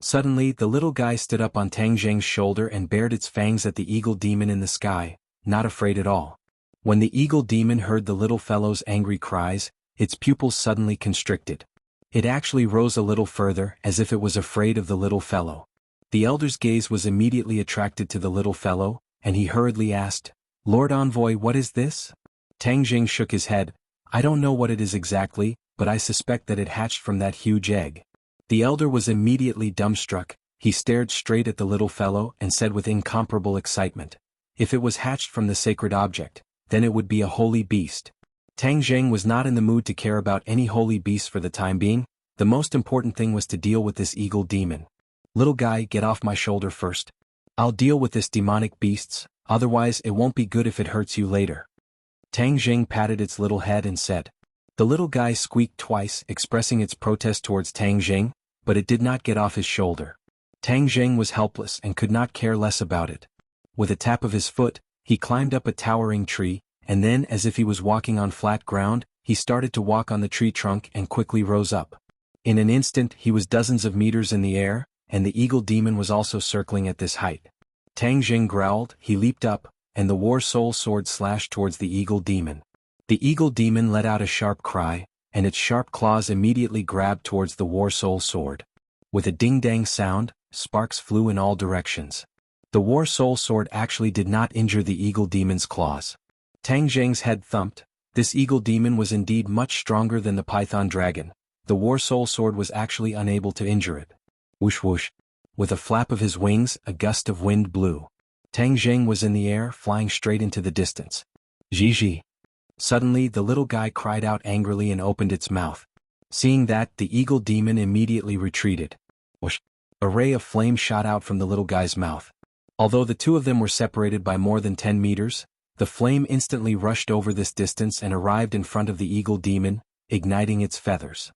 Suddenly, the little guy stood up on Tang Jing's shoulder and bared its fangs at the eagle demon in the sky, not afraid at all. When the eagle demon heard the little fellow's angry cries, its pupils suddenly constricted. It actually rose a little further, as if it was afraid of the little fellow. The elder's gaze was immediately attracted to the little fellow, and he hurriedly asked, Lord Envoy, what is this? Tang Jing shook his head. I don't know what it is exactly, but I suspect that it hatched from that huge egg. The elder was immediately dumbstruck. He stared straight at the little fellow and said with incomparable excitement, If it was hatched from the sacred object, then it would be a holy beast. Tang Zheng was not in the mood to care about any holy beasts for the time being. The most important thing was to deal with this eagle demon. Little guy, get off my shoulder first. I'll deal with this demonic beasts, otherwise it won't be good if it hurts you later. Tang Zheng patted its little head and said. The little guy squeaked twice, expressing its protest towards Tang Zheng, but it did not get off his shoulder. Tang Zheng was helpless and could not care less about it. With a tap of his foot, he climbed up a towering tree, and then, as if he was walking on flat ground, he started to walk on the tree trunk and quickly rose up. In an instant he was dozens of meters in the air, and the eagle demon was also circling at this height. Tang Zheng growled, he leaped up, and the war soul sword slashed towards the eagle demon. The eagle demon let out a sharp cry, and its sharp claws immediately grabbed towards the war soul sword. With a ding-dang sound, sparks flew in all directions. The war soul sword actually did not injure the eagle demon's claws. Tang Zheng's head thumped. This eagle demon was indeed much stronger than the python dragon. The war soul sword was actually unable to injure it. Whoosh whoosh. With a flap of his wings, a gust of wind blew. Tang Zheng was in the air, flying straight into the distance. Zhi. Suddenly the little guy cried out angrily and opened its mouth. Seeing that, the eagle demon immediately retreated. Whoosh. A ray of flame shot out from the little guy's mouth. Although the two of them were separated by more than 10 meters, the flame instantly rushed over this distance and arrived in front of the eagle demon, igniting its feathers.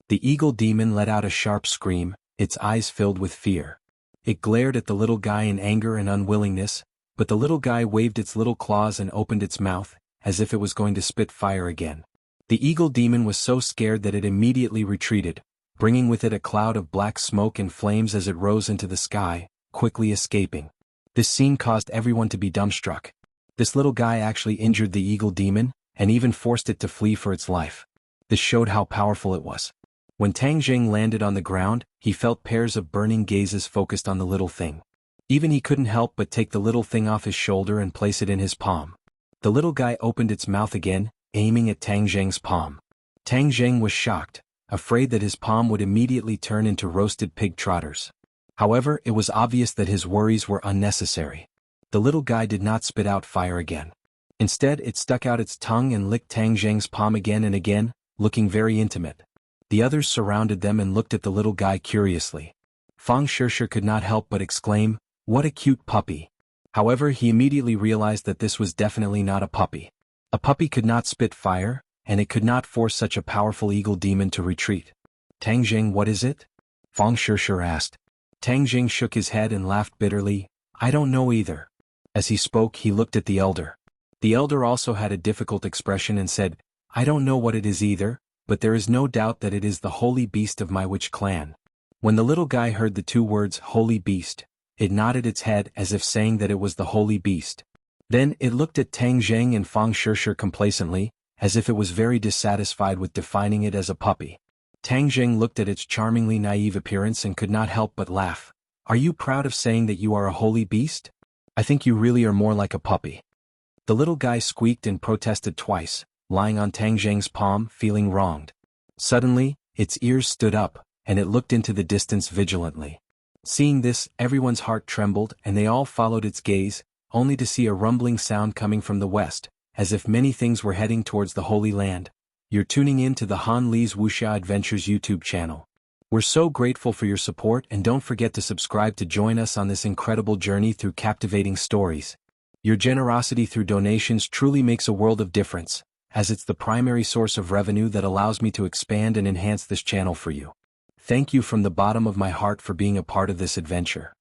The eagle demon let out a sharp scream, its eyes filled with fear. It glared at the little guy in anger and unwillingness, but the little guy waved its little claws and opened its mouth, as if it was going to spit fire again. The eagle demon was so scared that it immediately retreated, bringing with it a cloud of black smoke and flames as it rose into the sky, quickly escaping. This scene caused everyone to be dumbstruck. This little guy actually injured the eagle demon, and even forced it to flee for its life. This showed how powerful it was. When Tang Zheng landed on the ground, he felt pairs of burning gazes focused on the little thing. Even he couldn't help but take the little thing off his shoulder and place it in his palm. The little guy opened its mouth again, aiming at Tang Zheng's palm. Tang Zheng was shocked, afraid that his palm would immediately turn into roasted pig trotters. However, it was obvious that his worries were unnecessary. The little guy did not spit out fire again. Instead, it stuck out its tongue and licked Tang Zheng's palm again and again, looking very intimate. The others surrounded them and looked at the little guy curiously. Fang Shishir could not help but exclaim, "What a cute puppy." However, he immediately realized that this was definitely not a puppy. A puppy could not spit fire, and it could not force such a powerful eagle demon to retreat. Tang Zheng, what is it? Fang Shishir asked. Tang Zheng shook his head and laughed bitterly, I don't know either. As he spoke, he looked at the elder. The elder also had a difficult expression and said, I don't know what it is either, but there is no doubt that it is the holy beast of my witch clan. When the little guy heard the two words holy beast, it nodded its head as if saying that it was the holy beast. Then it looked at Tang Zheng and Fang Shishir complacently, as if it was very dissatisfied with defining it as a puppy. Tang Zheng looked at its charmingly naive appearance and could not help but laugh. Are you proud of saying that you are a holy beast? I think you really are more like a puppy. The little guy squeaked and protested twice, lying on Tang Zheng's palm, feeling wronged. Suddenly, its ears stood up, and it looked into the distance vigilantly. Seeing this, everyone's heart trembled and they all followed its gaze, only to see a rumbling sound coming from the west, as if many things were heading towards the Holy Land. You're tuning in to the Han Li's Wuxia Adventures YouTube channel. We're so grateful for your support, and don't forget to subscribe to join us on this incredible journey through captivating stories. Your generosity through donations truly makes a world of difference, as it's the primary source of revenue that allows me to expand and enhance this channel for you. Thank you from the bottom of my heart for being a part of this adventure.